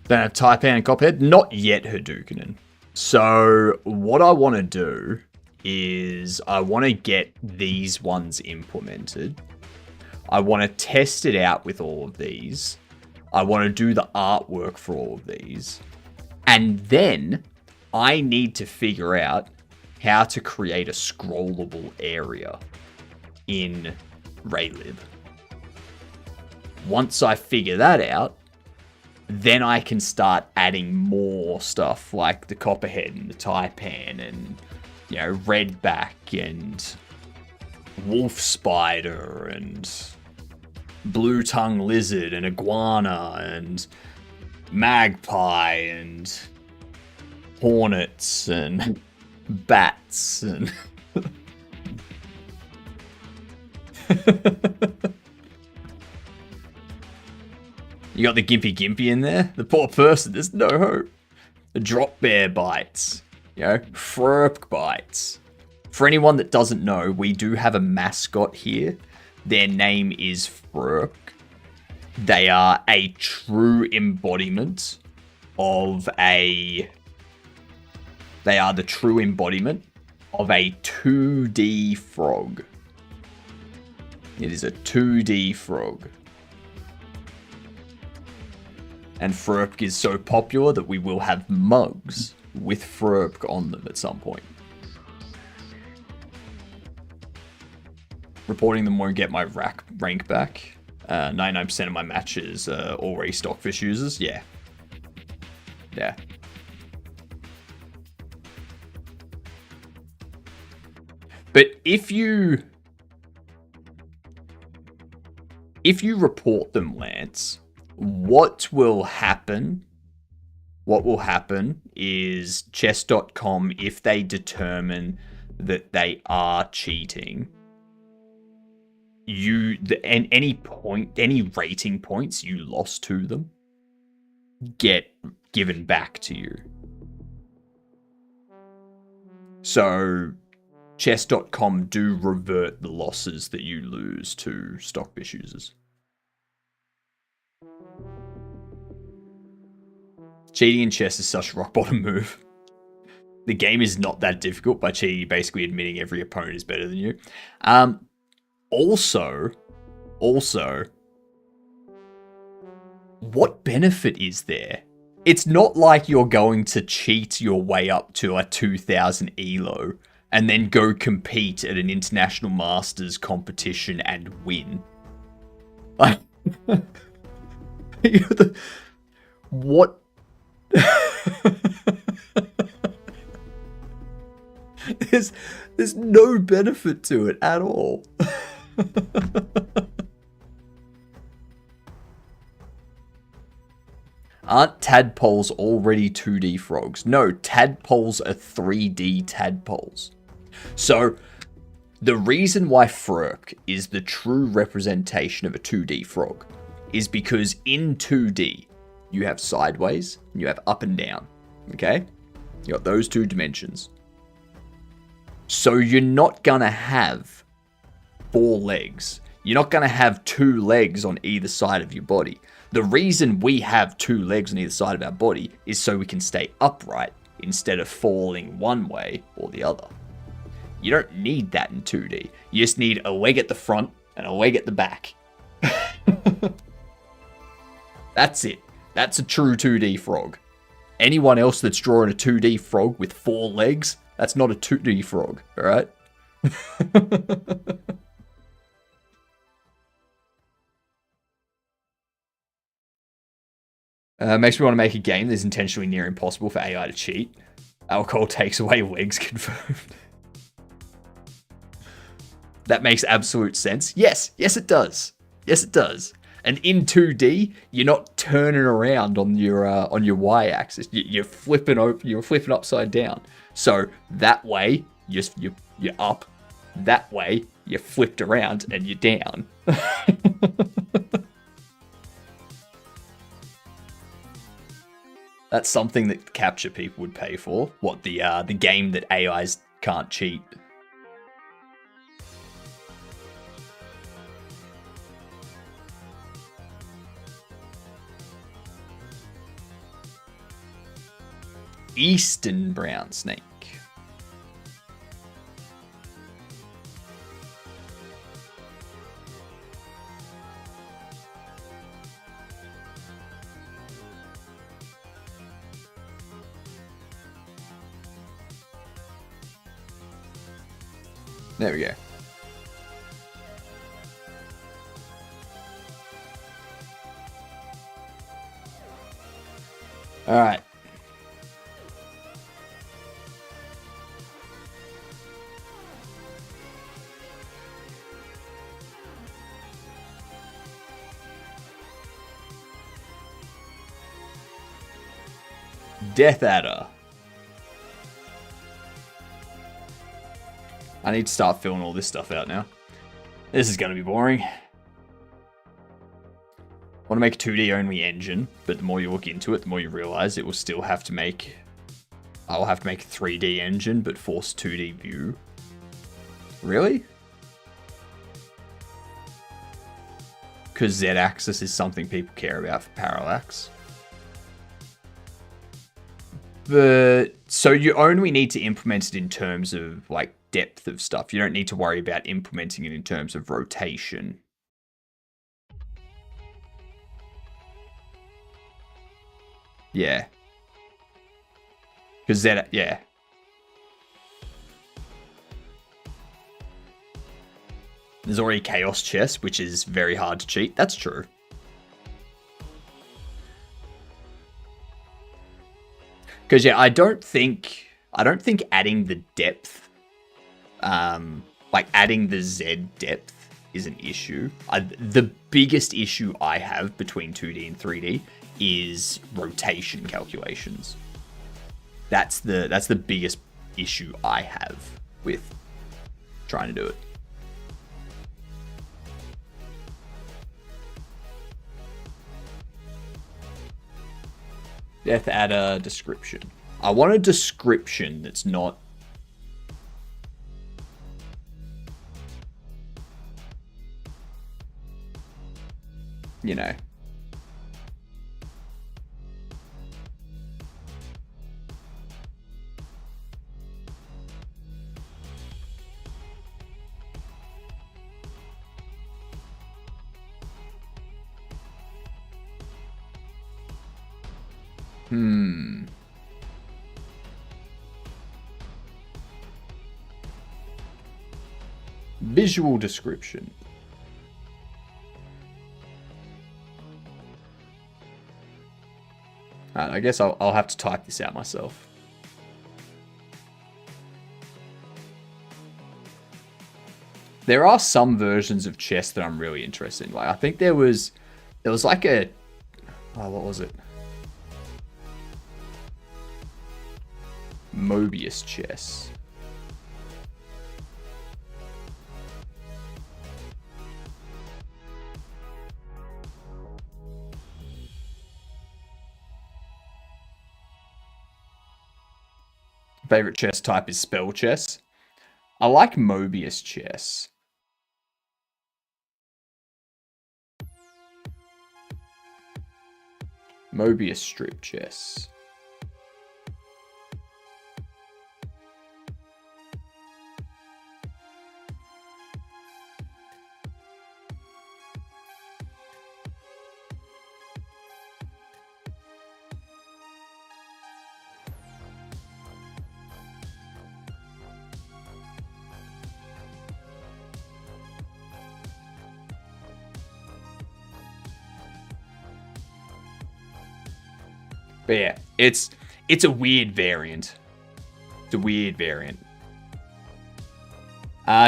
Then a Taipan and Copperhead. Not yet Hadoukenin. So what I want to do is I want to get these ones implemented. I want to test it out with all of these. I want to do the artwork for all of these. And then I need to figure out how to create a scrollable area in RayLib. Once I figure that out, then I can start adding more stuff like the Copperhead and the Taipan and, you know, Redback and Wolf Spider and Blue Tongue Lizard and Iguana and Magpie and Hornets and Bats and... You got the Gimpy Gimpy in there? The poor person, there's no hope. The Drop Bear bites. You know, Frurp bites. For anyone that doesn't know, we do have a mascot here. Their name is Frurp. They are a true embodiment of a... They are the true embodiment of a 2D frog. It is a 2D frog. And Frurp is so popular that we will have mugs with Frurp on them at some point. Reporting them won't get my rank back. 99% of my matches are already Stockfish users. Yeah. Yeah. But if you report them, Lance, what will happen is chess.com, if they determine that they are cheating, any rating points you lost to them get given back to you. So chess.com do revert the losses that you lose to Stockfish users. Cheating in chess is such a rock bottom move. The game is not that difficult. By cheating, you're basically admitting every opponent is better than you. Also, what benefit is there? It's not like you're going to cheat your way up to a 2000 ELO and then go compete at an international masters competition and win. Like, what? There's no benefit to it at all. Aren't tadpoles already 2D frogs? No, tadpoles are 3D tadpoles. So, the reason why Frurk is the true representation of a 2D frog is because in 2D, you have sideways and you have up and down. Okay? You got those two dimensions. So you're not gonna have 4 legs. You're not gonna have 2 legs on either side of your body. The reason we have 2 legs on either side of our body is so we can stay upright instead of falling one way or the other. You don't need that in 2D. You just need a leg at the front and a leg at the back. That's it. That's a true 2D frog. Anyone else that's drawing a 2D frog with 4 legs, that's not a 2D frog, alright? Makes me want to make a game that is intentionally near impossible for AI to cheat. Alcohol takes away legs confirmed. That makes absolute sense. Yes, it does. Yes, it does. And in 2D, you're not turning around on your y-axis. You're flipping upside down. So that way, you're up. That way, you're flipped around and you're down. That's something that capture people would pay for. What, the game that AIs can't cheat? eastern brown snake. There we go. All right. Death Adder. I need to start filling all this stuff out now. This is going to be boring. I want to make a 2D only engine, but the more you look into it, the more you realize it will still have to make... I will have to make a 3D engine, but force 2D view. Really? Because Z-axis is something people care about for parallax. But, so you only need to implement it in terms of, like, depth of stuff. You don't need to worry about implementing it in terms of rotation. Yeah. Because that, yeah. There's already Chaos Chess, which is very hard to cheat. That's true. Because, yeah, I don't think adding the depth, like adding the Z depth is an issue. The biggest issue I have between 2D and 3D is rotation calculations. That's the biggest issue I have with trying to do it. Death Adder description. I want a description that's not... You know. Visual description. Alright, I guess I'll have to type this out myself. There are some versions of chess that I'm really interested in. Like, I think there was like a... Oh, what was it? Mobius chess. Favorite chess type is spell chess. I like Mobius chess. Mobius strip chess. But yeah, it's a weird variant. It's a weird variant.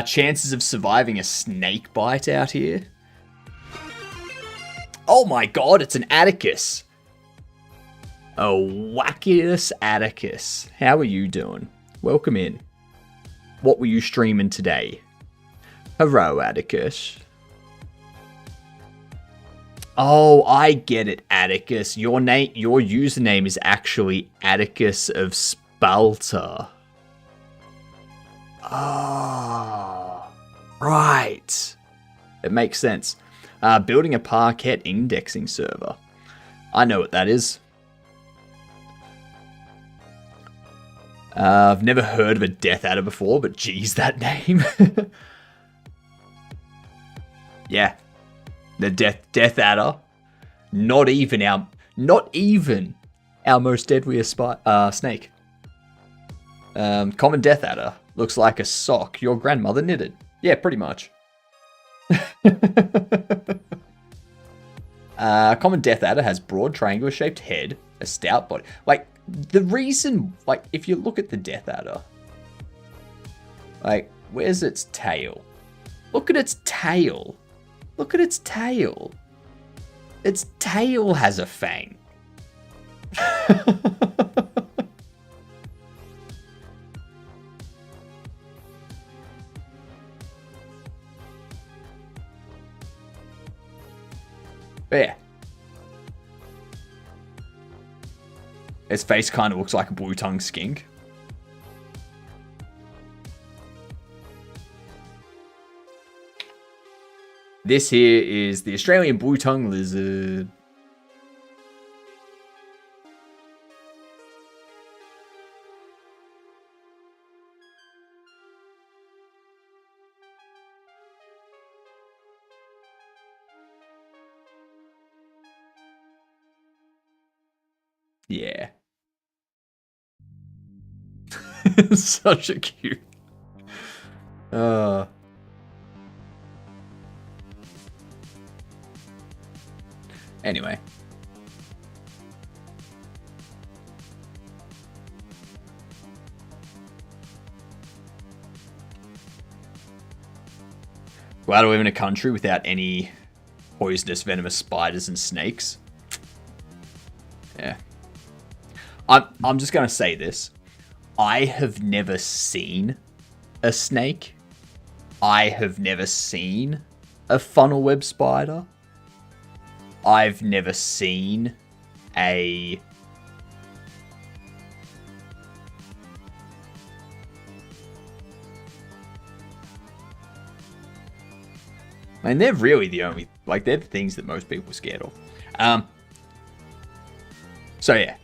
Chances of surviving a snake bite out here. Oh my god, it's an Atticus. A Wackius Atticus. How are you doing? Welcome in. What were you streaming today? Hello, Atticus. Oh, I get it, Atticus. Your username is actually Atticus of Spalta. Ah, right. It makes sense. Building a Parquet indexing server. I know what that is. I've never heard of a Death Adder before, but geez, that name. Yeah. The Death Adder. Not even our most deadliest snake. Common Death Adder. Looks like a sock your grandmother knitted. Yeah, pretty much. Common Death Adder has broad triangular shaped head, a stout body. Like, the reason, like, if you look at the Death Adder, like, where's its tail? Look at its tail. Look at its tail. Its tail has a fang. Yeah. Its face kind of looks like a blue-tongued skink. This here is the Australian blue-tongued lizard. Yeah. Such a cute. Anyway. Glad to live in a country without any poisonous, venomous spiders and snakes. Yeah. I'm just going to say this. I have never seen a snake. I have never seen a funnel web spider. I've never seen a... I mean, they're really the only... Like, they're the things that most people are scared of. So, yeah.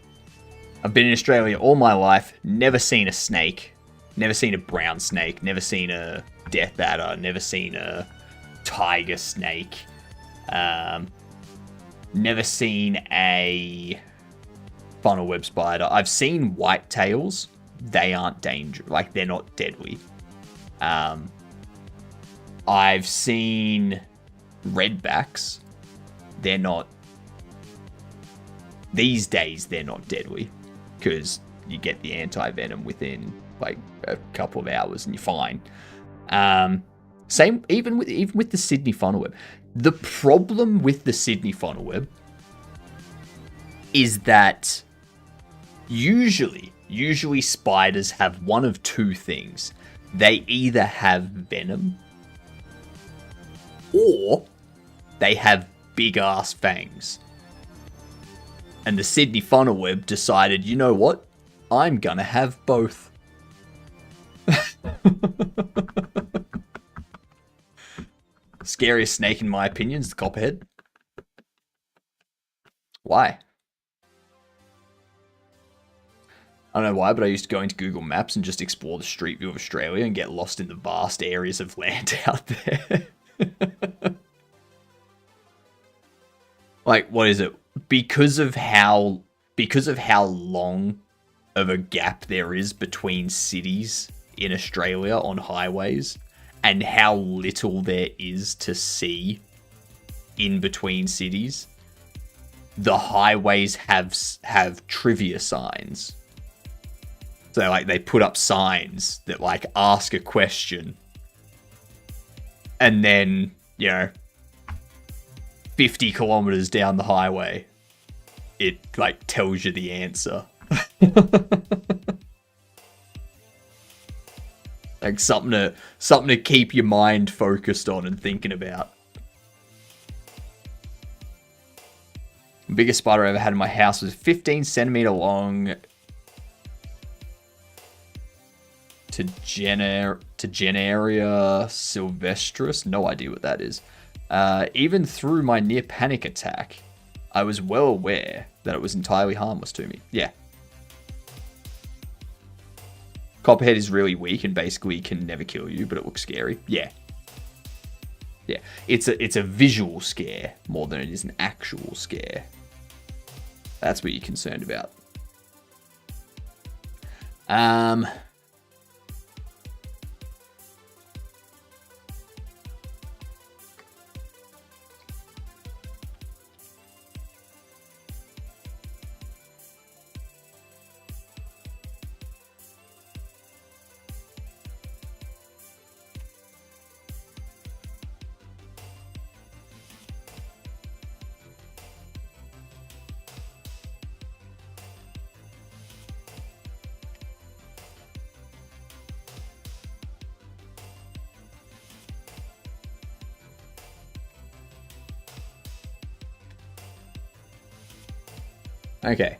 I've been in Australia all my life, never seen a snake, never seen a brown snake, never seen a Death Adder, never seen a tiger snake, never seen a funnel web spider. I've seen whitetails. They aren't dangerous. Like, they're not deadly. I've seen redbacks. They're not... These days, they're not deadly. Because you get the anti-venom within, like, a couple of hours and you're fine. Same, even with the Sydney funnel web. The problem with the Sydney funnel web is that usually spiders have one of two things. They either have venom or they have big ass fangs. And the Sydney funnel web decided, you know what? I'm gonna have both. Scariest snake in my opinion is the copperhead. Why? I don't know why, but I used to go into Google Maps and just explore the street view of Australia and get lost in the vast areas of land out there. Like, what is it? Because of how long of a gap there is between cities in Australia on highways and how little there is to see in between cities, the highways have trivia signs. So, like, they put up signs that, like, ask a question and then, you know, 50 kilometers down the highway, it, like, tells you the answer. Like, something to keep your mind focused on and thinking about. The biggest spider I ever had in my house was 15 centimeter long Tegenaria sylvestris. No idea what that is. Even through my near panic attack, I was well aware that it was entirely harmless to me. Yeah. Copperhead is really weak and basically can never kill you, but it looks scary. Yeah. Yeah. It's a visual scare more than it is an actual scare. That's what you're concerned about. Okay.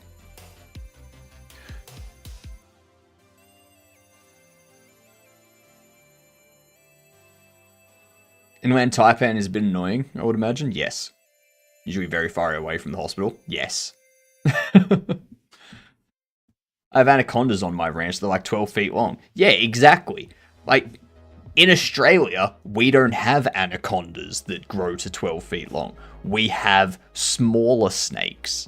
Inland Taipan is a bit annoying, I would imagine. Yes. Usually very far away from the hospital. Yes. I have anacondas on my ranch. They're like 12 feet long. Yeah, exactly. Like, in Australia, we don't have anacondas that grow to 12 feet long. We have smaller snakes.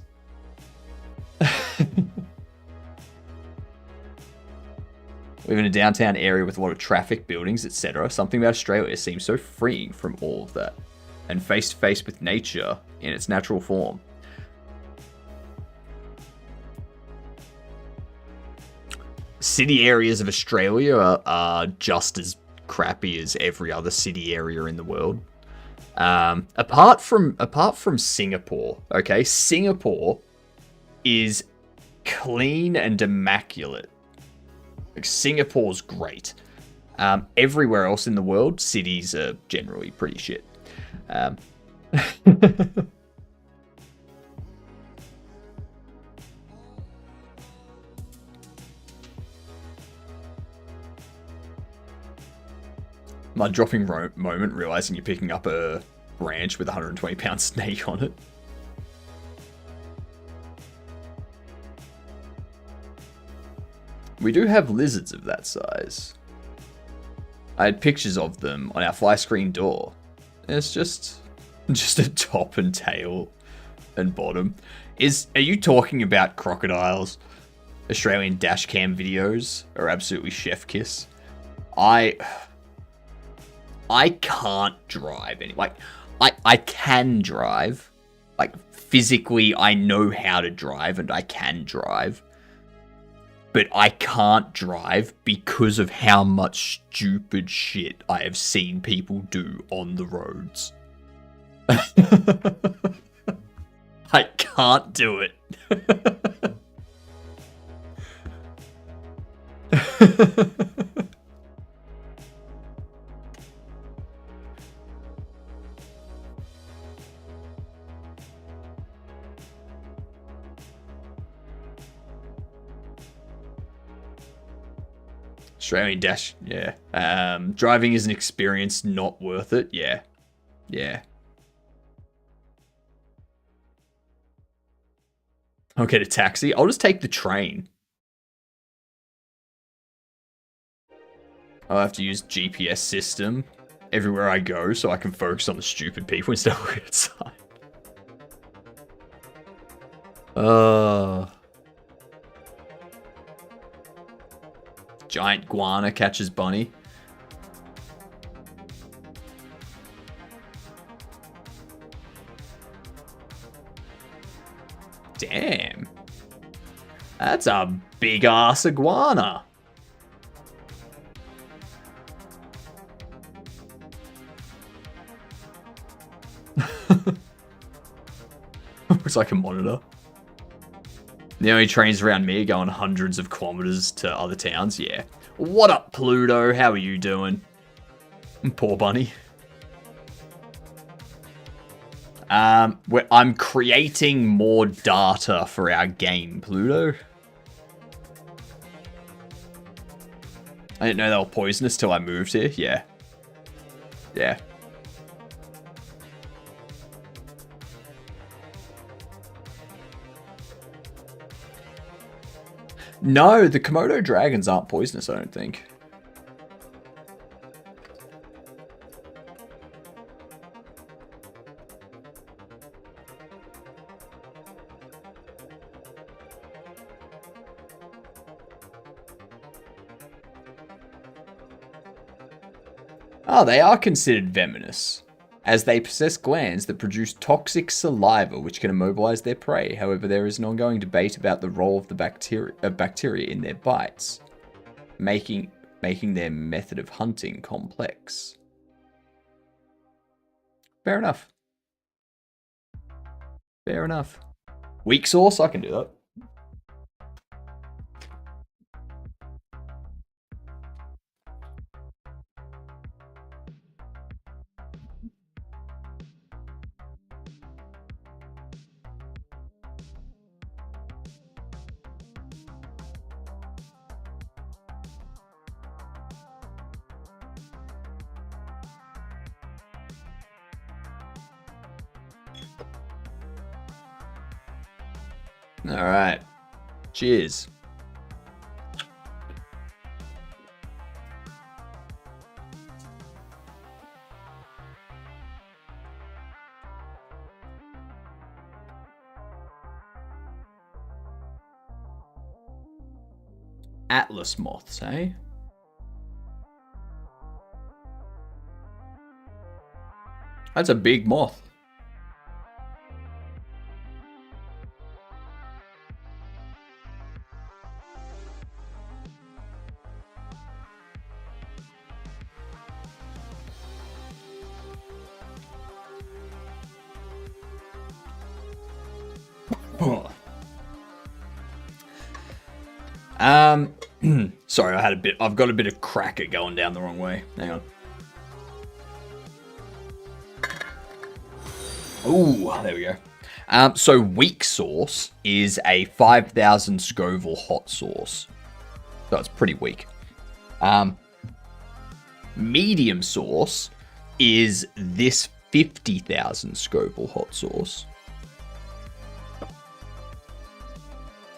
We live in a downtown area with a lot of traffic, buildings, etc. Something about Australia seems so freeing from all of that, and face to face with nature in its natural form. City areas of Australia are just as crappy as every other city area in the world. Apart from Singapore, okay? Singapore is clean and immaculate. Like, Singapore's great. Everywhere else in the world, cities are generally pretty shit. My dropping moment, realizing you're picking up a branch with a 120-pound snake on it. We do have lizards of that size. I had pictures of them on our fly screen door. It's just a top and tail and bottom. Are you talking about crocodiles? Australian dash cam videos are absolutely chef kiss. I can't drive any. Like, I can drive. Like, physically, I know how to drive and I can drive. But I can't drive because of how much stupid shit I have seen people do on the roads. I can't do it. Australian dash, yeah. Driving is an experience not worth it, yeah. Yeah. I'll get a taxi. I'll just take the train. I'll have to use GPS system everywhere I go so I can focus on the stupid people instead of looking outside. Giant guana catches bunny. Damn. That's a big ass iguana. Looks like a monitor. The only trains around me are going hundreds of kilometers to other towns. Yeah. What up, Pluto? How are you doing? Poor bunny. I'm creating more data for our game, Pluto. I didn't know they were poisonous till I moved here. Yeah. Yeah. No, the Komodo dragons aren't poisonous, I don't think. Oh, they are considered venomous, as they possess glands that produce toxic saliva which can immobilize their prey. However, there is an ongoing debate about the role of the bacteria in their bites, making their method of hunting complex. Fair enough. Fair enough. Weak sauce, I can do that. All right. Cheers. Atlas moths, eh? That's a big moth. Sorry, I've got a bit of cracker going down the wrong way. Hang on. Ooh, there we go. So weak sauce is a 5,000 Scoville hot sauce. So it's pretty weak. Medium sauce is this 50,000 Scoville hot sauce.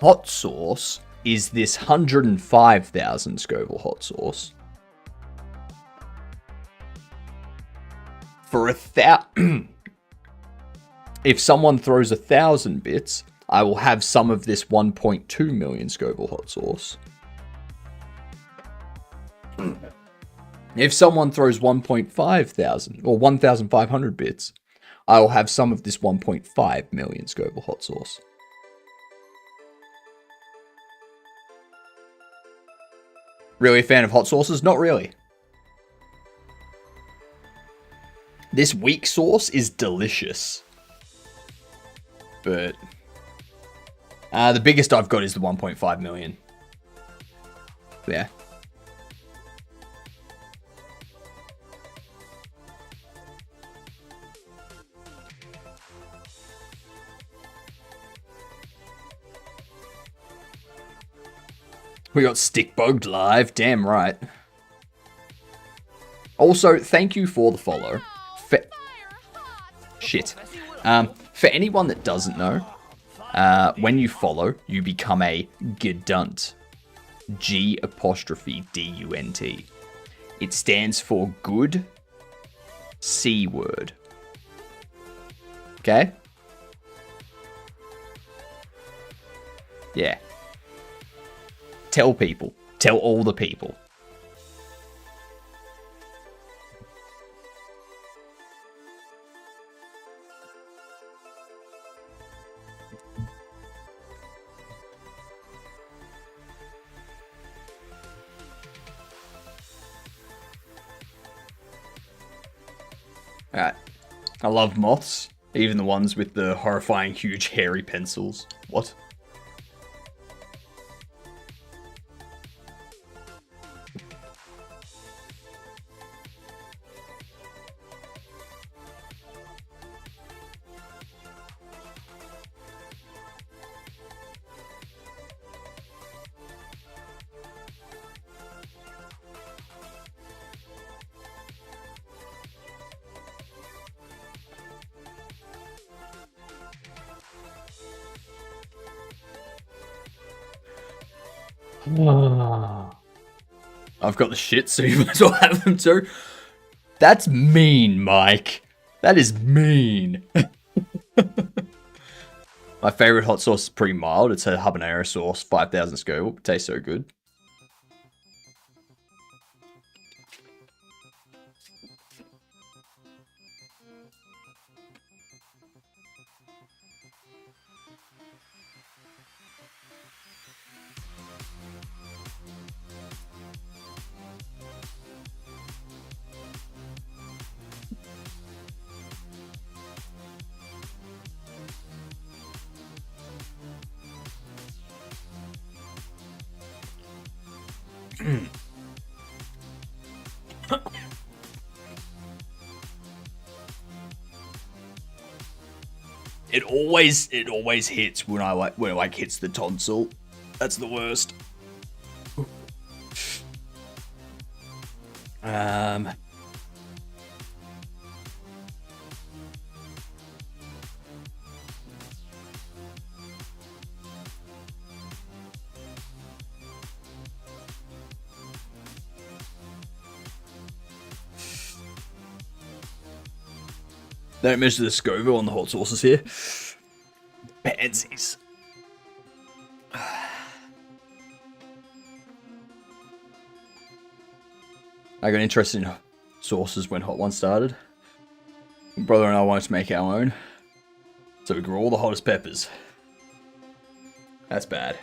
Hot sauce is this 105,000 Scoville hot sauce. For if someone throws 1,000 bits, I will have some of this 1.2 million Scoville hot sauce. If someone throws 1,500 or 1,500 bits, I will have some of this 1.5 million Scoville hot sauce. Really a fan of hot sauces? Not really. This weak sauce is delicious. But the biggest I've got is the 1.5 million. Yeah. We got Stickbugged live, damn right. Also, thank you for the follow. Shit. For anyone that doesn't know, when you follow, you become a Gedunt. G''DUNT. It stands for good C word. Okay? Yeah. Tell people. Tell all the people. Alright. I love moths. Even the ones with the horrifying, huge, hairy pencils. What? I've got the shit, so you might as well have them too. That's mean, Mike. That is mean. My favorite hot sauce is pretty mild. It's a habanero sauce, 5,000 Scoville. It tastes so good. It always hits when it hits the tonsil. That's the worst. Don't measure the Scoville on the hot sauces here. Pansies. I got interested in sauces when Hot One started. My brother and I wanted to make our own, so we grew all the hottest peppers. That's bad.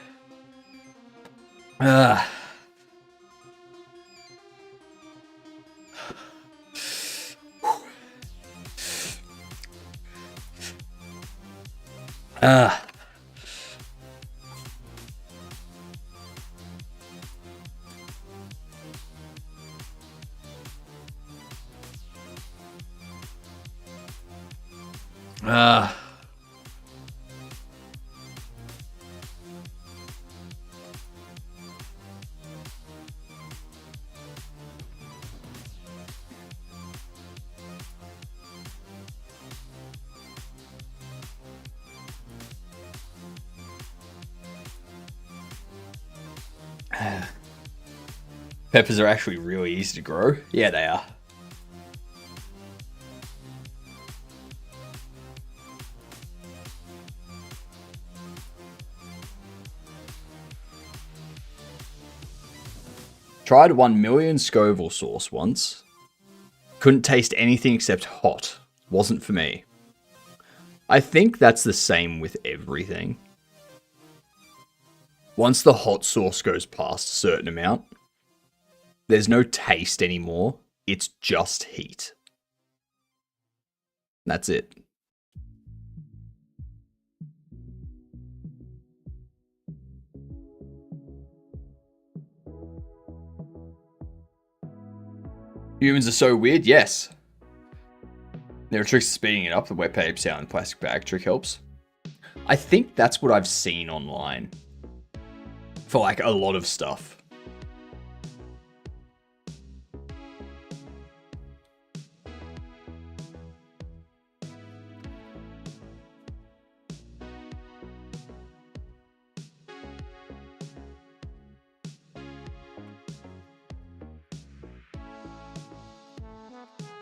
Peppers are actually really easy to grow. Yeah, they are. Tried 1 million Scoville sauce once. Couldn't taste anything except hot. Wasn't for me. I think that's the same with everything. Once the hot sauce goes past a certain amount, there's no taste anymore. It's just heat. That's it. Humans are so weird, yes. There are tricks to speeding it up. The wet paper sound in the plastic bag trick helps. I think that's what I've seen online. For like a lot of stuff.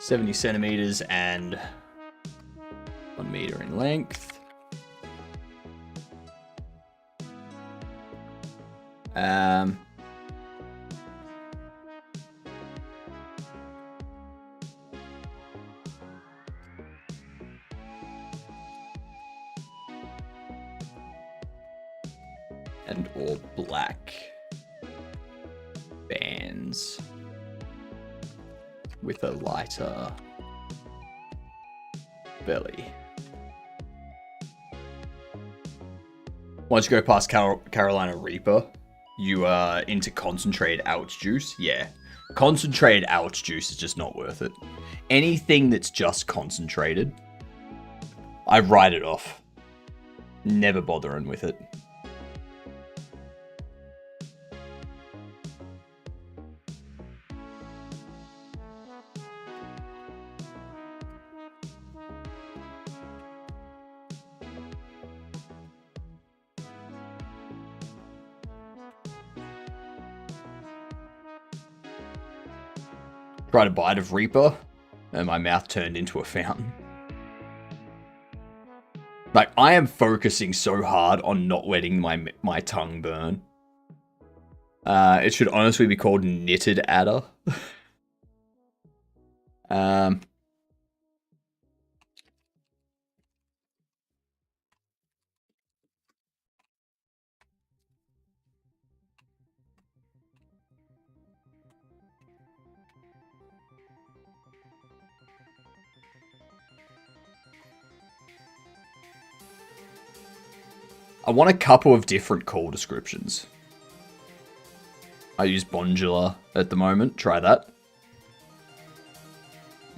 $70 centimeters and 1 meter in length. And all black bands with a lighter belly. Once you go past Carolina Reaper, you are into concentrated ouch juice. Yeah, concentrated ouch juice is just not worth it. Anything that's just concentrated, I write it off. Never bothering with it. Tried a bite of Reaper, and my mouth turned into a fountain. Like, I am focusing so hard on not letting my tongue burn. It should honestly be called Knitted Adder. I want a couple of different call descriptions. I use Bondular at the moment. Try that.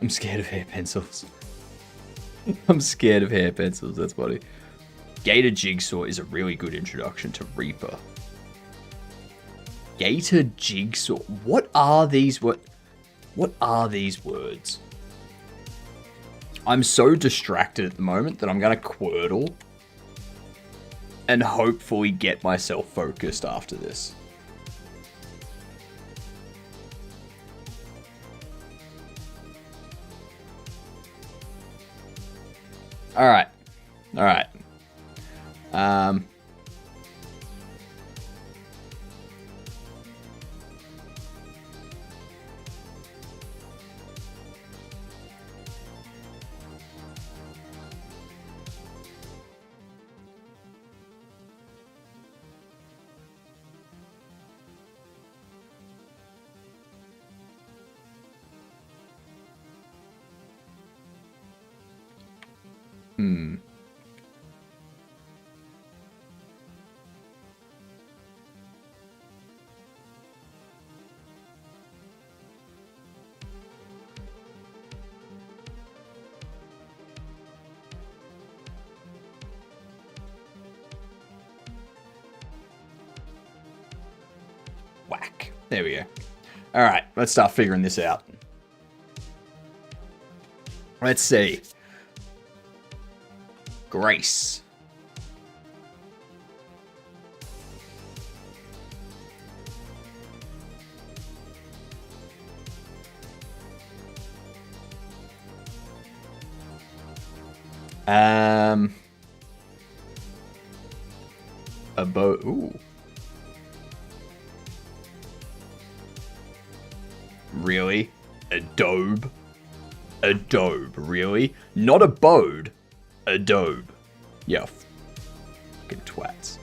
I'm scared of hair pencils. I'm scared of hair pencils. That's funny. Gator Jigsaw is a really good introduction to Reaper. Gator Jigsaw. What are these? What are these words? I'm so distracted at the moment that I'm gonna Quirtle and hopefully get myself focused after this. Alright. Alright. Whack. There we go. Alright, let's start figuring this out. Let's see. Grace. Ooh. Really? Adobe? Adobe, really? Not abode. Adobe. Yeah. Fucking twats.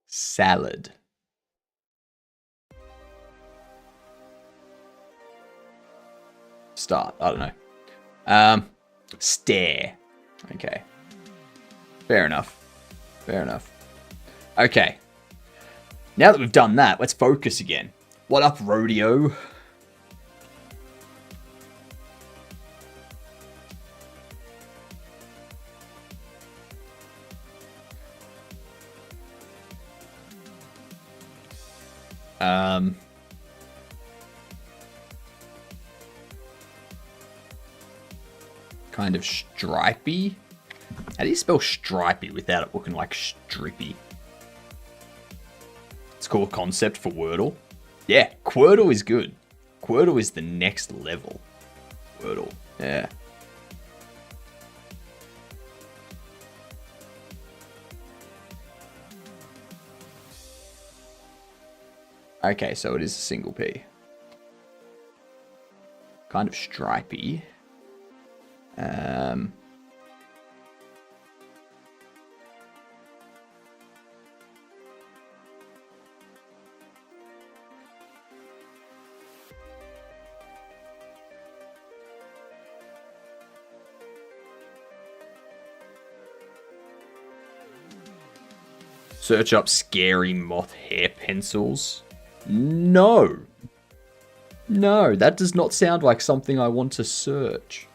Salad. Start. I don't know. Stare. Okay. Fair enough. Fair enough. Okay. Now that we've done that, let's focus again. What up, Rodeo? Kind of stripy. How do you spell stripy without it looking like strippy? It's a cool concept for Wordle. Yeah, Quirtle is good. Quirtle is the next level. Wordle, yeah. Okay, so it is a single P. Kind of stripy. Search up scary moth hair pencils. No. No, that does not sound like something I want to search.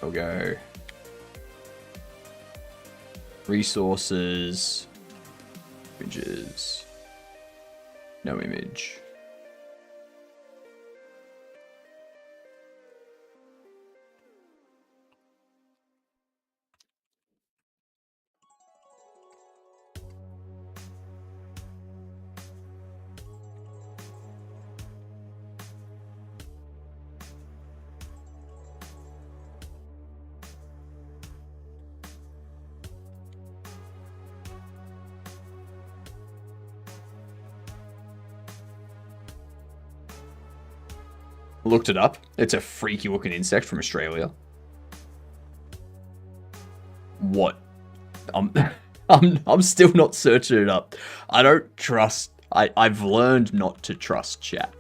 I'll go resources, images, no image. Looked it up. It's a freaky looking insect from Australia. What? I'm still not searching it up. I don't trust. I've learned not to trust chat.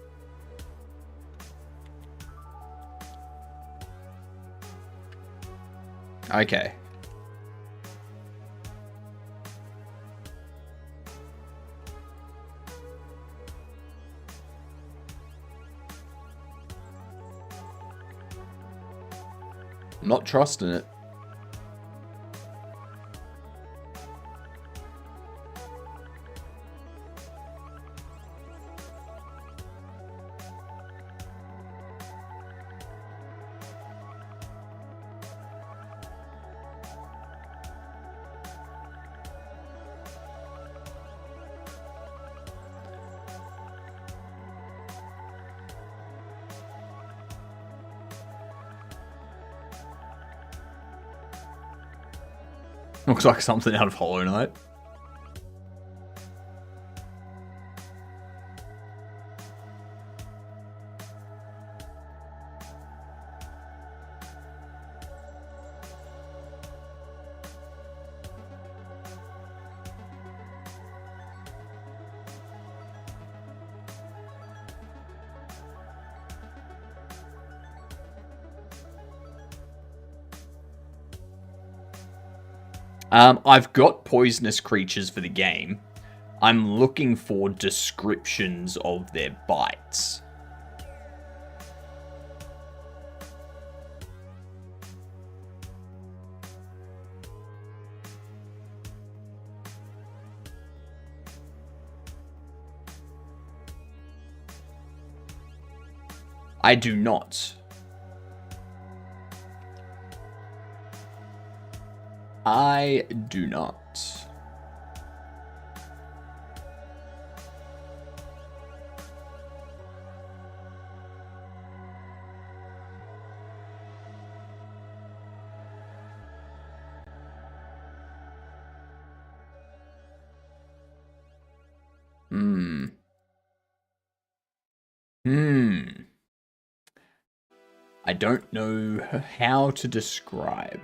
Okay. I'm not trusting it. Looks like something out of Hollow Knight. I've got poisonous creatures for the game. I'm looking for descriptions of their bites. I do not. I do not. I don't know how to describe.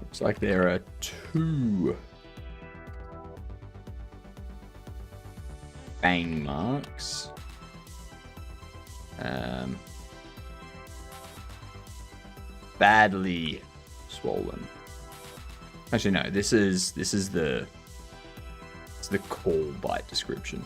Looks like there are 2 bang marks. Badly swollen. Actually, no. This is the call bite description.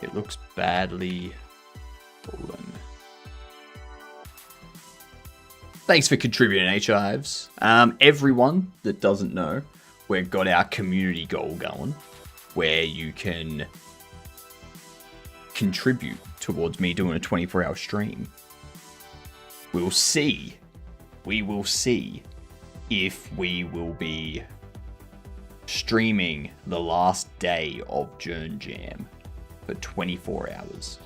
It looks badly swollen. Thanks for contributing, H-Hives. Everyone that doesn't know, we've got our community goal going, where you can contribute towards me doing a 24-hour stream. We will see if we will be streaming the last day of JernJam for 24 hours.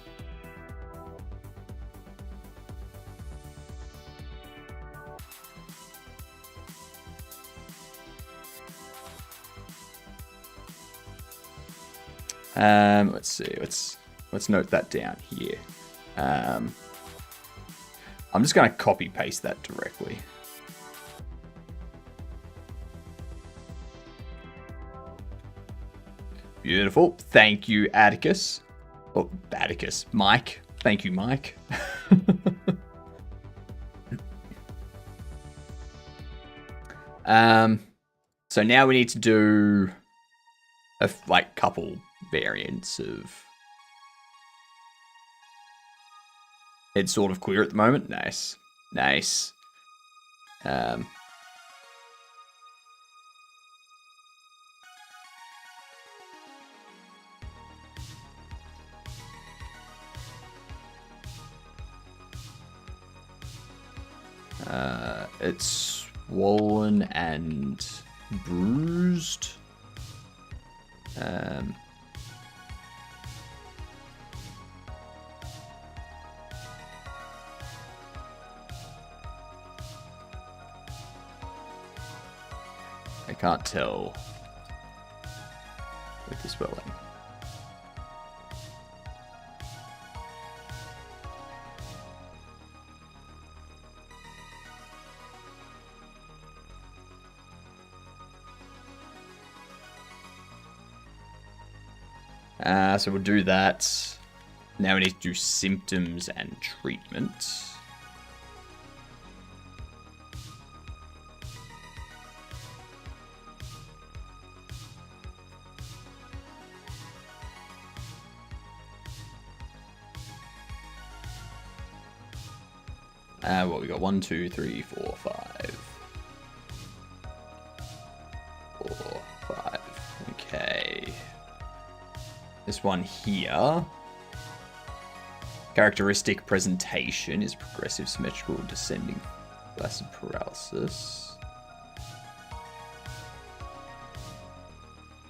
Let's see. Let's note that down here. I'm just going to copy paste that directly. Beautiful. Thank you, Atticus. Oh, Atticus. Mike. Thank you, Mike. So now we need to do a couple variants of head sort of clear at the moment. Nice. Nice. It's swollen and bruised. I can't tell with the spelling. So we'll do that. Now we need to do symptoms and treatment. What we got? 1, 2, 3, 4, 5. 4, 5. Okay. This one here. Characteristic presentation is progressive symmetrical descending flaccid paralysis.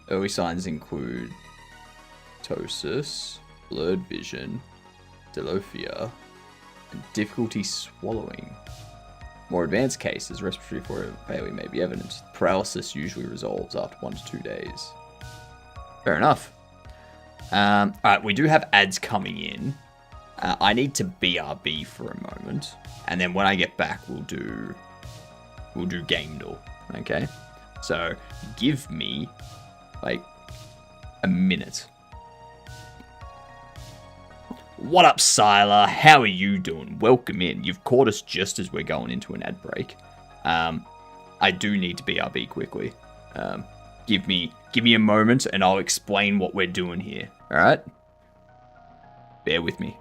Early signs include ptosis, blurred vision, dilophia, and difficulty swallowing. More advanced cases, respiratory failure may be evident. Paralysis usually resolves after 1 to 2 days. Fair enough. Alright, we do have ads coming in. I need to BRB for a moment, and then when I get back, we'll do Gamedall. Okay, so give me like a minute. What up, Sylar? How are you doing? Welcome in. You've caught us just as we're going into an ad break. I do need to BRB quickly. Give me a moment, and I'll explain what we're doing here. All right? Bear with me.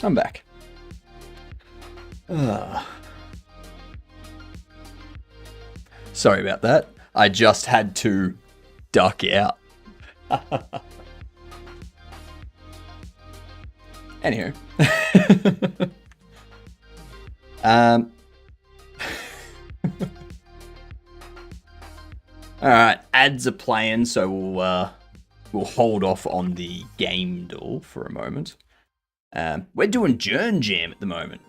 I'm back. Sorry about that. I just had to duck out. Anywho. Alright, ads are playing, so we'll hold off on the game duel for a moment. We're doing JernJam at the moment.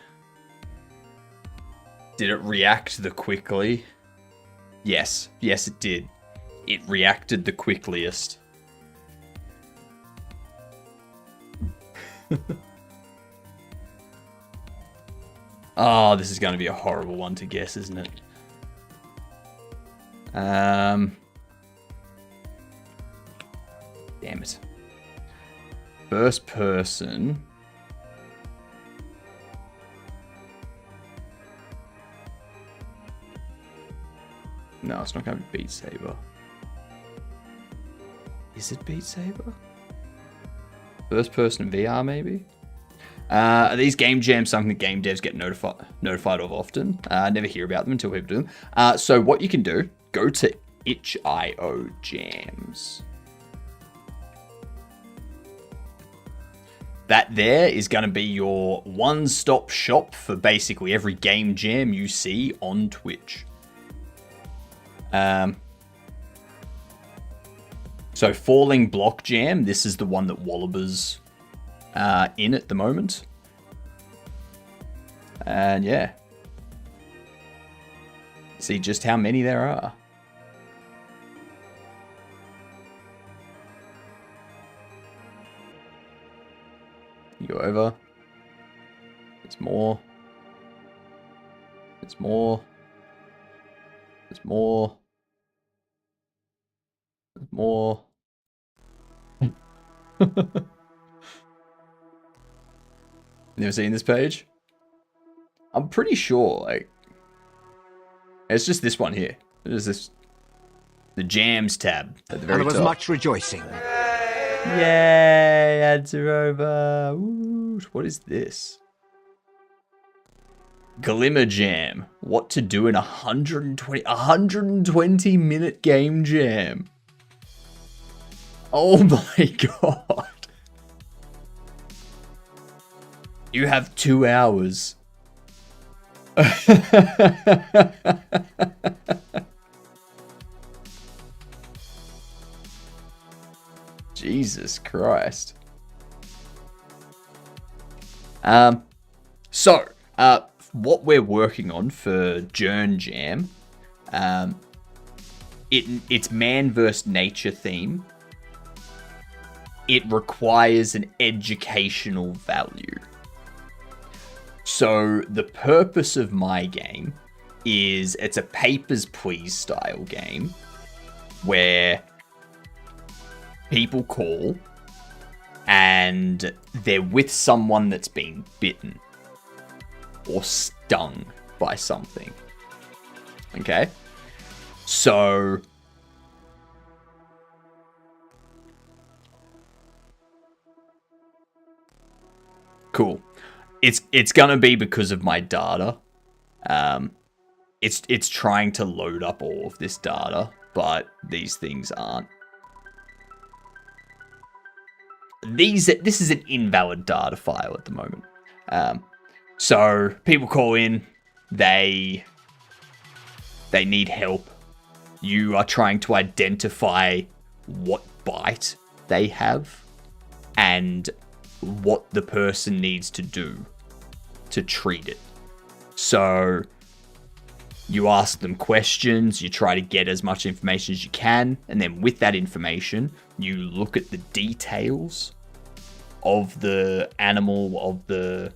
Did it react the quickly? Yes, it did. It reacted the quickliest. Oh, this is going to be a horrible one to guess, isn't it? Damn it. First person. No, it's not going to be Beat Saber. Is it Beat Saber? First person VR, maybe? Are these game jams something that game devs get notified of often? I never hear about them until people do them. So what you can do, go to itch.io jams. That there is going to be your one-stop shop for basically every game jam you see on Twitch. So Falling Block Jam, this is the one that Wallaber's in at the moment. And yeah. See just how many there are. You go over. There's more. There's more. There's more. There's more. Never seen this page? I'm pretty sure, like, it's just this one here. There's this, the jams tab at the very And there was top. much rejoicing. Yay, ads are over. Ooh, what is this? Glimmer Jam. What to do in 120 minute game jam. Oh my god. You have 2 hours. Jesus Christ. So, what we're working on for JernJam, it's man versus nature theme. It requires an educational value. So the purpose of my game is it's a Papers, Please style game where people call and they're with someone that's been bitten or stung by something. Okay? So cool. It's gonna be because of my data. It's trying to load up all of this data, but these things aren't. This is an invalid data file at the moment. So people call in, they need help. You are trying to identify what bite they have and what the person needs to do to treat it. So you ask them questions, you try to get as much information as you can, and then with that information, you look at the details of the animal, of the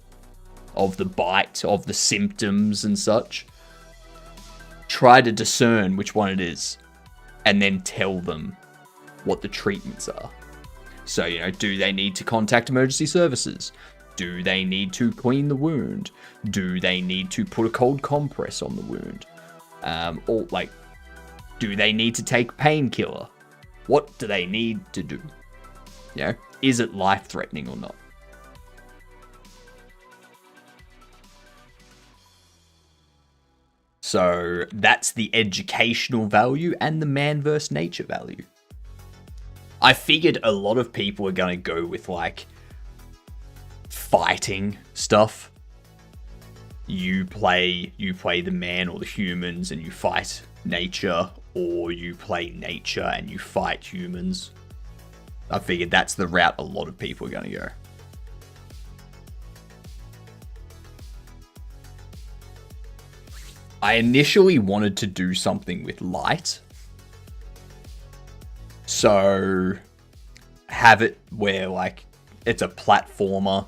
bite, of the symptoms and such. Try to discern which one it is, and then tell them what the treatments are. So, you know, do they need to contact emergency services? Do they need to clean the wound? Do they need to put a cold compress on the wound? Or, like, do they need to take painkiller? What do they need to do? You know, is it life-threatening or not? So that's the educational value and the man versus nature value. I figured a lot of people are going to go with like fighting stuff. You play the man or the humans and you fight nature, or you play nature and you fight humans. I figured that's the route a lot of people are going to go. I initially wanted to do something with light. So have it where like it's a platformer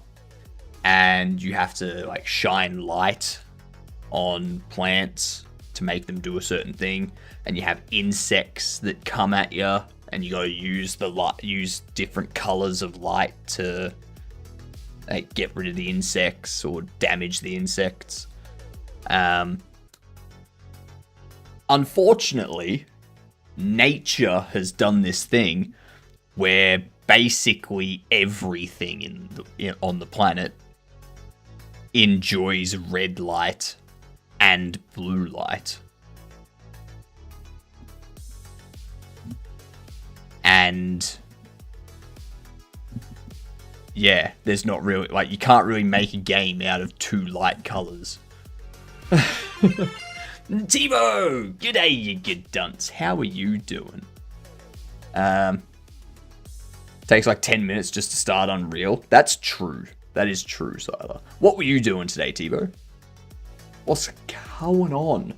and you have to like shine light on plants to make them do a certain thing, and you have insects that come at you and you got to use different colors of light to like get rid of the insects or damage the insects. Unfortunately, nature has done this thing where basically everything on the planet enjoys red light and blue light. And yeah, there's not really, like, you can't really make a game out of two light colors. Timo! G'day, you good dunce. How are you doing? Takes like 10 minutes just to start Unreal. That's true. That is true, Siler. What were you doing today, Timo? What's going on?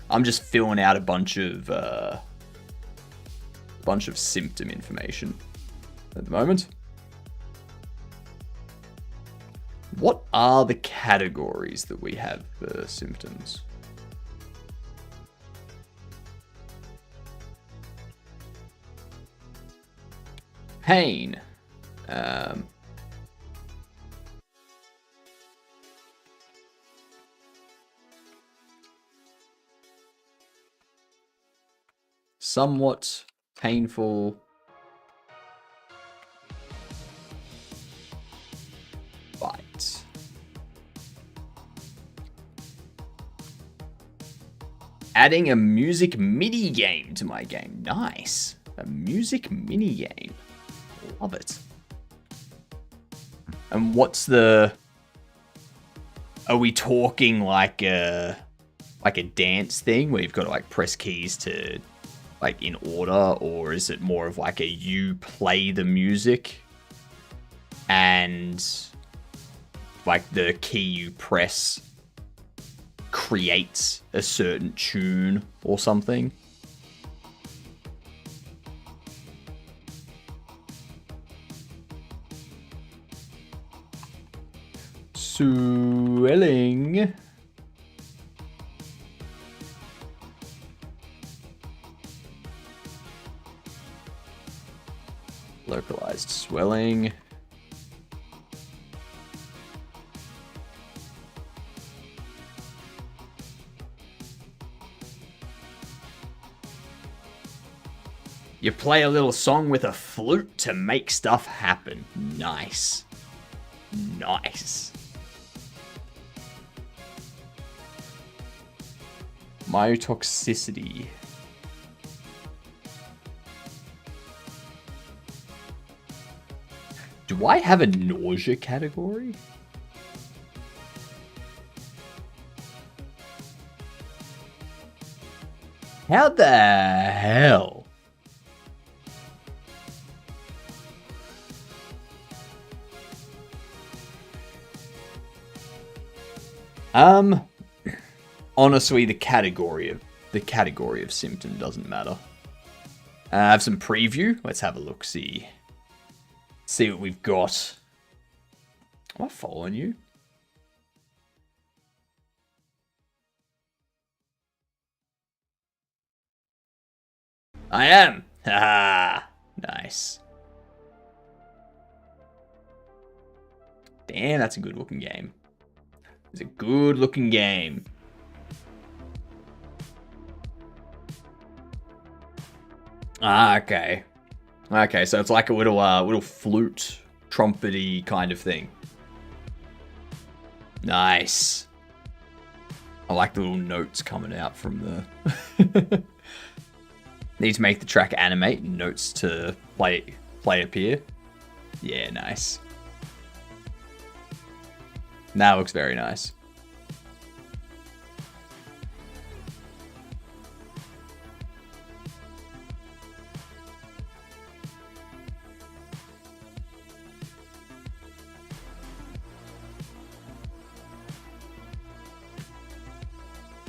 I'm just filling out a bunch of symptom information at the moment. What are the categories that we have for symptoms? Pain. Somewhat painful. Bite. Adding a music mini game to my game. Nice. A music mini game. Love it. And what's the... Are we talking like a dance thing where you've got to like press keys to like in order, or is it more of like a you play the music and like the key you press creates a certain tune or something? Swelling. Localized swelling. You play a little song with a flute to make stuff happen. Nice. Nice. Myotoxicity. Do I have a nausea category? How the hell? Honestly, the category of symptom doesn't matter. I have some preview. Let's have a look. See what we've got. Am I following you? I am. Ah, nice. Damn, that's a good looking game. It's a good looking game. Ah, okay. Okay, so it's like a little flute, trumpety kind of thing. Nice. I like the little notes coming out from the... Need to make the track animate. Notes to play appear. Yeah, nice. That looks very nice.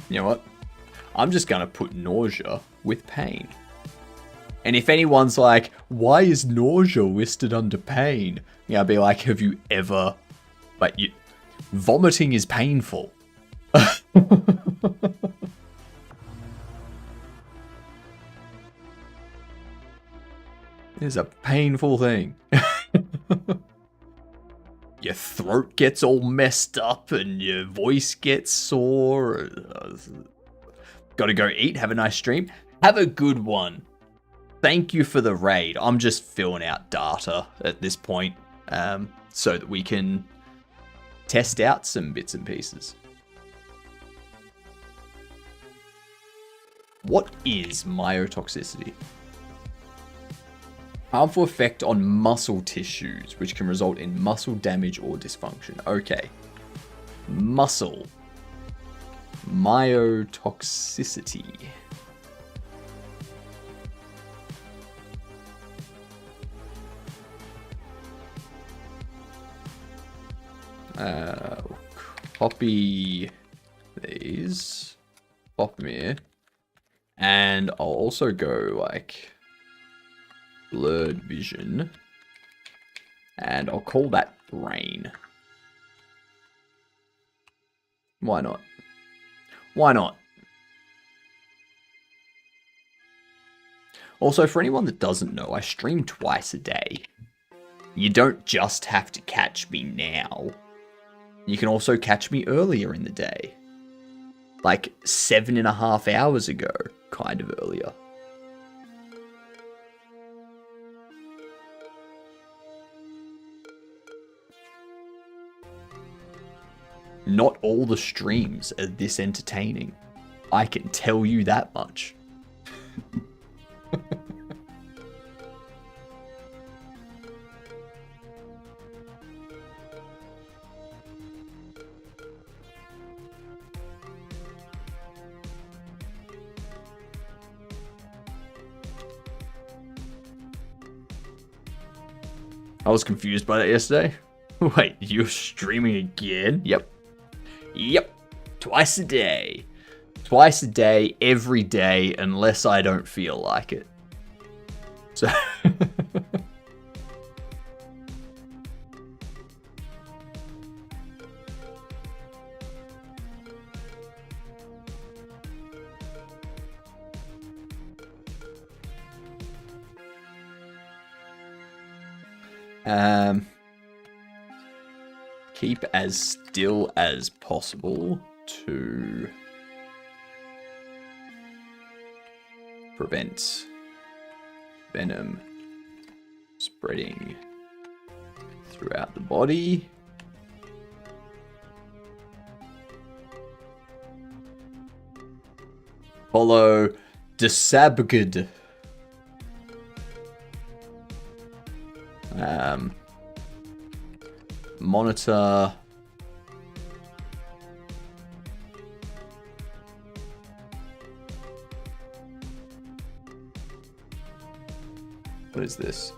You know what? I'm just going to put nausea with pain. And if anyone's like, why is nausea listed under pain? Yeah, I'll be like, have you ever... Like, vomiting is painful. It's a painful thing. Your throat gets all messed up and your voice gets sore. Gotta go eat, have a nice stream. Have a good one. Thank you for the raid. I'm just filling out data at this point so that we can test out some bits and pieces. What is myotoxicity? Harmful effect on muscle tissues, which can result in muscle damage or dysfunction. Okay. Muscle. Myotoxicity. Copy these. Pop them here. And I'll also go like blurred vision. And I'll call that brain. Why not? Why not? Also, for anyone that doesn't know, I stream twice a day. You don't just have to catch me now. You can also catch me earlier in the day. Like 7.5 hours ago, kind of earlier. Not all the streams are this entertaining. I can tell you that much. I was confused by that yesterday. Wait, you're streaming again? Yep. Yep. Twice a day. Twice a day, every day, unless I don't feel like it. So... keep as still as possible to prevent venom spreading throughout the body. Follow Desabged. Monitor what is this?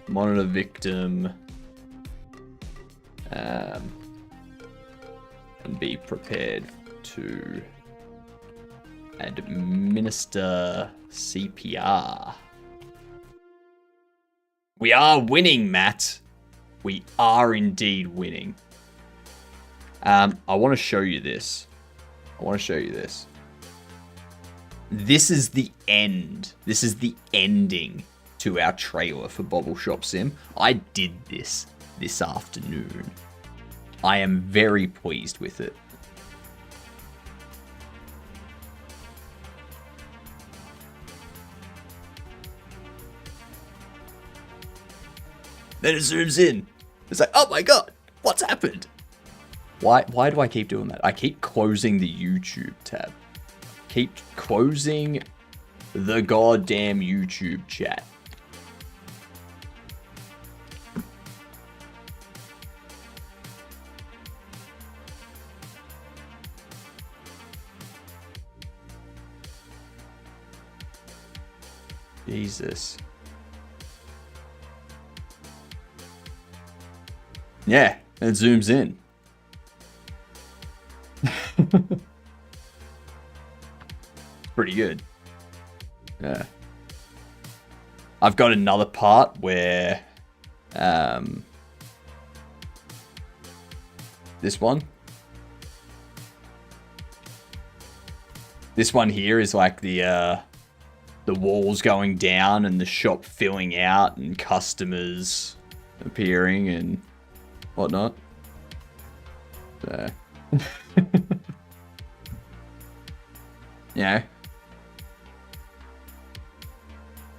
Monitor victim. And be prepared to administer CPR. We are winning, Matt. We are indeed winning. I want to show you this. This is the end. This is the ending to our trailer for Bobble Shop Sim. I did this afternoon. I am very pleased with it. Then it zooms in. It's like, oh my god, what's happened? Why do I keep doing that? I keep closing the YouTube tab. Keep closing the goddamn YouTube chat. Jesus. Yeah, it zooms in. Pretty good. Yeah. I've got another part where this one here is like the walls going down and the shop filling out and customers appearing and whatnot. So yeah.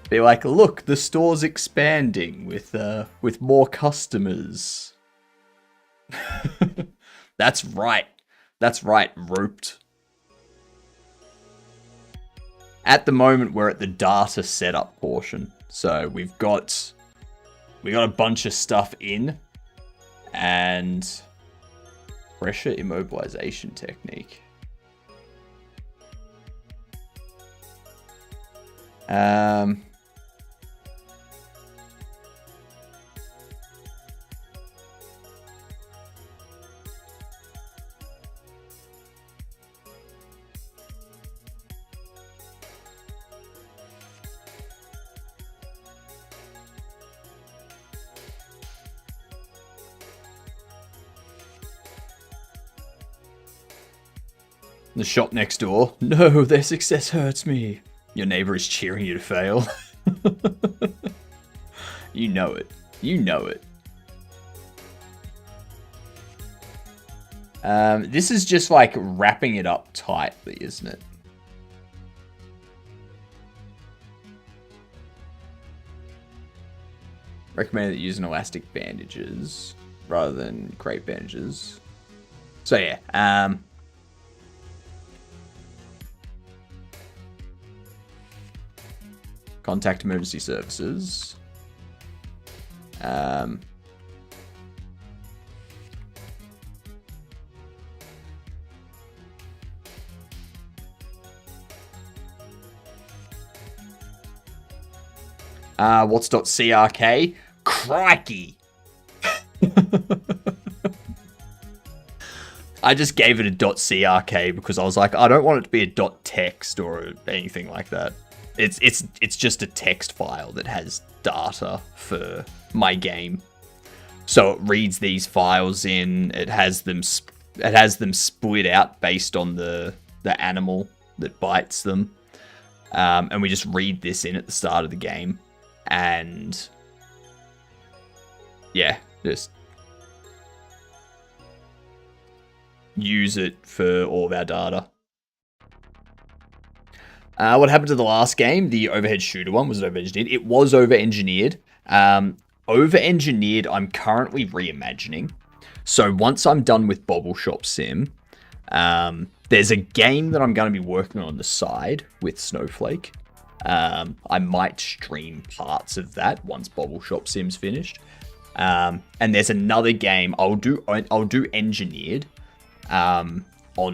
Be like, look, the store's expanding with more customers. That's right. That's right, roped. At the moment, we're at the data setup portion. So we've got a bunch of stuff in, and pressure immobilization technique. The shop next door. No, their success hurts me. Your neighbor is cheering you to fail. You know it. You know it. This is just like wrapping it up tightly, isn't it? Recommend that using elastic bandages rather than crepe bandages. So yeah, contact emergency services. What's .crk? Crikey! I just gave it a .crk because I was like, I don't want it to be a .text or anything like that. It's just a text file that has data for my game. So it reads these files in. It has them split out based on the animal that bites them, and we just read this in at the start of the game, and yeah, just use it for all of our data. What happened to the last game? The overhead shooter one, was it over-engineered? It was over-engineered. Over-engineered, I'm currently reimagining. So once I'm done with Bobble Shop Sim, there's a game that I'm going to be working on the side with Snowflake. I might stream parts of that once Bobble Shop Sim's finished. And there's another game I'll do engineered on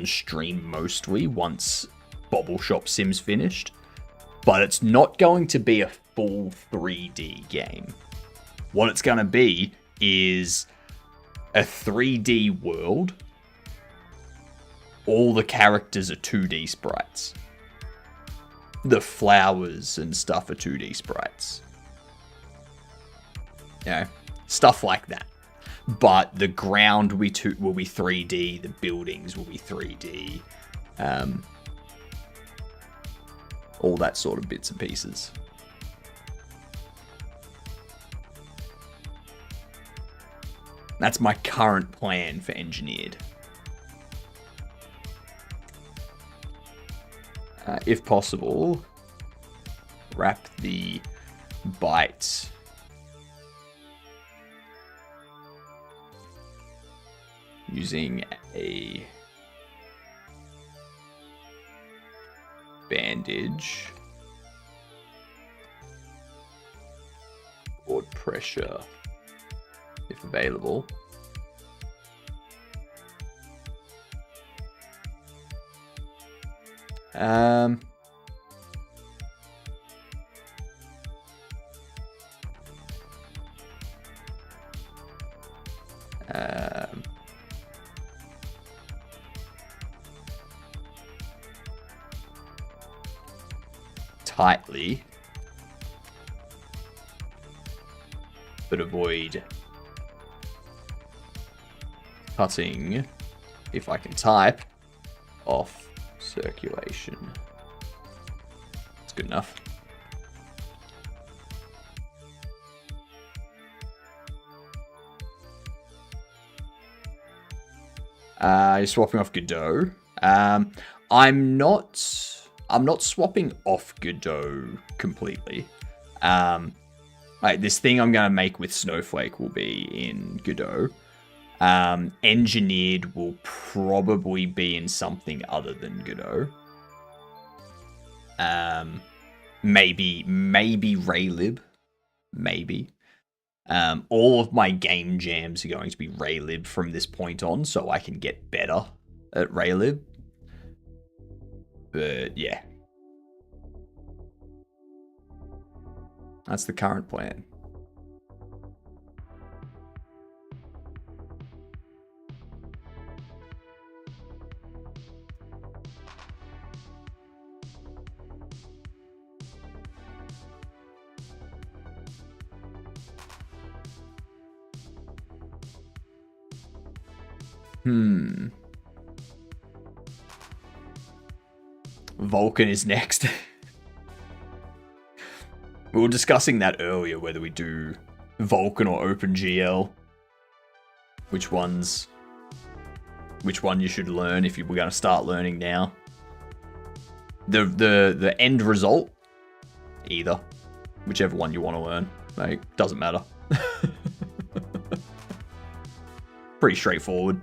stream mostly once Bobble Shop Sim's finished, but it's not going to be a full 3D game. What it's going to be is a 3D world. All the characters are 2D sprites. The flowers and stuff are 2D sprites. You know, stuff like that. But the ground will be 3D, the buildings will be 3D. All that sort of bits and pieces. That's my current plan for engineered. If possible, wrap the bite using a bandage. Blood pressure, if available. Tightly, but avoid cutting, if I can type, off circulation. That's good enough. You're swapping off Godot. I'm not swapping off Godot completely. Like this thing I'm gonna make with Snowflake will be in Godot. Engineered will probably be in something other than Godot. Maybe RayLib. Maybe. All of my game jams are going to be RayLib from this point on, so I can get better at RayLib. But yeah. That's the current plan. Vulcan is next. We were discussing that earlier, whether we do Vulcan or OpenGL. Which one you should learn if you were going to start learning now. The end result, either. Whichever one you want to learn. Like, doesn't matter. Pretty straightforward,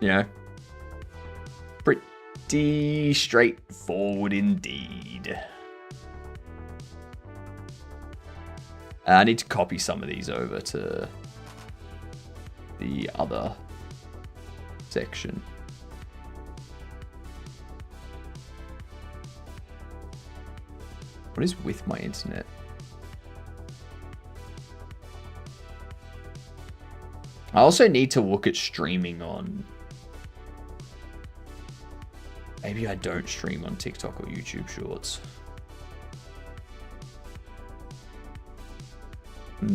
you know. Pretty straightforward indeed. I need to copy some of these over to the other section. What is with my internet? I also need to look at streaming on... Maybe I don't stream on TikTok or YouTube Shorts. I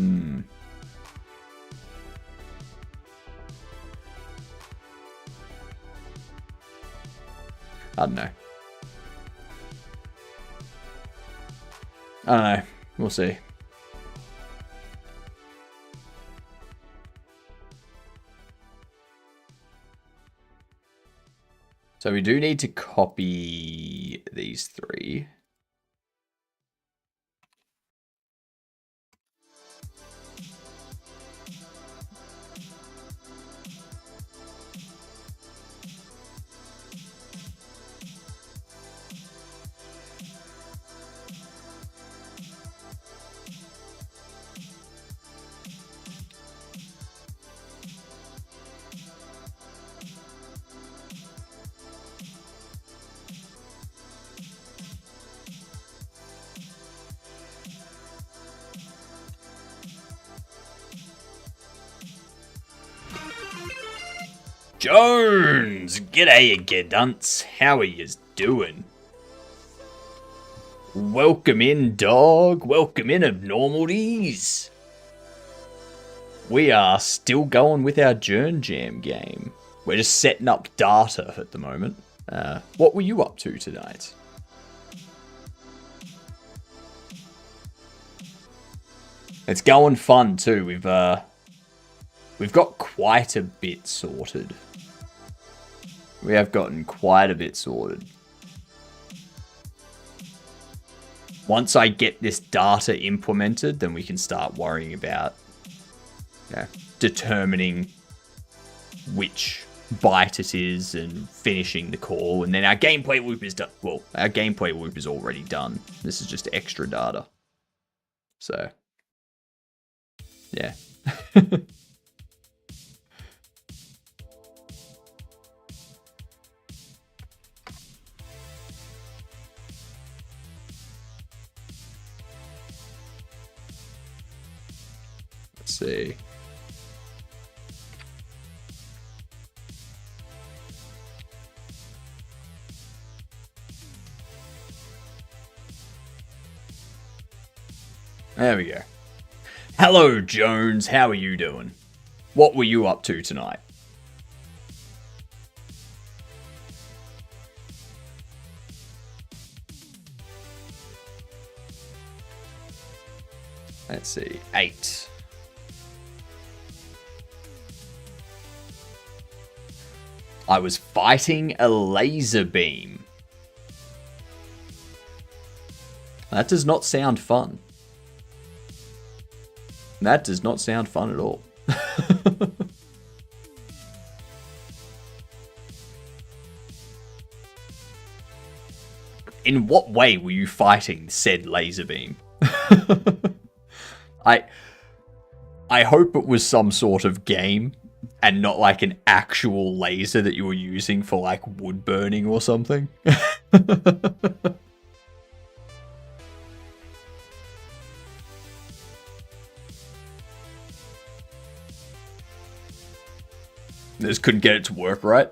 don't know. I don't know. We'll see. So we do need to copy these three. Jones! G'day again, dunce. How are yous doing? Welcome in, dog. Welcome in, abnormalities. We are still going with our JernJam game. We're just setting up data at the moment. What were you up to tonight? It's going fun too. We've got quite a bit sorted. We have gotten quite a bit sorted. Once I get this data implemented, then we can start worrying about determining which bite it is and finishing the call. And then our gameplay loop is done. Well, our gameplay loop is already done. This is just extra data. So, yeah. Let's see. There we go. Hello, Jones. How are you doing? What were you up to tonight? Let's see. 8. I was fighting a laser beam. That does not sound fun. That does not sound fun at all. In what way were you fighting said laser beam? I hope it was some sort of game and not like an actual laser that you were using for like wood burning or something. Just couldn't get it to work right.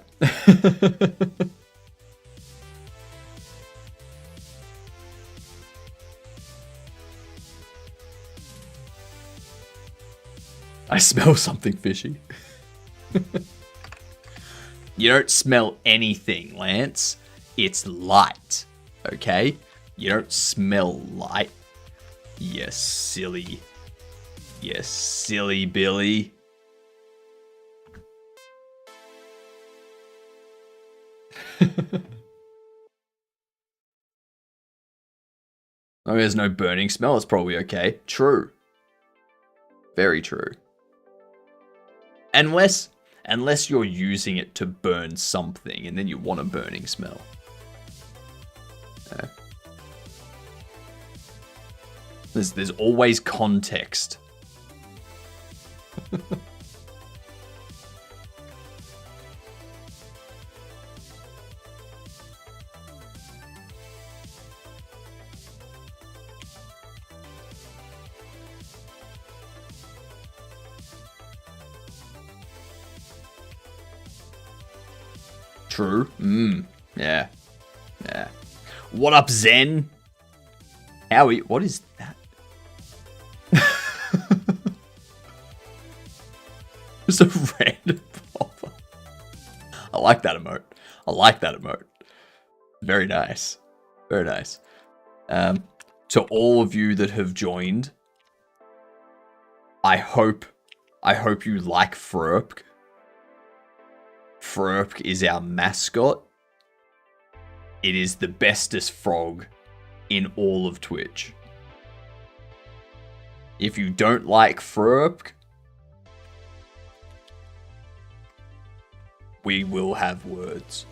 I smell something fishy. You don't smell anything, Lance. It's light. Okay? You don't smell light. You silly. You silly Billy. Oh, there's no burning smell. It's probably okay. True. Very true. Unless you're using it to burn something and then you want a burning smell. Yeah. There's always context. True. Yeah. Yeah. What up, Zen? How are you? What is that? Just a random popper. I like that emote. I like that emote. Very nice. Very nice. To all of you that have joined, I hope you like Frurp. Frurp is our mascot. It is the bestest frog in all of Twitch. If you don't like Frurp, we will have words.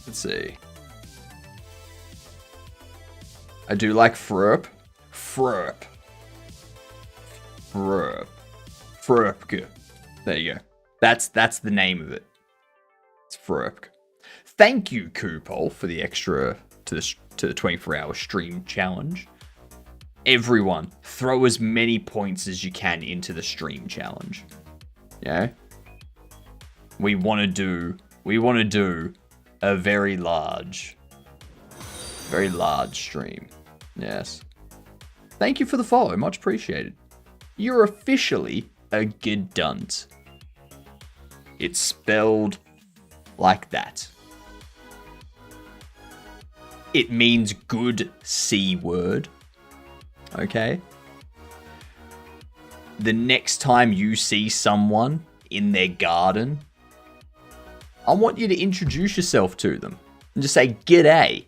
Let's see. I do like Frurp. Frurp. Frurp. Frurpke. There you go. That's the name of it. It's Frurpke. Thank you, Coopol, for the extra to the 24-hour stream challenge. Everyone, throw as many points as you can into the stream challenge. Yeah? We want to do a very large stream. Yes. Thank you for the follow. Much appreciated. You're officially a good dunt. It's spelled like that. It means good C word. Okay? The next time you see someone in their garden, I want you to introduce yourself to them. And just say, "G'day,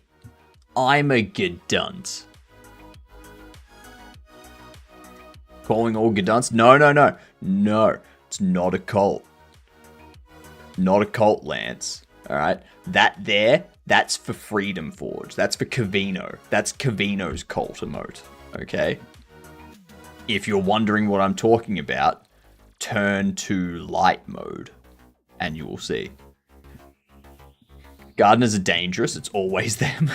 I'm a Gedunt." Calling all Gedunts? No. No, it's not a cult. Not a cult, Lance. Alright? That's for Freedom Forge. That's for Kavino. That's Kavino's cult emote. Okay? If you're wondering what I'm talking about, turn to light mode and you will see. Gardeners are dangerous. It's always them.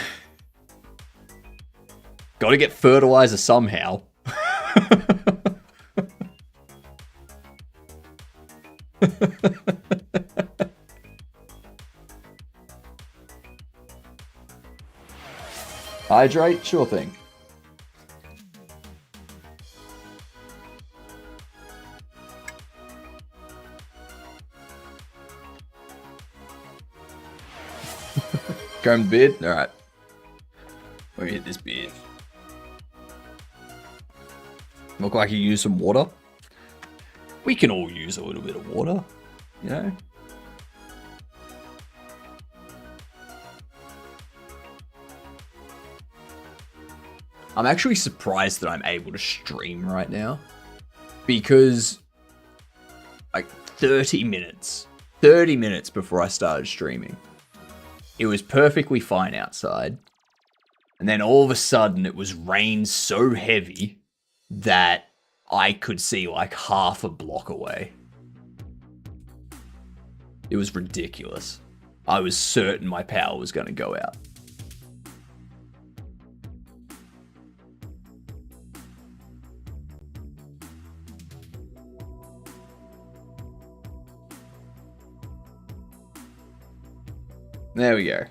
Gotta get fertilizer somehow. Hydrate? Sure thing. Comb the beard? Alright. Let me hit this beard. Look like you use some water. We can all use a little bit of water, you know? I'm actually surprised that I'm able to stream right now. Because, like, 30 minutes before I started streaming, it was perfectly fine outside. And then all of a sudden, it was rain so heavy that I could see like half a block away. It was ridiculous. I was certain my power was going to go out. There we go.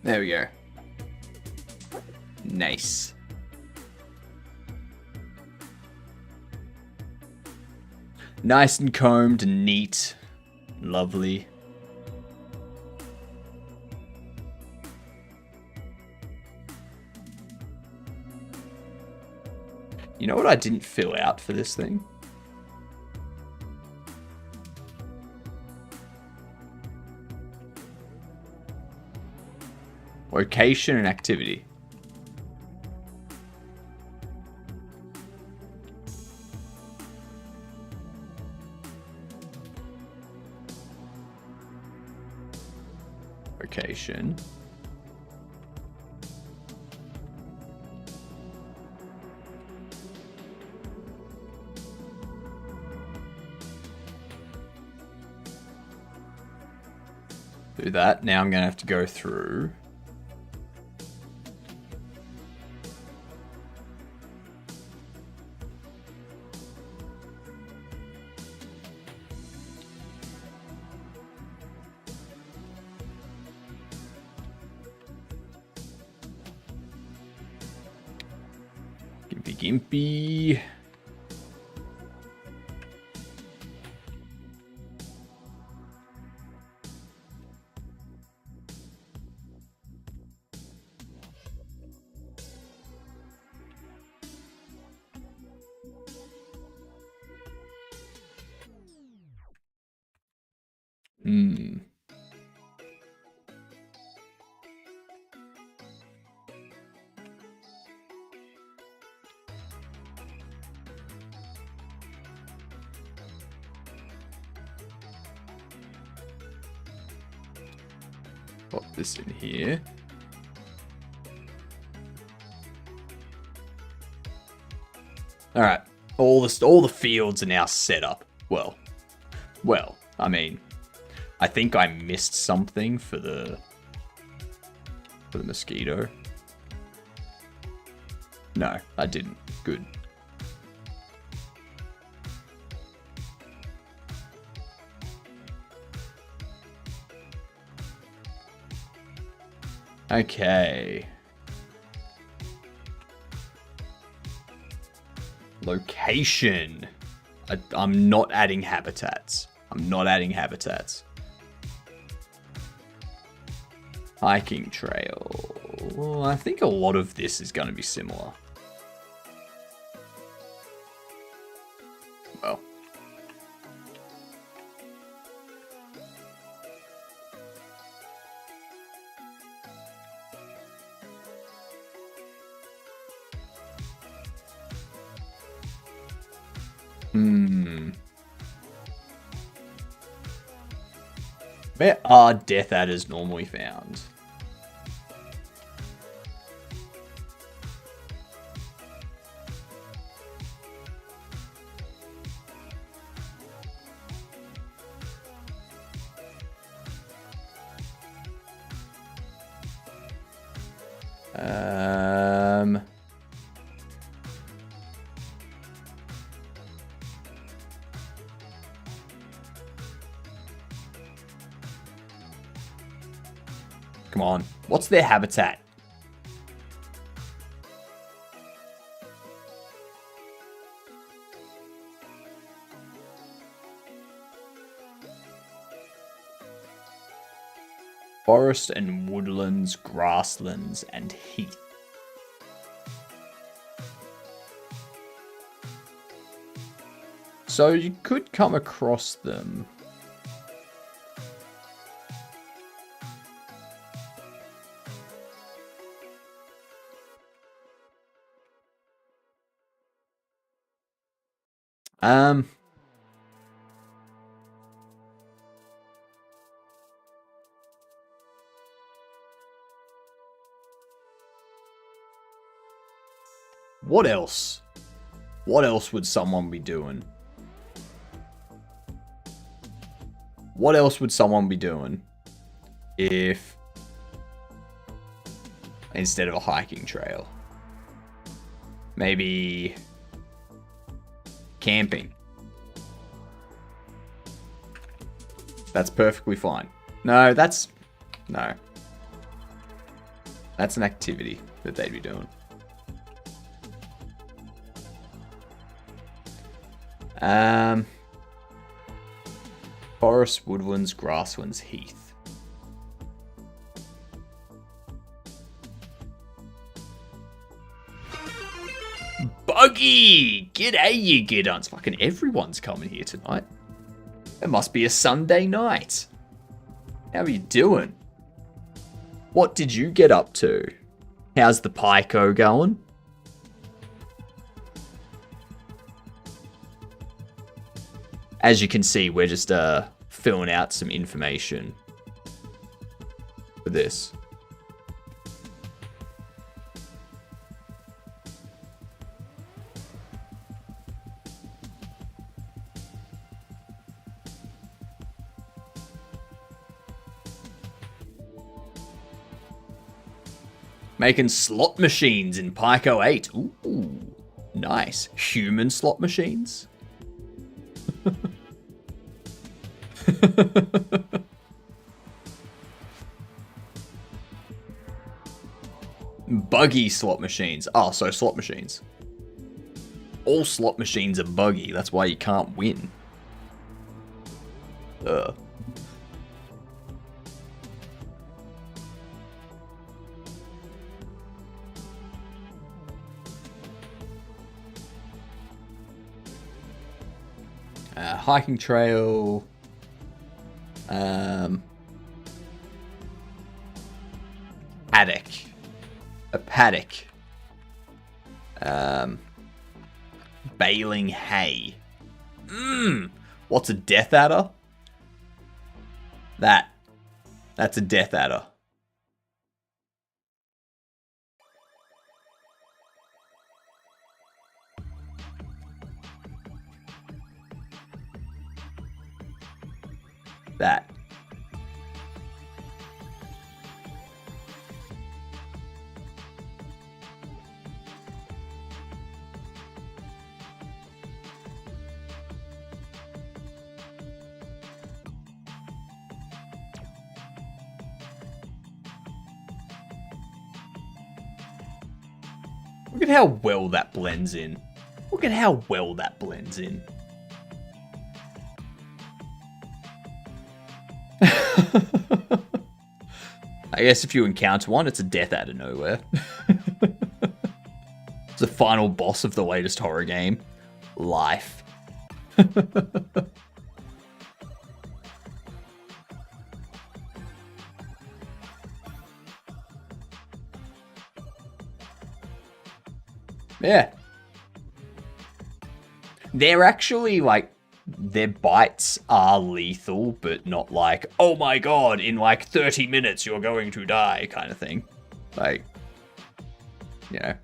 There we go. Nice. Nice and combed and neat. Lovely. You know what I didn't fill out for this thing? Location and activity. Location. Do that. Now I'm going to have to go through. Gimpy. Pop this in here. All right, all the fields are now set up. Well, I mean, I think I missed something for the mosquito. No, I didn't. Good. Okay. Location. I'm not adding habitats. I'm not adding habitats. Hiking trail. Well, I think a lot of this is going to be similar. Well. Where are death adders normally found? Come on. What's their habitat? Forest and woodlands, grasslands, and heath. So you could come across them. What else? What else would someone be doing? What else would someone be doing if instead of a hiking trail? Maybe camping. That's perfectly fine. No, that's an activity that they'd be doing. Forest, woodlands, grasslands, heath. Buggy! G'day, you gidons. Fucking everyone's coming here tonight. It must be a Sunday night. How are you doing? What did you get up to? How's the Pico going? As you can see, we're just filling out some information for this. Making slot machines in Pico 8. Ooh, nice. Human slot machines? Buggy slot machines. Oh, so slot machines. All slot machines are buggy. That's why you can't win. Hiking trail. Paddock. A paddock. Baling hay. What's a death adder? That's a death adder. That. Look at how well that blends in. Look at how well that blends in. I guess if you encounter one, it's a death out of nowhere. It's the final boss of the latest horror game. Life. Yeah. They're actually like, their bites are lethal, but not like, oh my god, in like 30 minutes you're going to die kind of thing. Like, you know.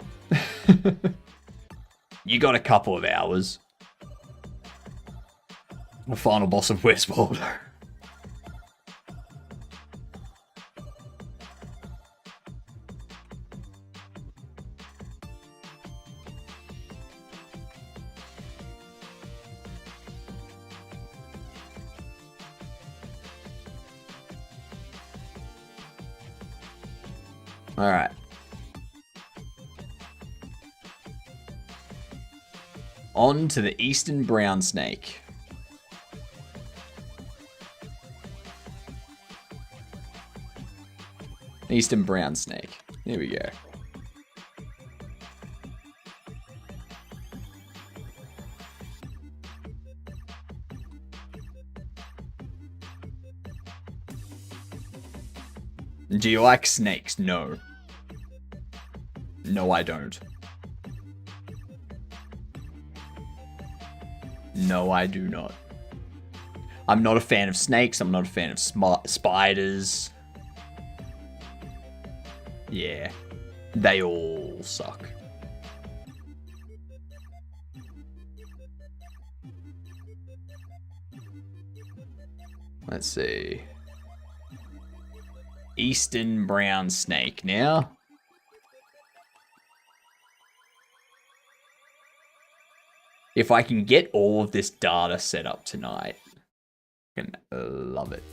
You got a couple of hours. The final boss of Westworld. All right. On to the Eastern Brown Snake. Eastern Brown Snake. Here we go. Do you like snakes? No. No, I don't. No, I do not. I'm not a fan of snakes. I'm not a fan of spiders. Yeah. They all suck. Let's see. Eastern Brown Snake now. If I can get all of this data set up tonight, I can love it.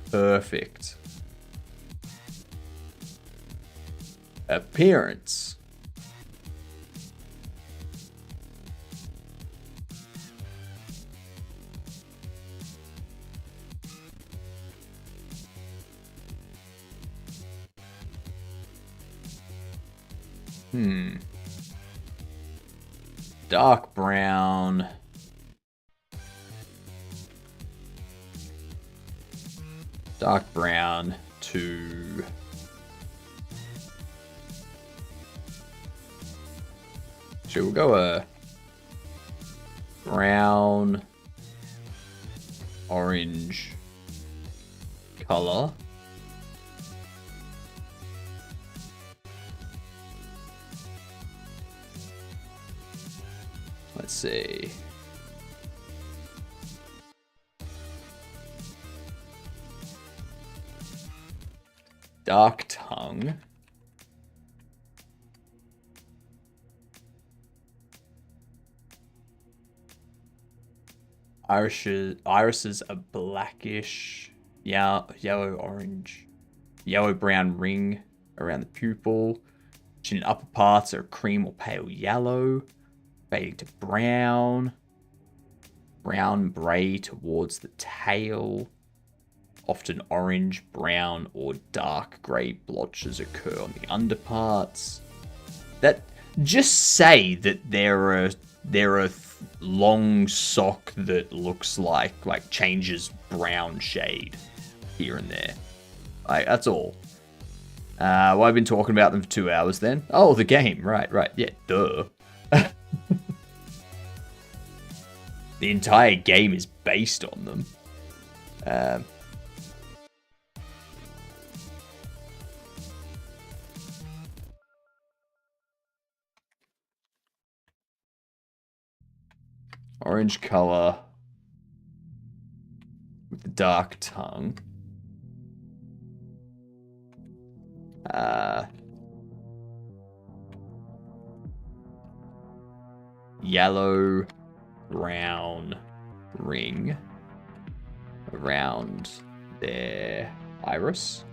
Perfect. Appearance. Dark brown. Dark brown to should we go a brown orange color? Let's see. Dark tongue. Irises are blackish, yellow orange, yellow brown ring around the pupil. Chin upper parts are cream or pale yellow, fading to brown. Brown bray towards the tail. Often orange, brown, or dark grey blotches occur on the underparts. That just say that there are long sock that looks like changes brown shade here and there. That's all. Well, I've been talking about them for 2 hours then. Oh, the game. Right. Yeah, duh. The entire game is based on them. Orange color with the dark tongue. Yellow brown ring around their iris.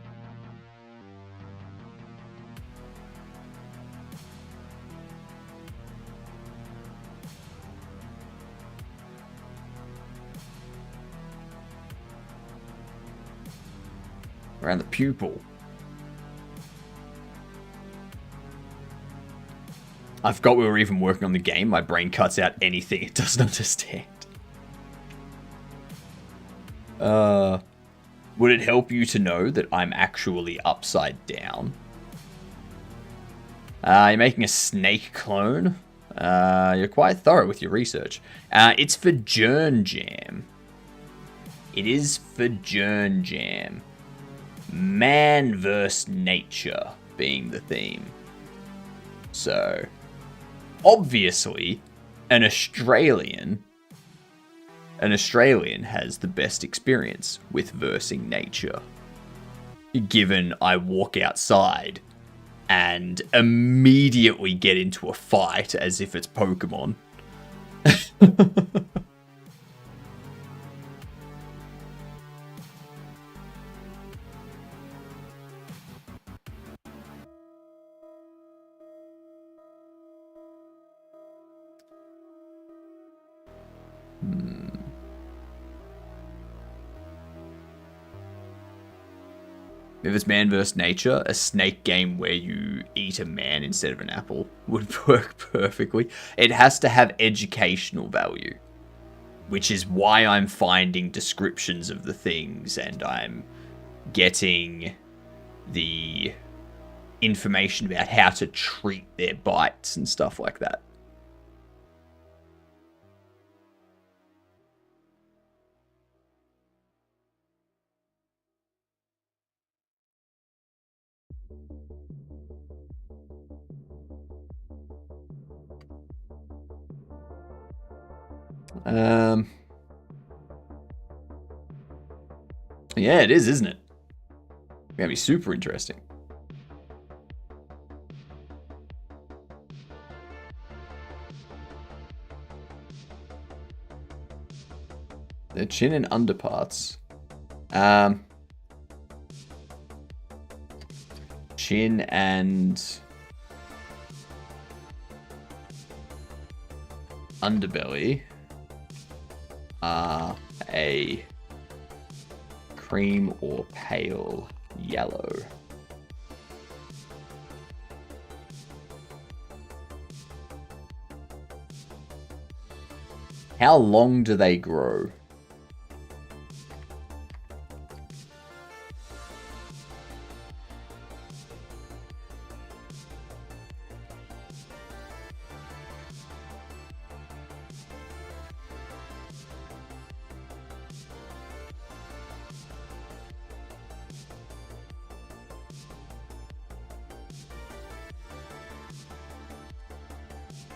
Around the pupil. I forgot we were even working on the game. My brain cuts out anything it doesn't understand. Would it help you to know that I'm actually upside down? You're making a snake clone. You're quite thorough with your research. It's for JernJam. It is for JernJam. Man versus nature being the theme. So, obviously, an Australian has the best experience with versing nature. Given I walk outside and immediately get into a fight as if it's Pokemon. If it's man vs. nature, a snake game where you eat a man instead of an apple would work perfectly. It has to have educational value, which is why I'm finding descriptions of the things and I'm getting the information about how to treat their bites and stuff like that. Yeah, it is, isn't it? Gonna be super interesting. The chin and underparts. Chin and underbelly are a cream or pale yellow. How long do they grow?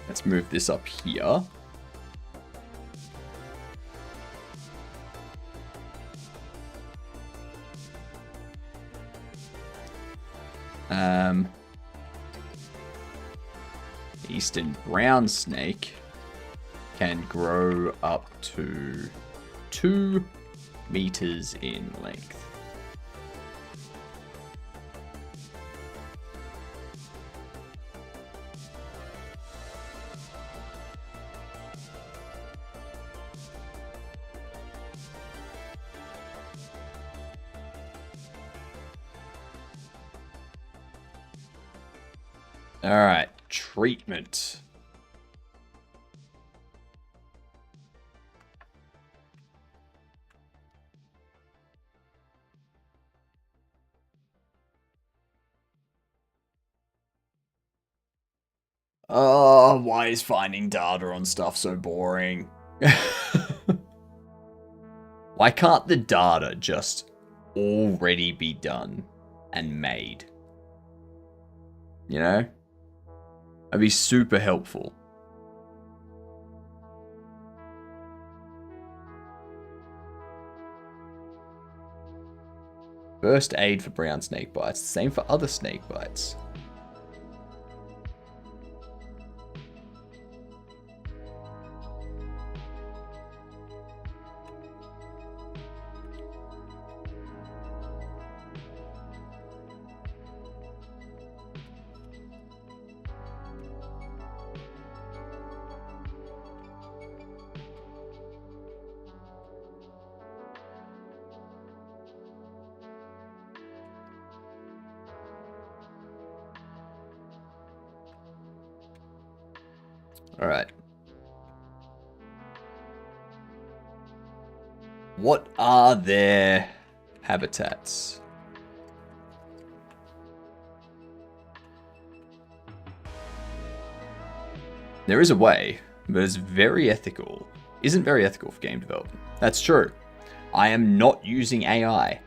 Let's move this up here. Eastern brown snake can grow up to 2 meters in length. All right, treatment. Oh, why is finding data on stuff so boring? Why can't the data just already be done and made? You know? That'd be super helpful. First aid for brown snake bites. Same for other snake bites. Alright. What are their habitats? There is a way, but it's very ethical. Isn't very ethical for game development. That's true. I am not using AI.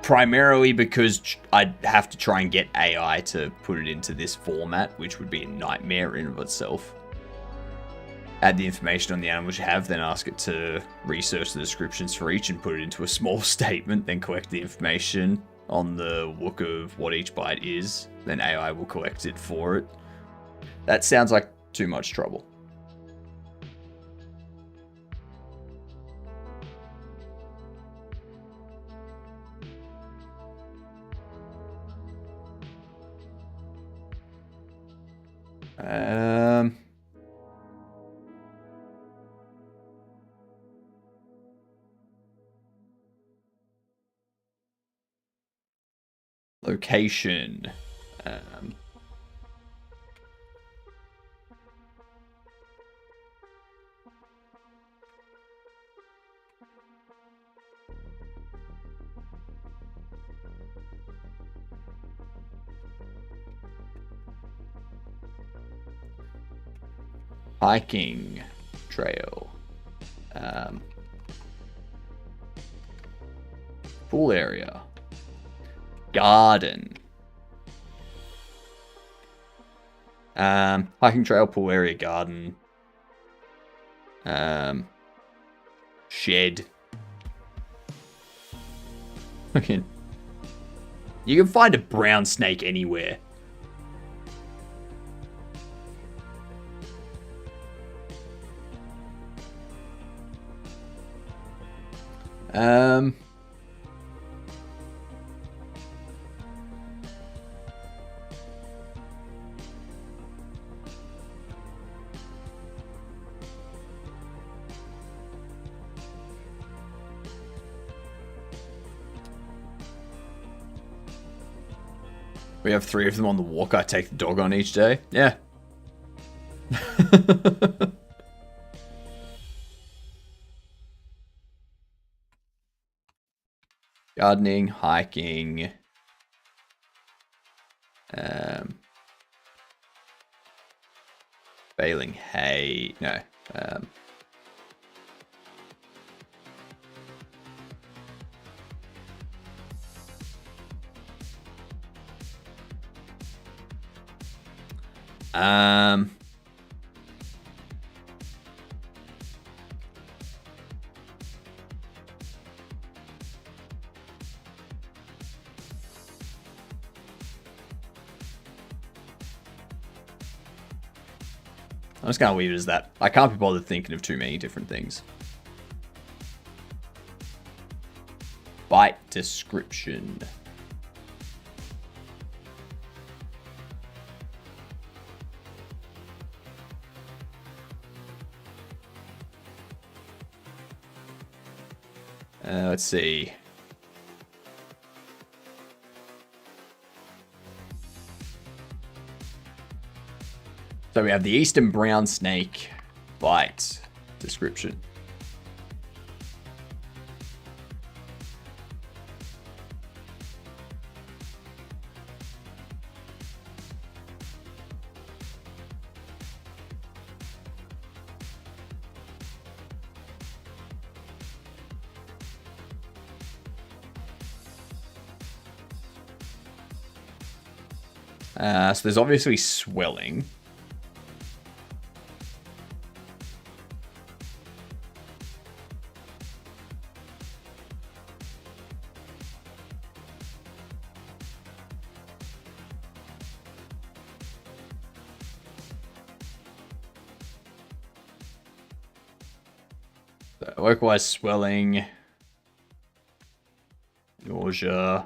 Primarily because I'd have to try and get AI to put it into this format, which would be a nightmare in and of itself. Add the information on the animals you have, then ask it to research the descriptions for each and put it into a small statement, then collect the information on the look of what each bite is, then AI will collect it for it. That sounds like too much trouble. Location. Hiking trail. Pool area. Garden. Hiking trail, pool area, garden. Shed. Okay. You can find a brown snake anywhere. We have 3 of them on the walk. I take the dog on each day. Yeah. Gardening, hiking. Baling hay. No. I'm just gonna leave it as that. I can't be bothered thinking of too many different things. Bite description. Let's see. So we have the eastern brown snake bite description. So there's obviously swelling. Likewise, swelling, nausea.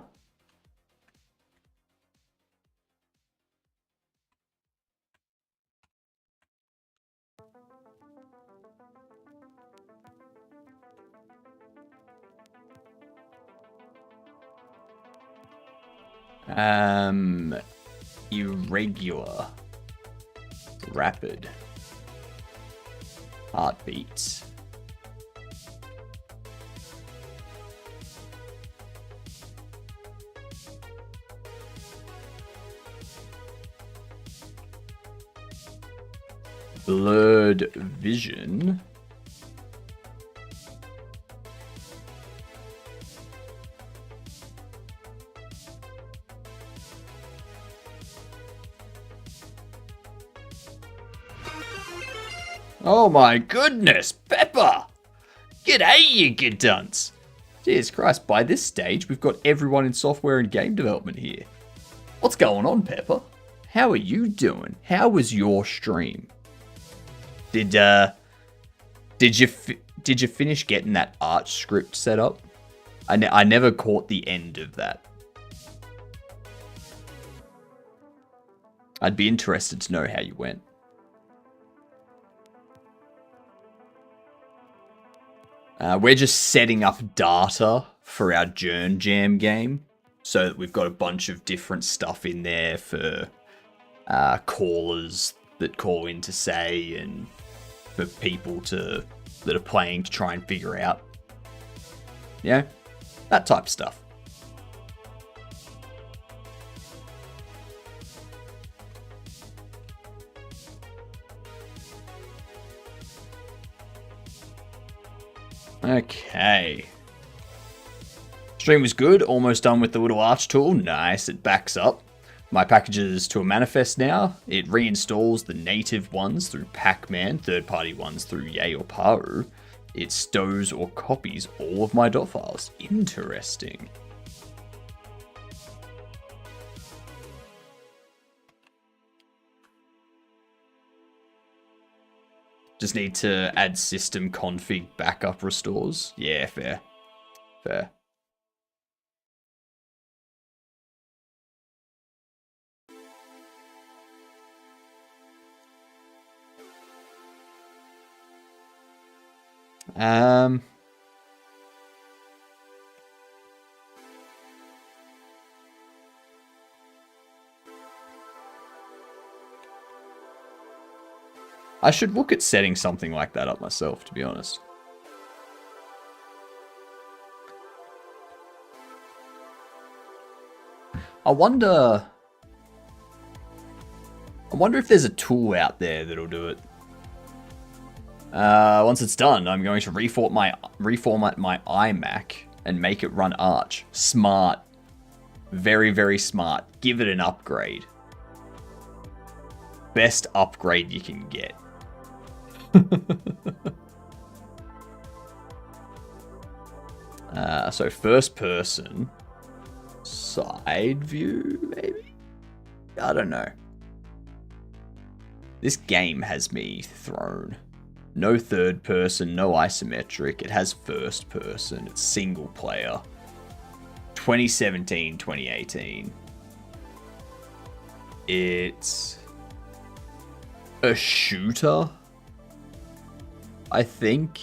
Irregular. Rapid. Heartbeats. Blurred vision. Oh my goodness, Pepper! G'day, you good dunce! Jesus Christ, by this stage, we've got everyone in software and game development here. What's going on, Pepper? How are you doing? How was your stream? Did you finish getting that art script set up? I never caught the end of that. I'd be interested to know how you went. We're just setting up data for our JernJam game, so that we've got a bunch of different stuff in there for callers that call in to say, and for people that are playing to try and figure out, that type of stuff. Okay. Stream was good. Almost done with the little arch tool. Nice. It backs up my packages to a manifest now. It reinstalls the native ones through Pac-Man, third-party ones through Yay or Paru. It stows or copies all of my dot files. Interesting. Just need to add system config backup restores. Yeah, fair. Fair. I should look at setting something like that up myself, to be honest. I wonder if there's a tool out there that'll do it. Once it's done, I'm going to reformat my iMac and make it run Arch. Smart. Very, very smart. Give it an upgrade. Best upgrade you can get. So first person, side view, maybe? I don't know. This game has me thrown. No third person, no isometric. It has first person. It's single player. 2017, 2018. It's a shooter, I think.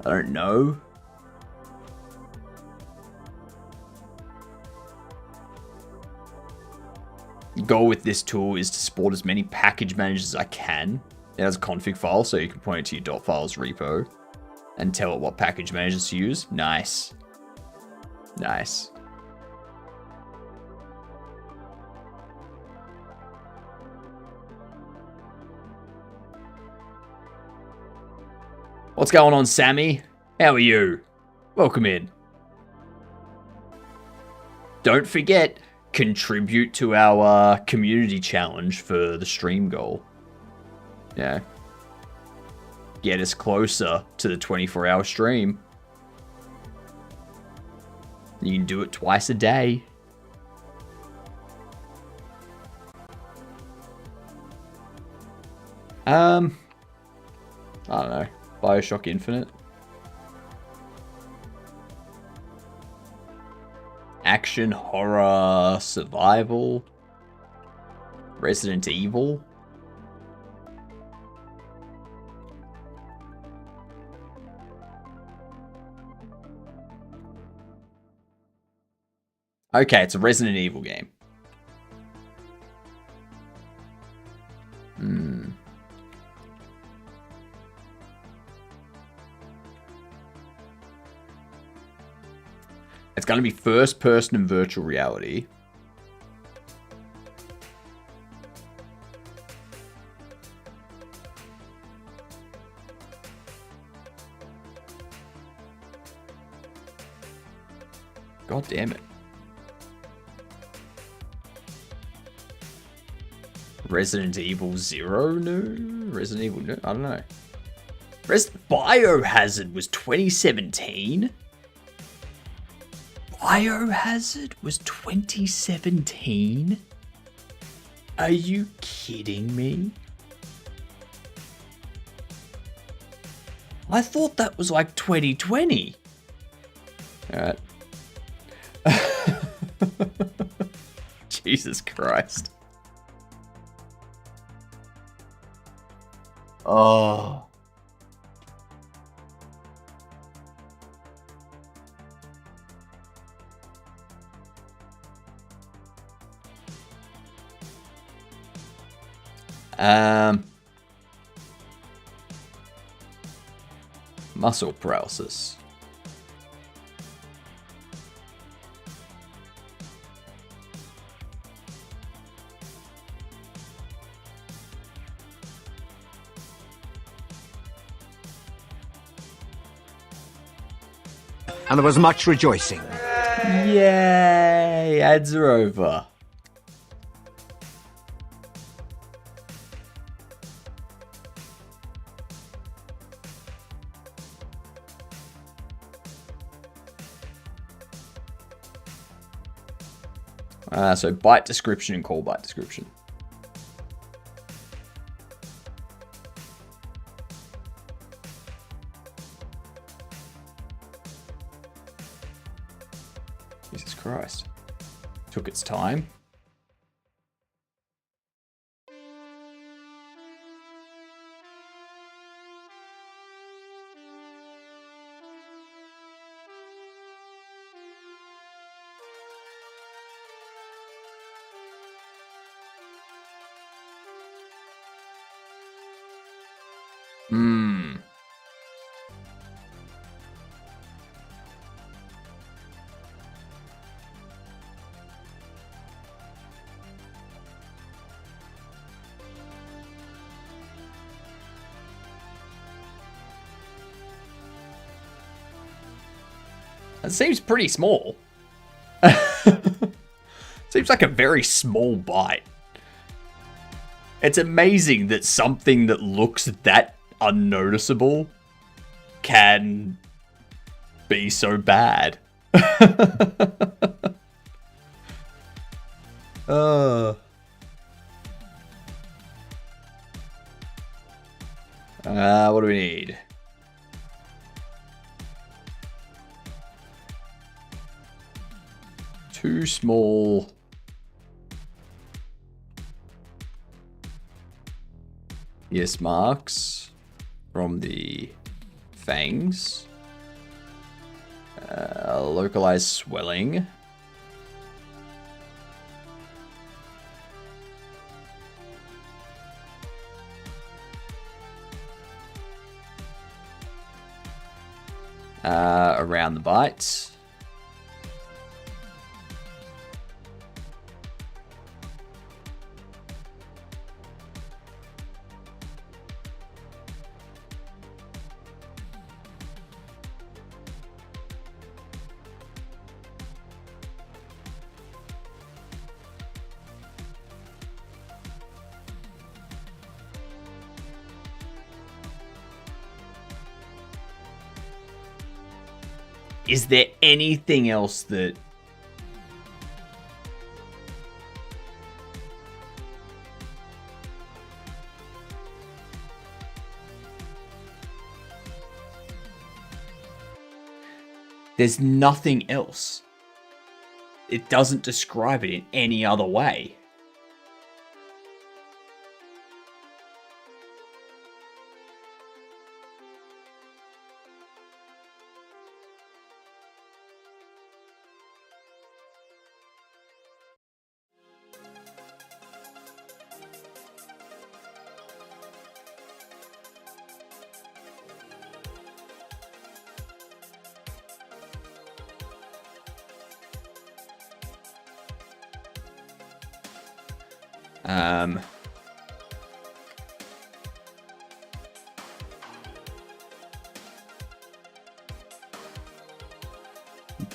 I don't know. The goal with this tool is to support as many package managers as I can. It has a config file, so you can point it to your .files repo and tell it what package managers to use. Nice. Nice. What's going on, Sammy? How are you? Welcome in. Don't forget, contribute to our community challenge for the stream goal. Yeah. Get us closer to the 24-hour stream. You can do it twice a day. I don't know. BioShock Infinite. Action, horror, survival. Resident Evil. Okay, it's a Resident Evil game. It's going to be first person and virtual reality. God damn it. Resident Evil 0? No. Resident Evil, no. I don't know. Biohazard was 2017? Biohazard was 2017? Are you kidding me? I thought that was like 2020. Alright. Jesus Christ. Oh. Muscle paralysis. And there was much rejoicing. Yay! Ads are over. So byte description and call byte description. Jesus Christ. Took its time. It seems pretty small. Seems like a very small bite. It's amazing that something that looks that unnoticeable can be so bad. What do we need? Two small yes marks from the fangs. Localized swelling. Around the bite. Is there anything else that... There's nothing else. It doesn't describe it in any other way.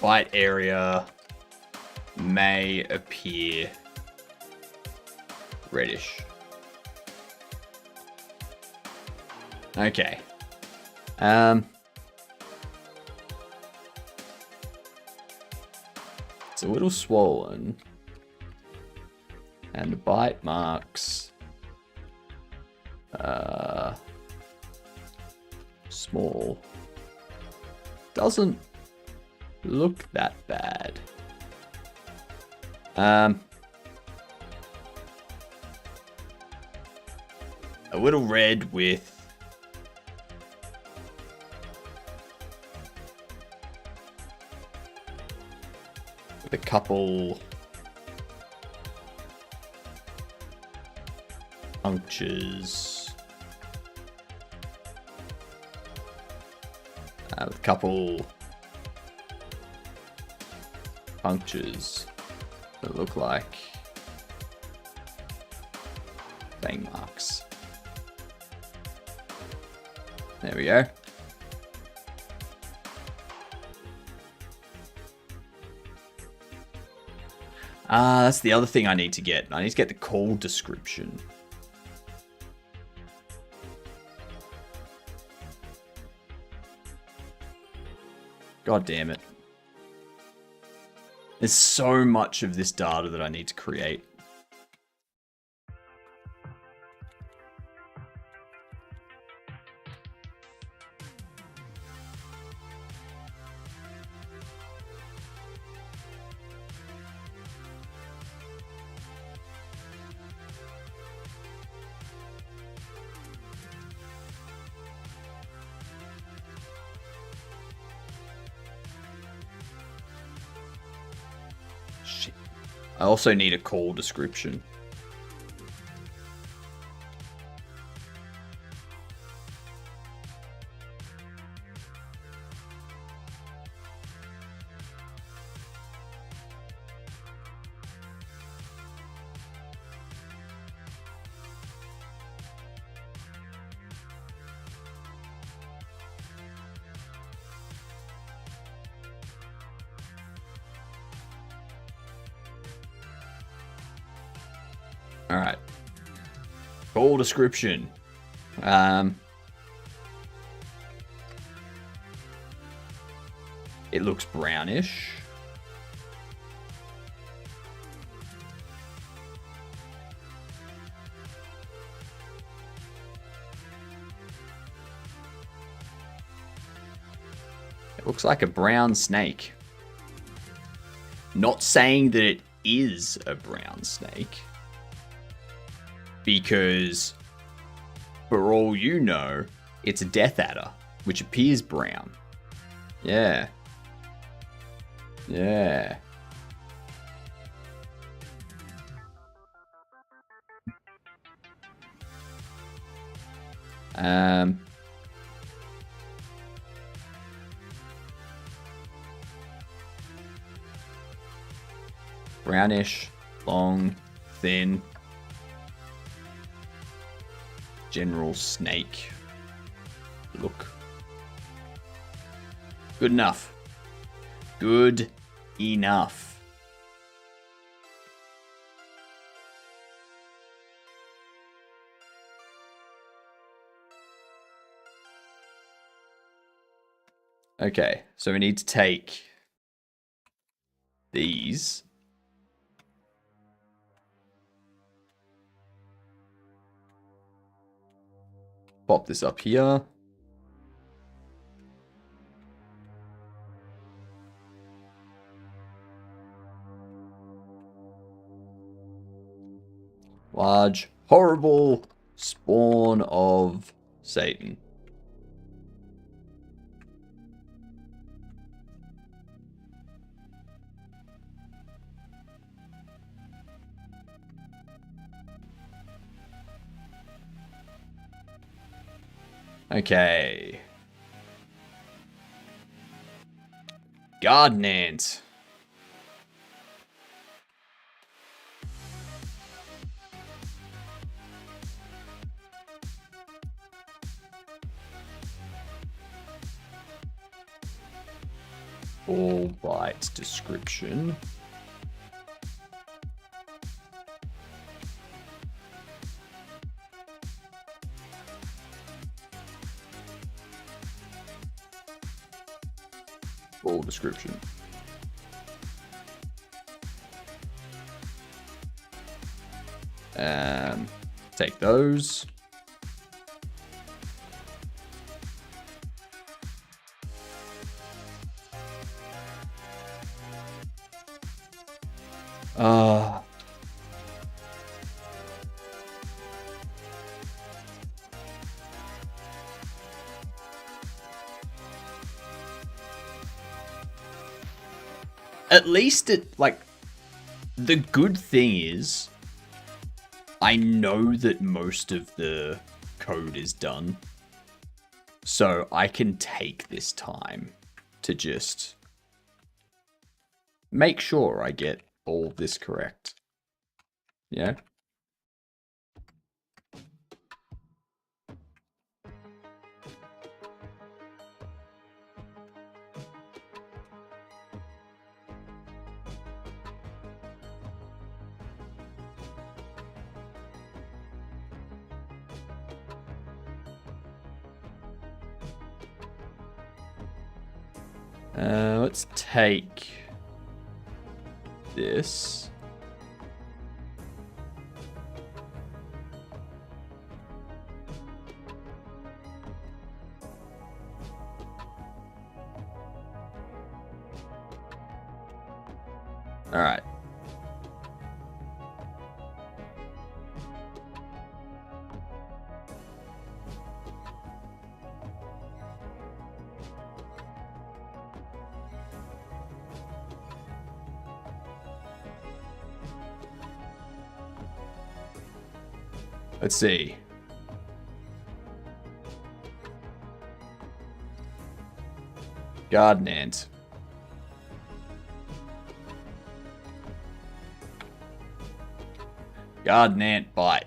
Bite area may appear reddish. Okay. It's a little swollen. And the bite marks small. Doesn't look that bad. A little red with a couple punctures. With a couple punctures that look like bang marks. There we go. That's the other thing I need to get. I need to get the call description. God damn it. There's so much of this data that I need to create. Shit. I also need a call description. All right. Call description. It looks brownish. It looks like a brown snake. Not saying that it is a brown snake. Because, for all you know, it's a death adder, which appears brown. Yeah. Yeah. Brownish, long, thin. General snake look. Good enough. Good enough. Okay, so we need to take these. Pop this up here. Large, horrible spawn of Satan. Okay. Garden ant. All byte description. Full description. Take those. At least it, like, the good thing is, I know that most of the code is done. So I can take this time to just make sure I get all this correct. Yeah. Let's take this. All right. Let's see. Garden ant. Garden ant bite.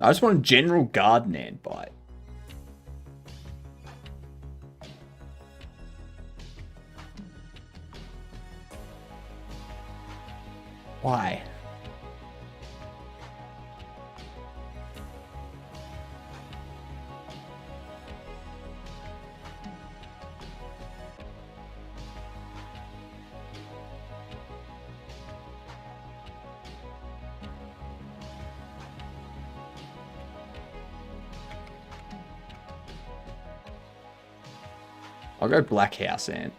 I just want a general garden ant bite. Why? I'll go black house ant.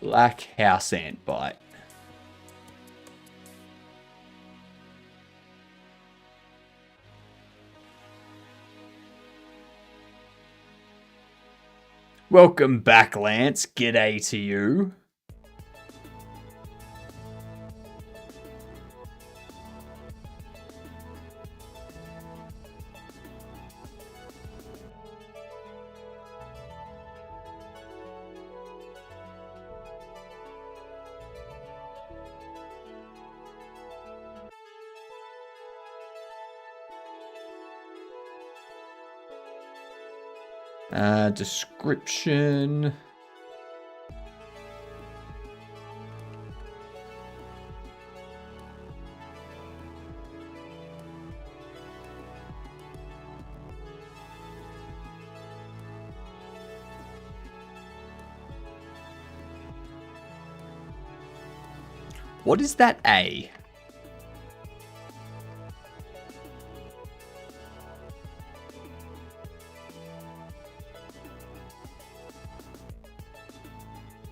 Black house ant bite. Welcome back, Lance. G'day to you. Description. What is that A?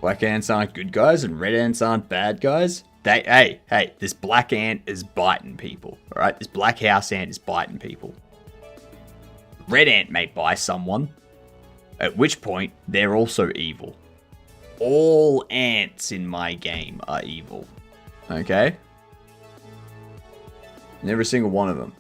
Black ants aren't good guys and red ants aren't bad guys. Hey, this black ant is biting people, alright? This black house ant is biting people. Red ant may bite someone, at which point they're also evil. All ants in my game are evil, okay? And every single one of them.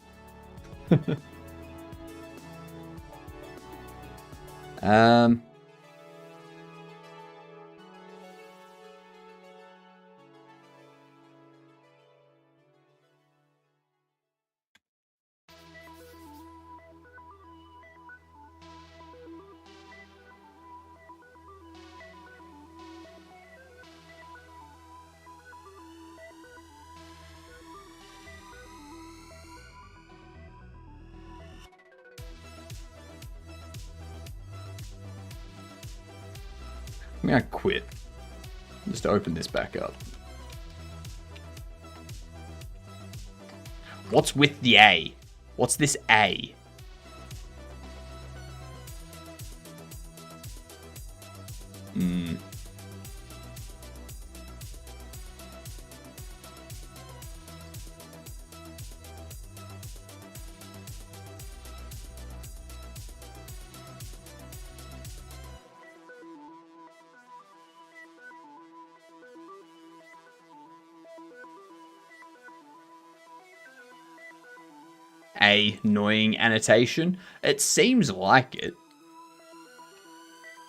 I'm gonna quit. Just to open this back up. What's with the A? What's this A? A annoying annotation. It seems like it.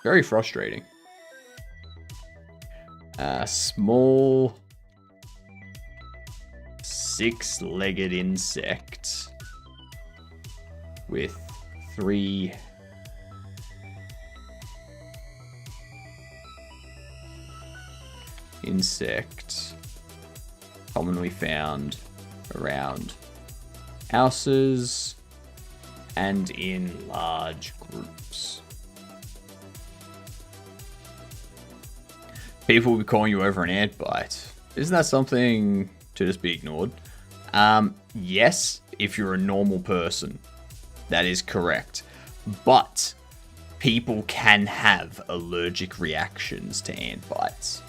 Very frustrating. Small six-legged insect with 3 insect commonly found around houses and in large groups. People will be calling you over an ant bite. Isn't that something to just be ignored? Yes, if you're a normal person, that is correct. But people can have allergic reactions to ant bites.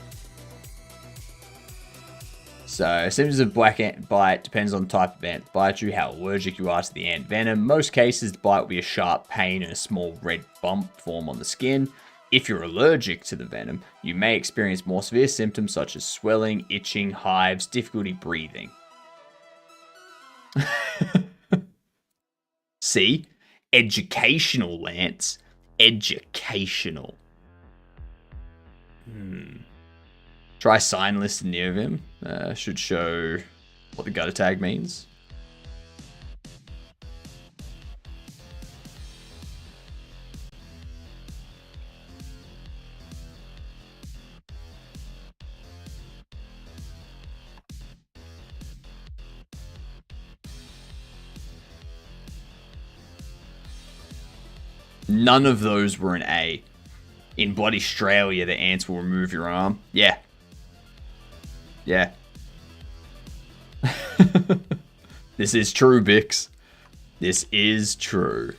So, symptoms of black ant bite depends on the type of ant that bites you, how allergic you are to the ant venom. Most cases, the bite will be a sharp pain and a small red bump form on the skin. If you're allergic to the venom, you may experience more severe symptoms such as swelling, itching, hives, difficulty breathing. See? Educational, Lance. Educational. Try sign list near him. Should show what the gutter tag means. None of those were an A. In bloody Australia, the ants will remove your arm. Yeah. Yeah. This is true, Bix. This is true.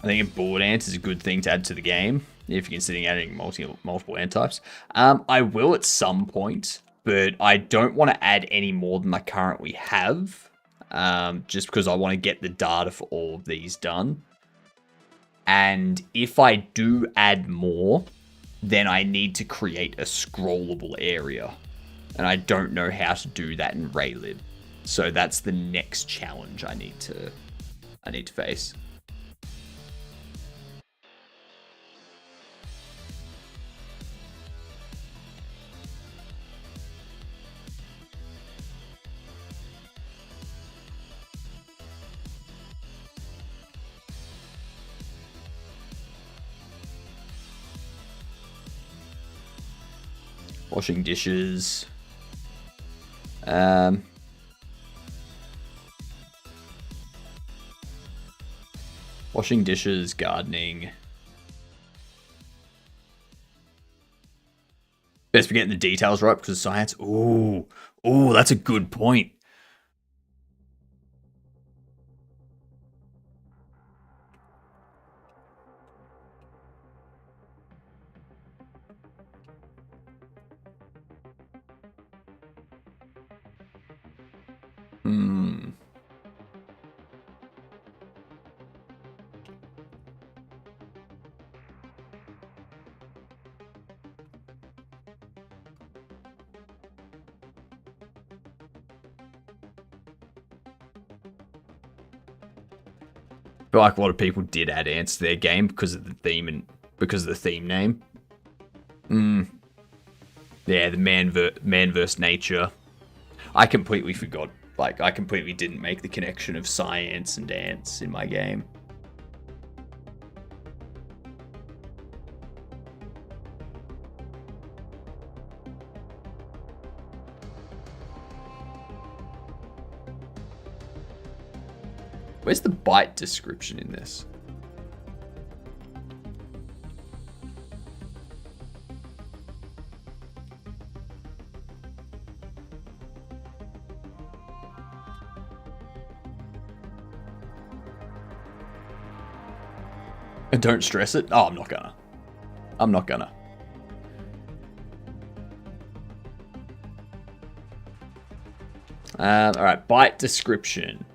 I think a board ant is a good thing to add to the game if you're considering adding multiple ant types. I will at some point, but I don't want to add any more than I currently have. Just because I want to get the data for all of these done. And if I do add more, then I need to create a scrollable area. And I don't know how to do that in RayLib. So that's the next challenge I need to face. Washing dishes. Washing dishes, gardening. Best for getting the details right because of science. Ooh, that's a good point. Hmm. I feel like a lot of people did add ants to their game because of the theme and because of the theme name. Yeah, the man versus nature. I completely forgot. Like, I completely didn't make the connection of science and ants in my game. Where's the bite description in this? And don't stress it. Oh, I'm not gonna. I'm not gonna. All right, bite description.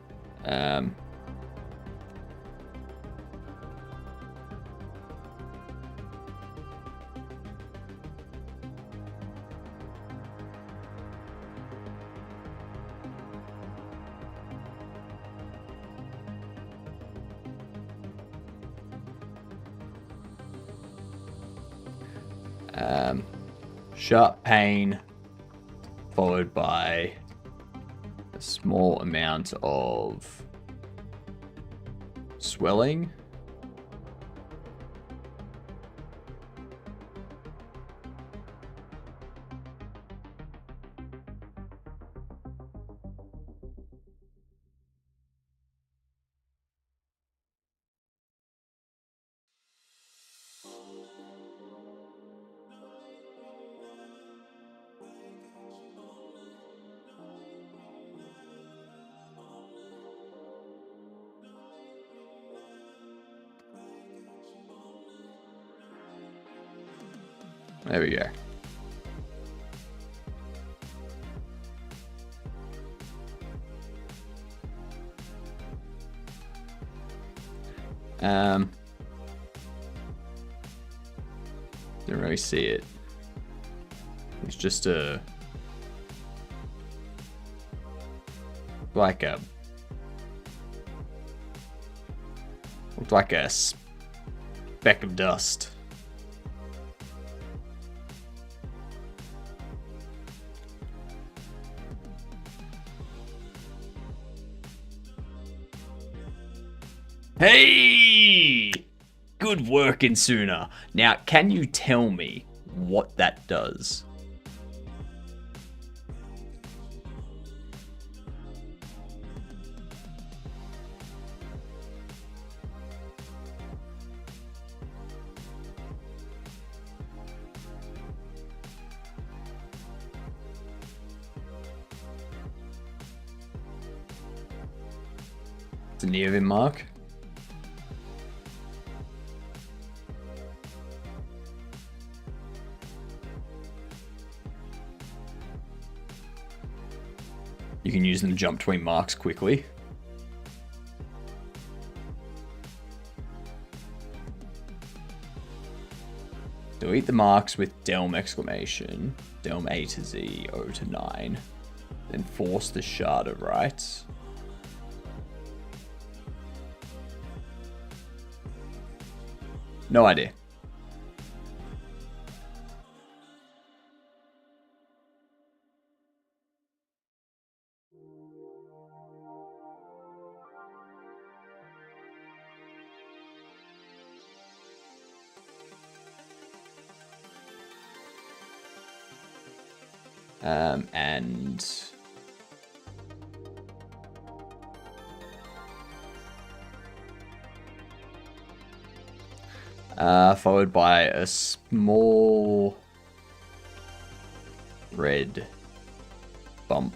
Sharp pain followed by a small amount of swelling. There we go. Didn't really see it. It's just a looked like a speck of dust. Hey! Good work, Insuna. Now, can you tell me what that does? It's a Neovin mark. You can use them to jump between marks quickly. Delete the marks with Delm exclamation, Delm A to Z, O to 9. Then force the shard of right. No idea. And followed by a small red bump.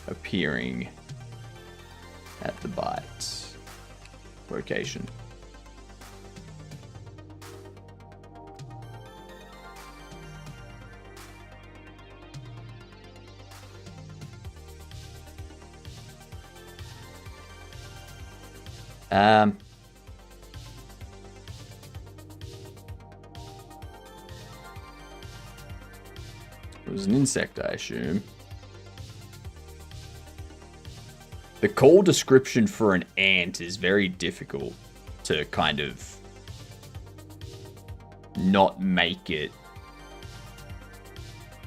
Appearing at the bite location. It was an insect, I assume. The call description for an ant is very difficult to kind of not make it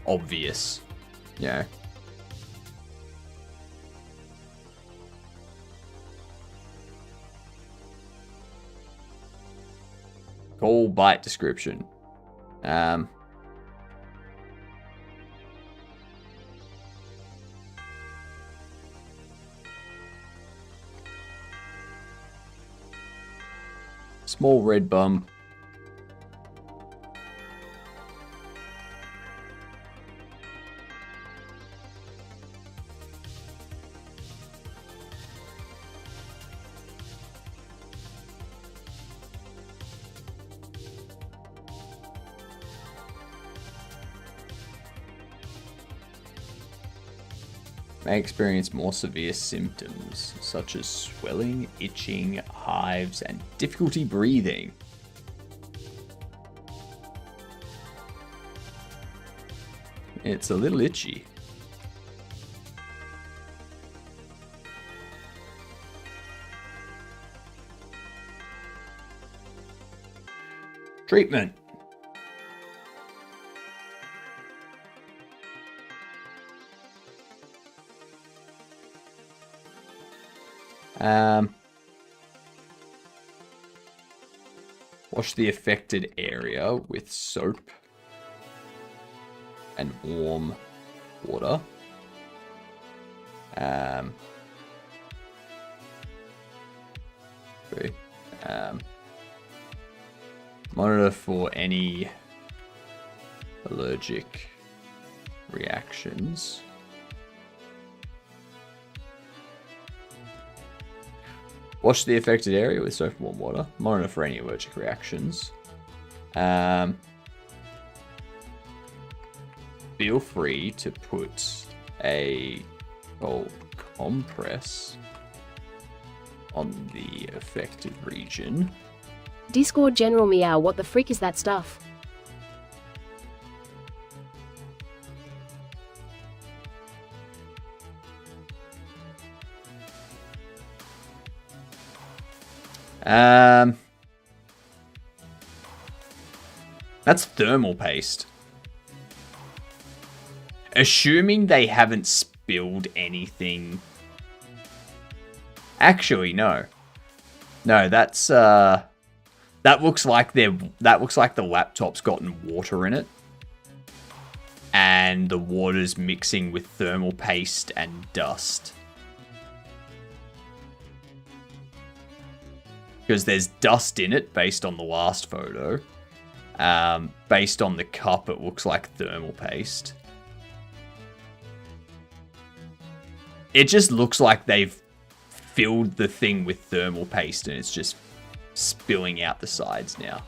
obvious, you know. Call bite description. Small red bum. May experience more severe symptoms, such as swelling, itching, hives, and difficulty breathing. It's a little itchy. Treatment. Wash the affected area with soap and warm water. Okay. Monitor for any allergic reactions. Wash the affected area with soap and warm water. Monitor for any allergic reactions. Feel free to put a cold compress on the affected region. Discord General Meow, what the freak is that stuff? That's thermal paste. Assuming they haven't spilled anything. Actually, no. No, that's that looks like the laptop's gotten water in it. And the water's mixing with thermal paste and dust. Because there's dust in it based on the last photo. Based on the cup, it looks like thermal paste. It just looks like they've filled the thing with thermal paste and it's just spilling out the sides now.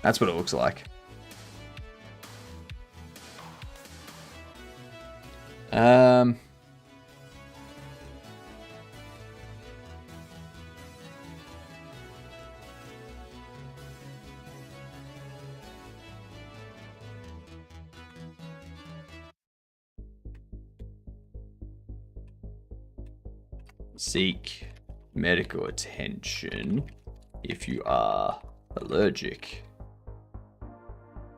That's what it looks like. Seek medical attention if you are allergic.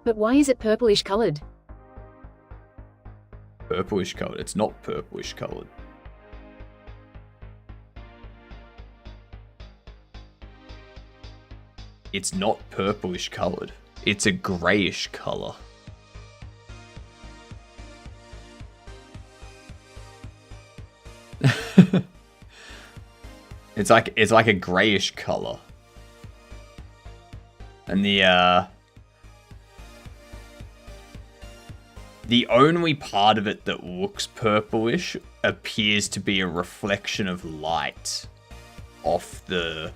But why is it purplish colored? Purplish colored. It's not purplish colored. It's not purplish colored. It's a grayish color. It's like a grayish color. And the only part of it that looks purplish appears to be a reflection of light off the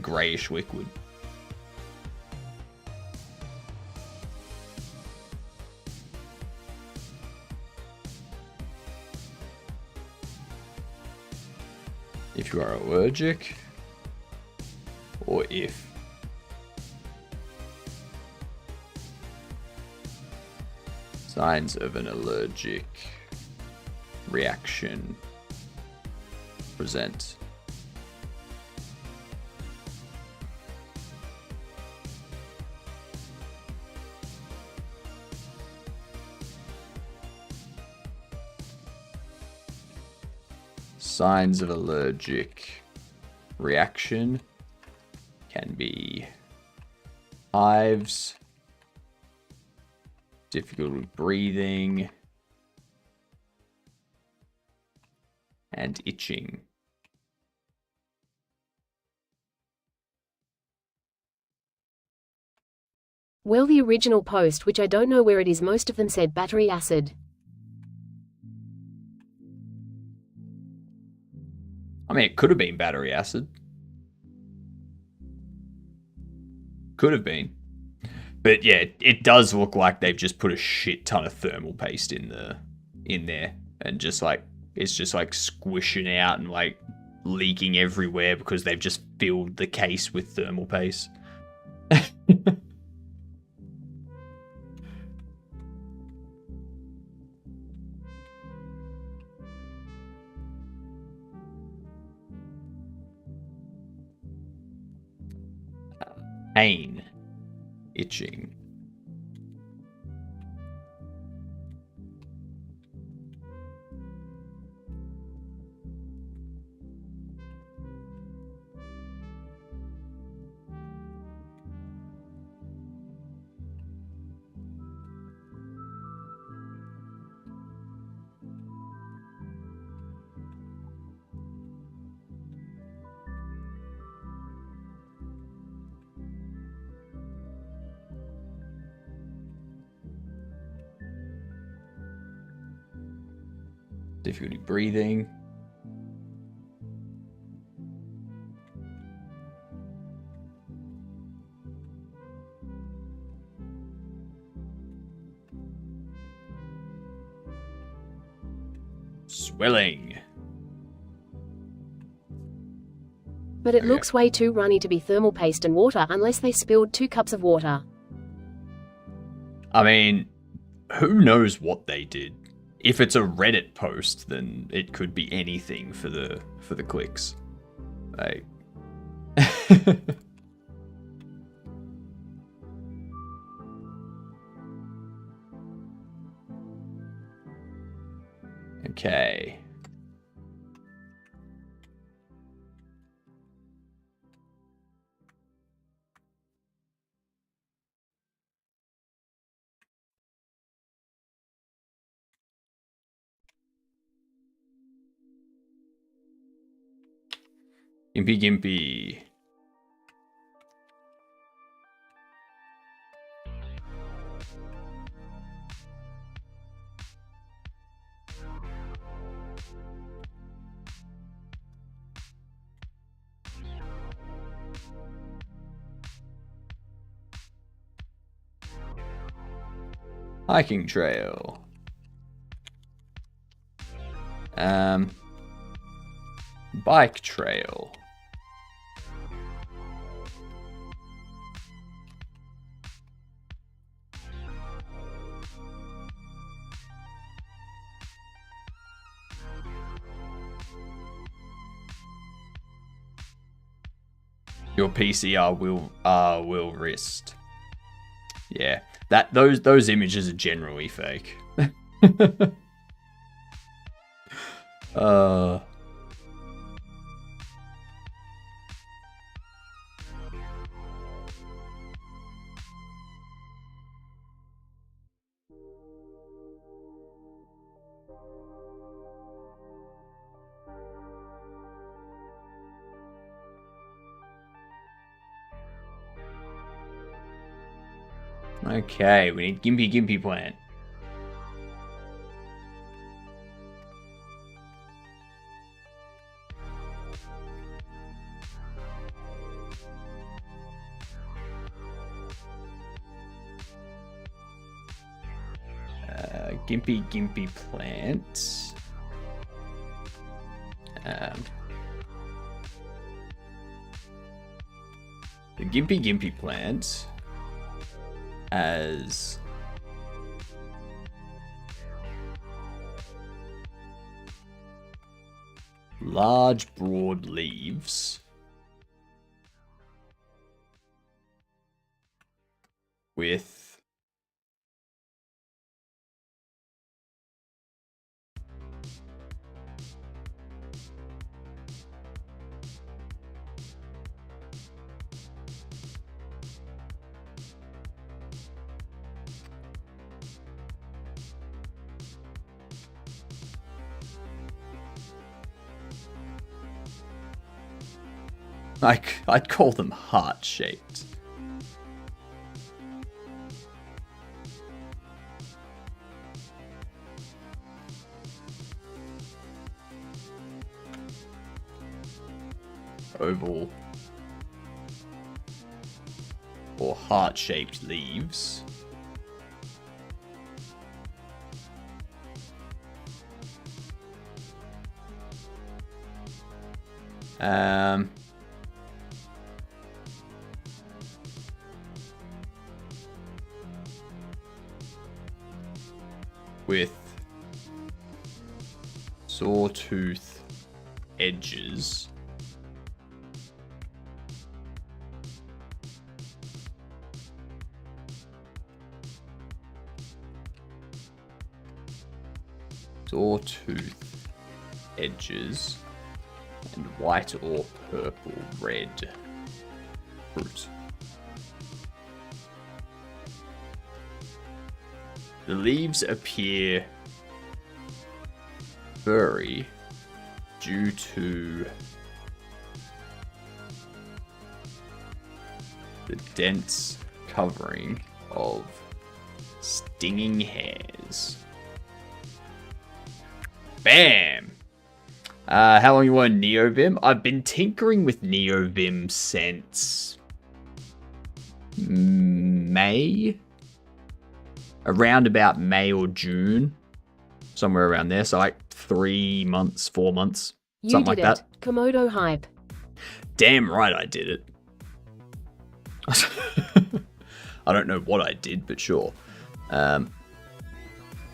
grayish liquid. if you are allergic, or if signs of an allergic reaction present. Signs of allergic reaction can be hives, difficulty breathing, and itching. Well, the original post, which I don't know where it is, most of them said battery acid. I mean, it could have been battery acid. Could have been. But yeah, it does look like they've just put a shit ton of thermal paste in there, and just like it's just like squishing out and like leaking everywhere because they've just filled the case with thermal paste. Pain, itching. Difficulty breathing. Swelling. But it looks way too runny to be thermal paste and water unless they spilled 2 cups of water. I mean, who knows what they did? If it's a Reddit post, then it could be anything for the clicks. Like okay. Gimpy Gimpy. Hiking trail. Bike trail. Your PCR will wrist. Yeah, those images are generally fake. Okay, we need Gimpy Gimpy plant. Gimpy Gimpy plant. The Gimpy Gimpy plant has large, broad leaves with I'd call them heart-shaped. Oval or heart-shaped leaves. With sawtooth edges. Sawtooth edges and white or purple red fruit. The leaves appear furry due to the dense covering of stinging hairs. Bam! How long you want NeoVim? I've been tinkering with NeoVim since May? Around about May or June. Somewhere around there. So like 3 months, 4 months. Something like that. Komodo hype. Damn right I did it. I don't know what I did, but sure.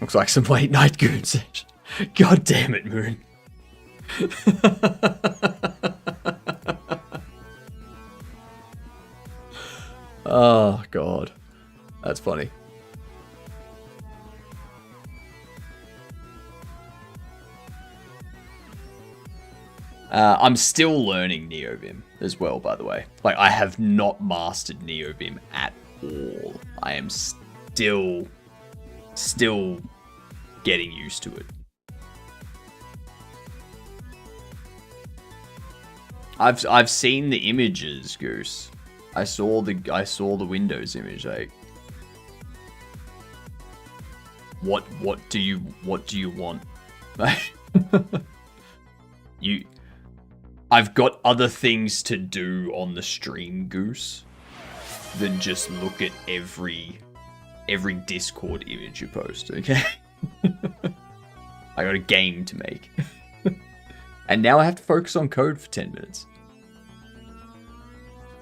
Looks like some late night goon session. God damn it, Moon. Oh, God. That's funny. I'm still learning NeoVim as well, by the way. Like, I have not mastered NeoVim at all. I am still getting used to it. I've seen the images, Goose. I saw the Windows image. Like, what do you want? I've got other things to do on the stream, Goose, than just look at every Discord image you post, okay? I got a game to make. And now I have to focus on code for 10 minutes.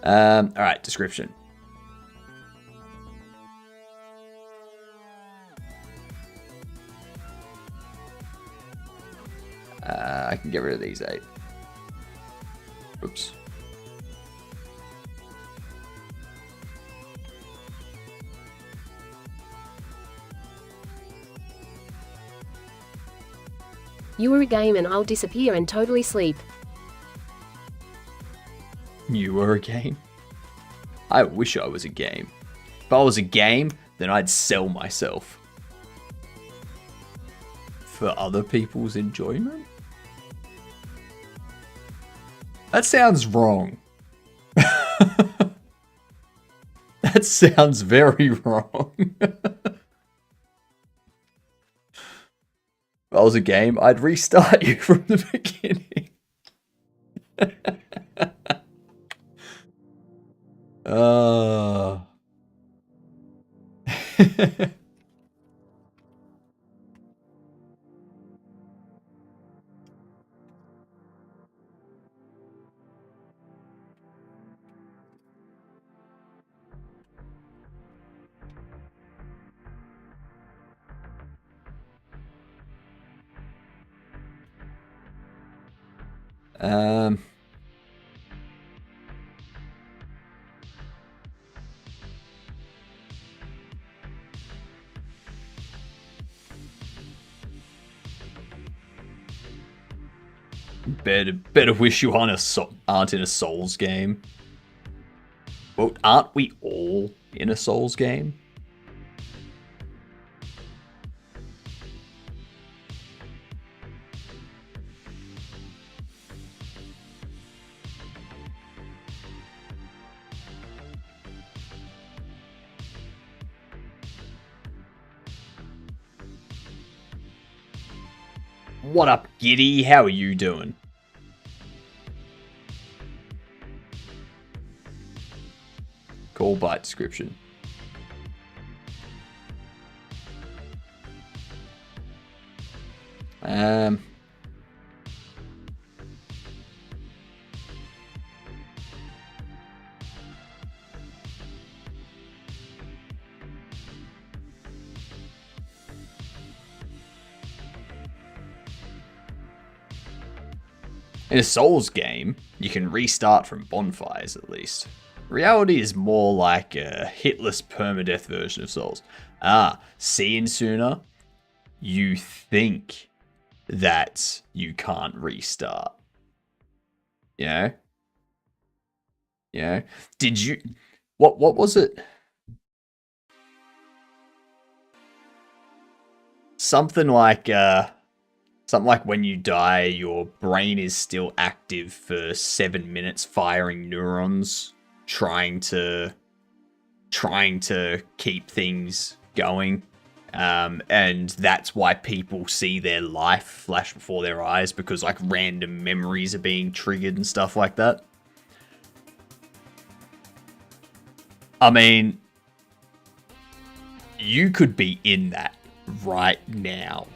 Alright, description. I can get rid of these 8. Oops. You are a game and I'll disappear and totally sleep. You were a game? I wish I was a game. If I was a game, then I'd sell myself. For other people's enjoyment? That sounds wrong. That sounds very wrong. If I was a game, I'd restart you from the beginning. Um... Better wish you aren't in a Souls game. Well, aren't we all in a Souls game? What up, Giddy? How are you doing? Call by description. In a Souls game, you can restart from bonfires at least. Reality is more like a hitless permadeath version of Souls. Seeing sooner, you think that you can't restart. You know? You know? Did you... What was it? Something like when you die, your brain is still active for 7 minutes, firing neurons, trying to keep things going. And that's why people see their life flash before their eyes, because like random memories are being triggered and stuff like that. I mean, you could be in that right now.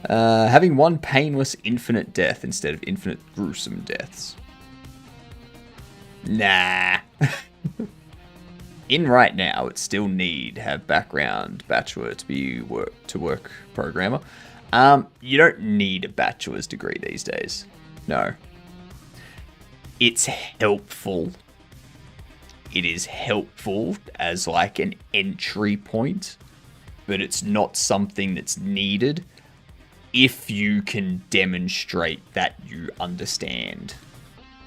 Having one painless infinite death instead of infinite gruesome deaths. Nah. In right now, it still need have background bachelor to work programmer. You don't need a bachelor's degree these days. No. It's helpful. It is helpful as like an entry point, but it's not something that's needed if you can demonstrate that you understand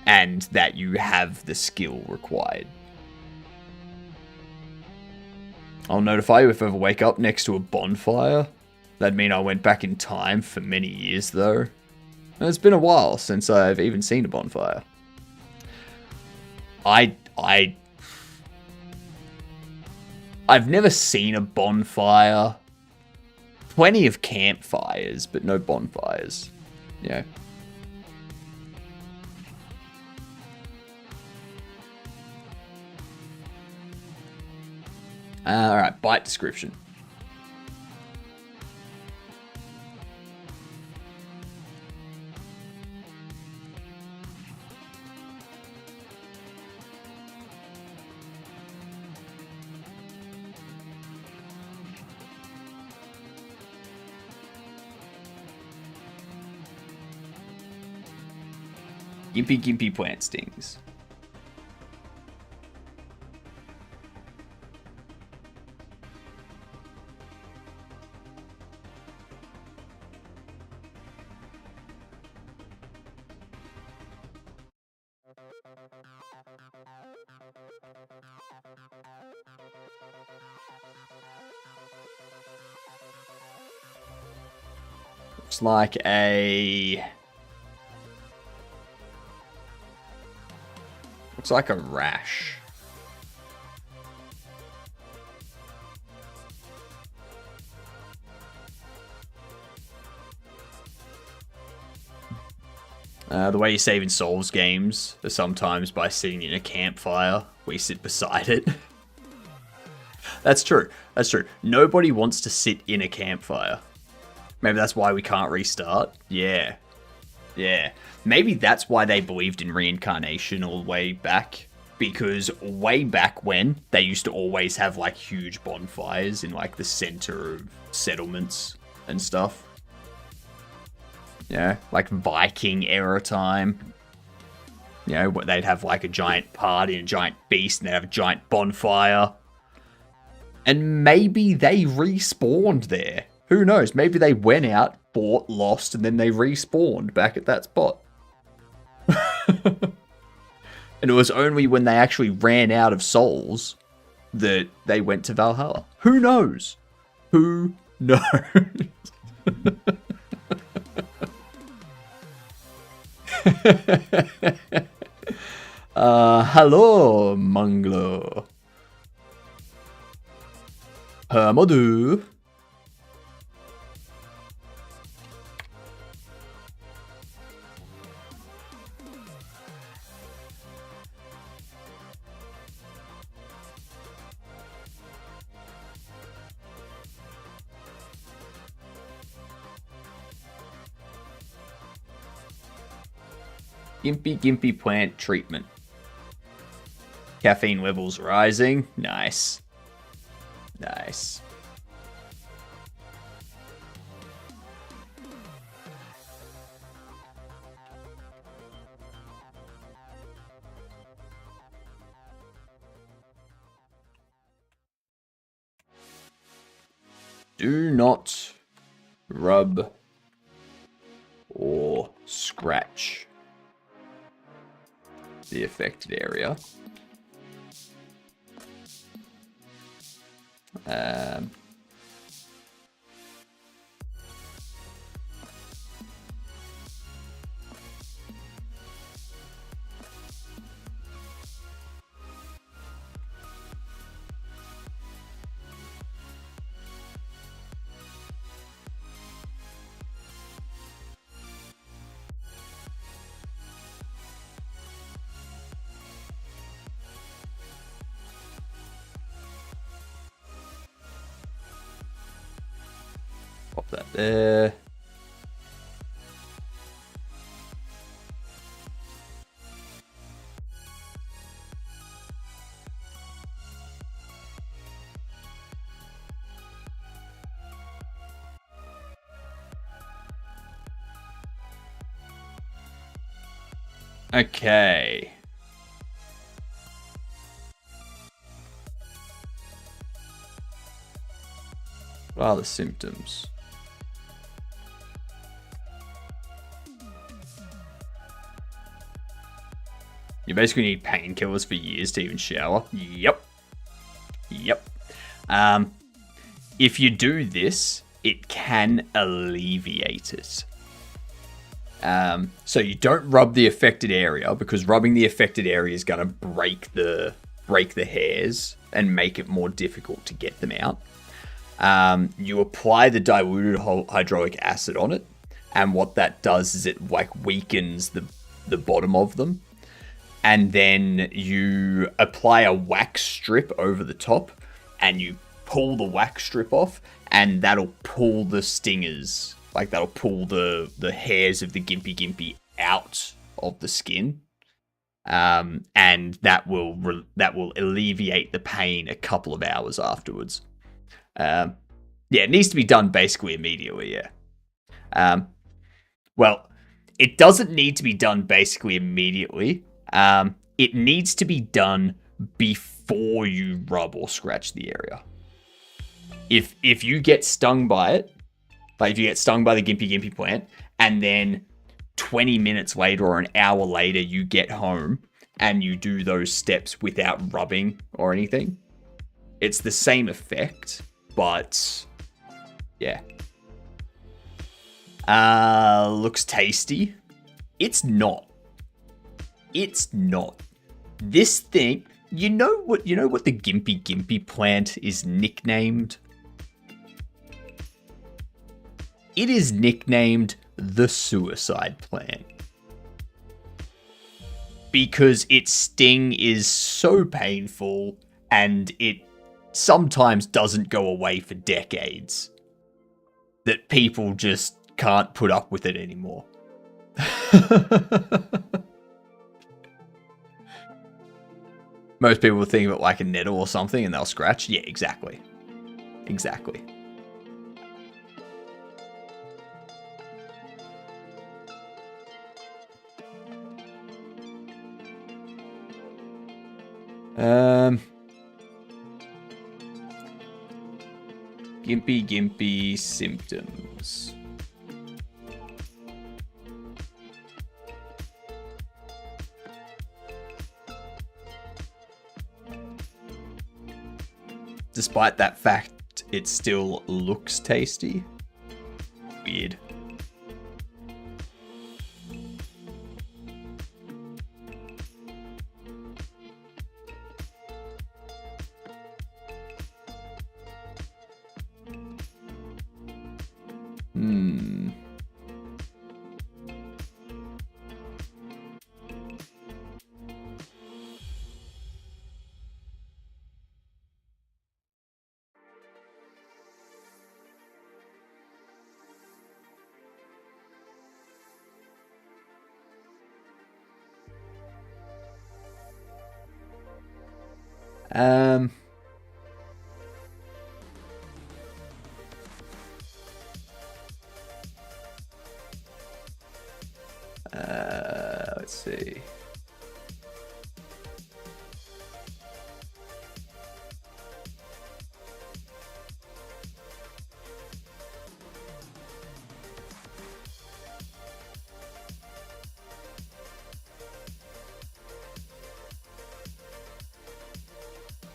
and that you have the skill required. I'll notify you if I ever wake up next to a bonfire. That'd mean I went back in time for many years, though. And it's been a while since I've even seen a bonfire. I've never seen a bonfire. Plenty of campfires, but no bonfires. Yeah. Alright, bite description. Gimpy plant stings. Looks like a... Looks like a rash. The way you save in Souls games is sometimes by sitting in a campfire. We sit beside it. That's true. That's true. Nobody wants to sit in a campfire. Maybe that's why we can't restart. Yeah. Yeah. Maybe that's why they believed in reincarnation all the way back. because way back when, they used to always have like huge bonfires in like the center of settlements and stuff. Yeah, like Viking era time. You know, they'd have like a giant party and a giant feast, and they'd have a giant bonfire. And maybe they respawned there. Who knows? Maybe they went out, fought, lost, and then they respawned back at that spot. And it was only when they actually ran out of souls that they went to Valhalla. Who knows? Who knows? Hello, Manglo. Hermodu. Gimpy plant treatment. Caffeine levels rising. Nice. Nice. Do not rub or scratch the affected area. Pop that there. Okay. What are the symptoms? You basically need painkillers for years to even shower. Yep. Yep. If you do this, it can alleviate it. So you don't rub the affected area, because rubbing the affected area is going to break the hairs and make it more difficult to get them out. You apply the diluted hydrochloric acid on it, and what that does is it like weakens the bottom of them. And then you apply a wax strip over the top, and you pull the wax strip off, and that'll pull the stingers, like that'll pull the hairs of the gimpy out of the skin, and that will alleviate the pain a couple of hours afterwards. Yeah, it needs to be done basically immediately. Yeah. Well, it doesn't need to be done basically immediately. It needs to be done before you rub or scratch the area. If you get stung by it, like if you get stung by the gimpy plant, and then 20 minutes later or an hour later you get home and you do those steps without rubbing or anything, it's the same effect, but yeah. Looks tasty. It's not. It's not. This thing, you know what the gimpy plant is nicknamed? It is nicknamed the suicide plant. Because its sting is so painful, and it sometimes doesn't go away for decades, that people just can't put up with it anymore. Most people will think of it like a nettle or something and they'll scratch. Yeah, exactly. Exactly. Gimpy symptoms. Despite that fact, it still looks tasty. Weird. Let's see.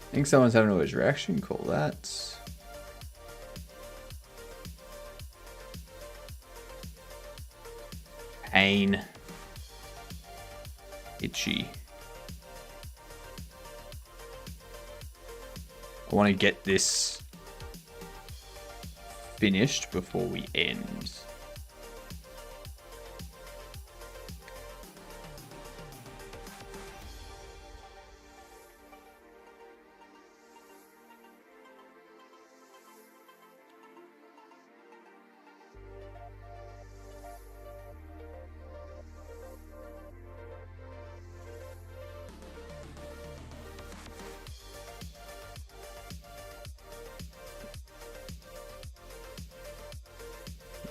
I think someone's having a resurrection. Call that. Pain. Itchy. I want to get this finished before we end.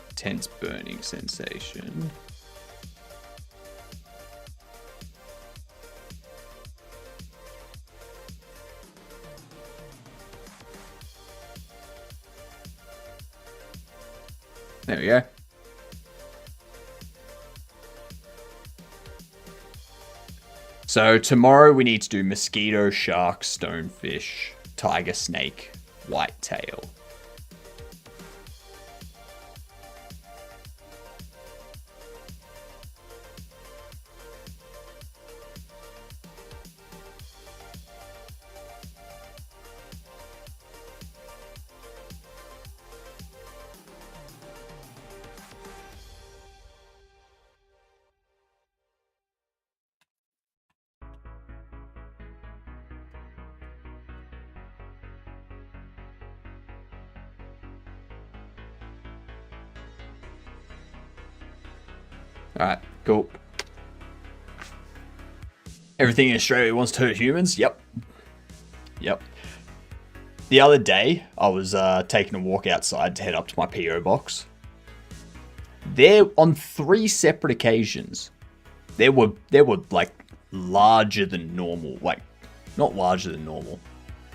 Intense burning sensation. There we go. So tomorrow we need to do mosquito, shark, stonefish, tiger, snake, whitetail. Alright, cool. Everything in Australia wants to hurt humans? Yep. Yep. The other day, I was taking a walk outside to head up to my PO box. There, on 3 separate occasions, there were like larger than normal, like not larger than normal,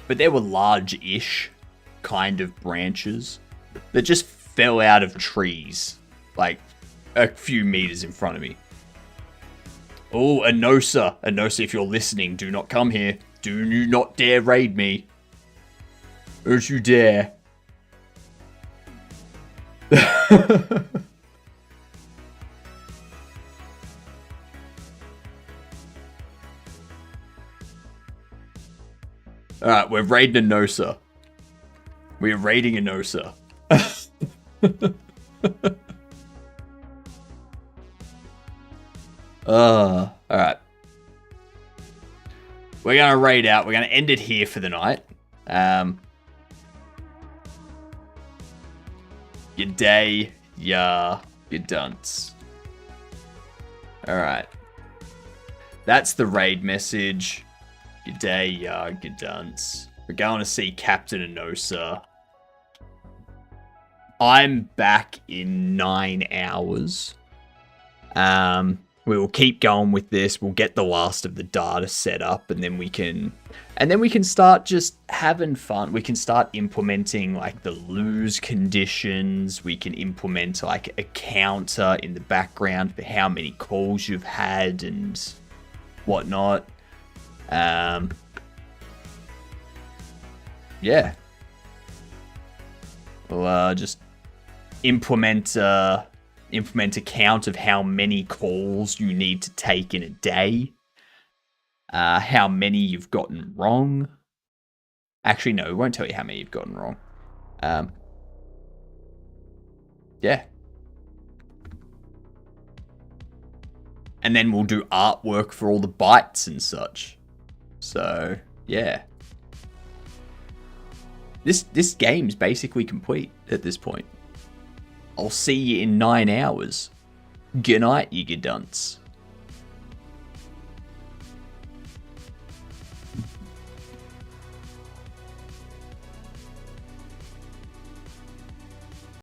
but there were large-ish kind of branches that just fell out of trees, like a few meters in front of me. Oh, Anosa. Anosa, if you're listening, do not come here. Do you not dare raid me. Don't you dare. Alright, we're raiding Anosa. We're raiding Anosa. Alright. We're gonna raid out. We're gonna end it here for the night. Your day, your dunce. Alright. That's the raid message. Good day, good dance. We're going to see Captain Anosa. I'm back in 9 hours. We will keep going with this. We'll get the last of the data set up, and then we can start just having fun. We can start implementing like the lose conditions. We can implement like a counter in the background for how many calls you've had and whatnot. Yeah. We'll just implement a count of how many calls you need to take in a day. How many you've gotten wrong. Actually, no, it won't tell you how many you've gotten wrong. Yeah. And then we'll do artwork for all the bytes and such. So, yeah. This game's basically complete at this point. I'll see you in 9 hours. Good night, you good dunce.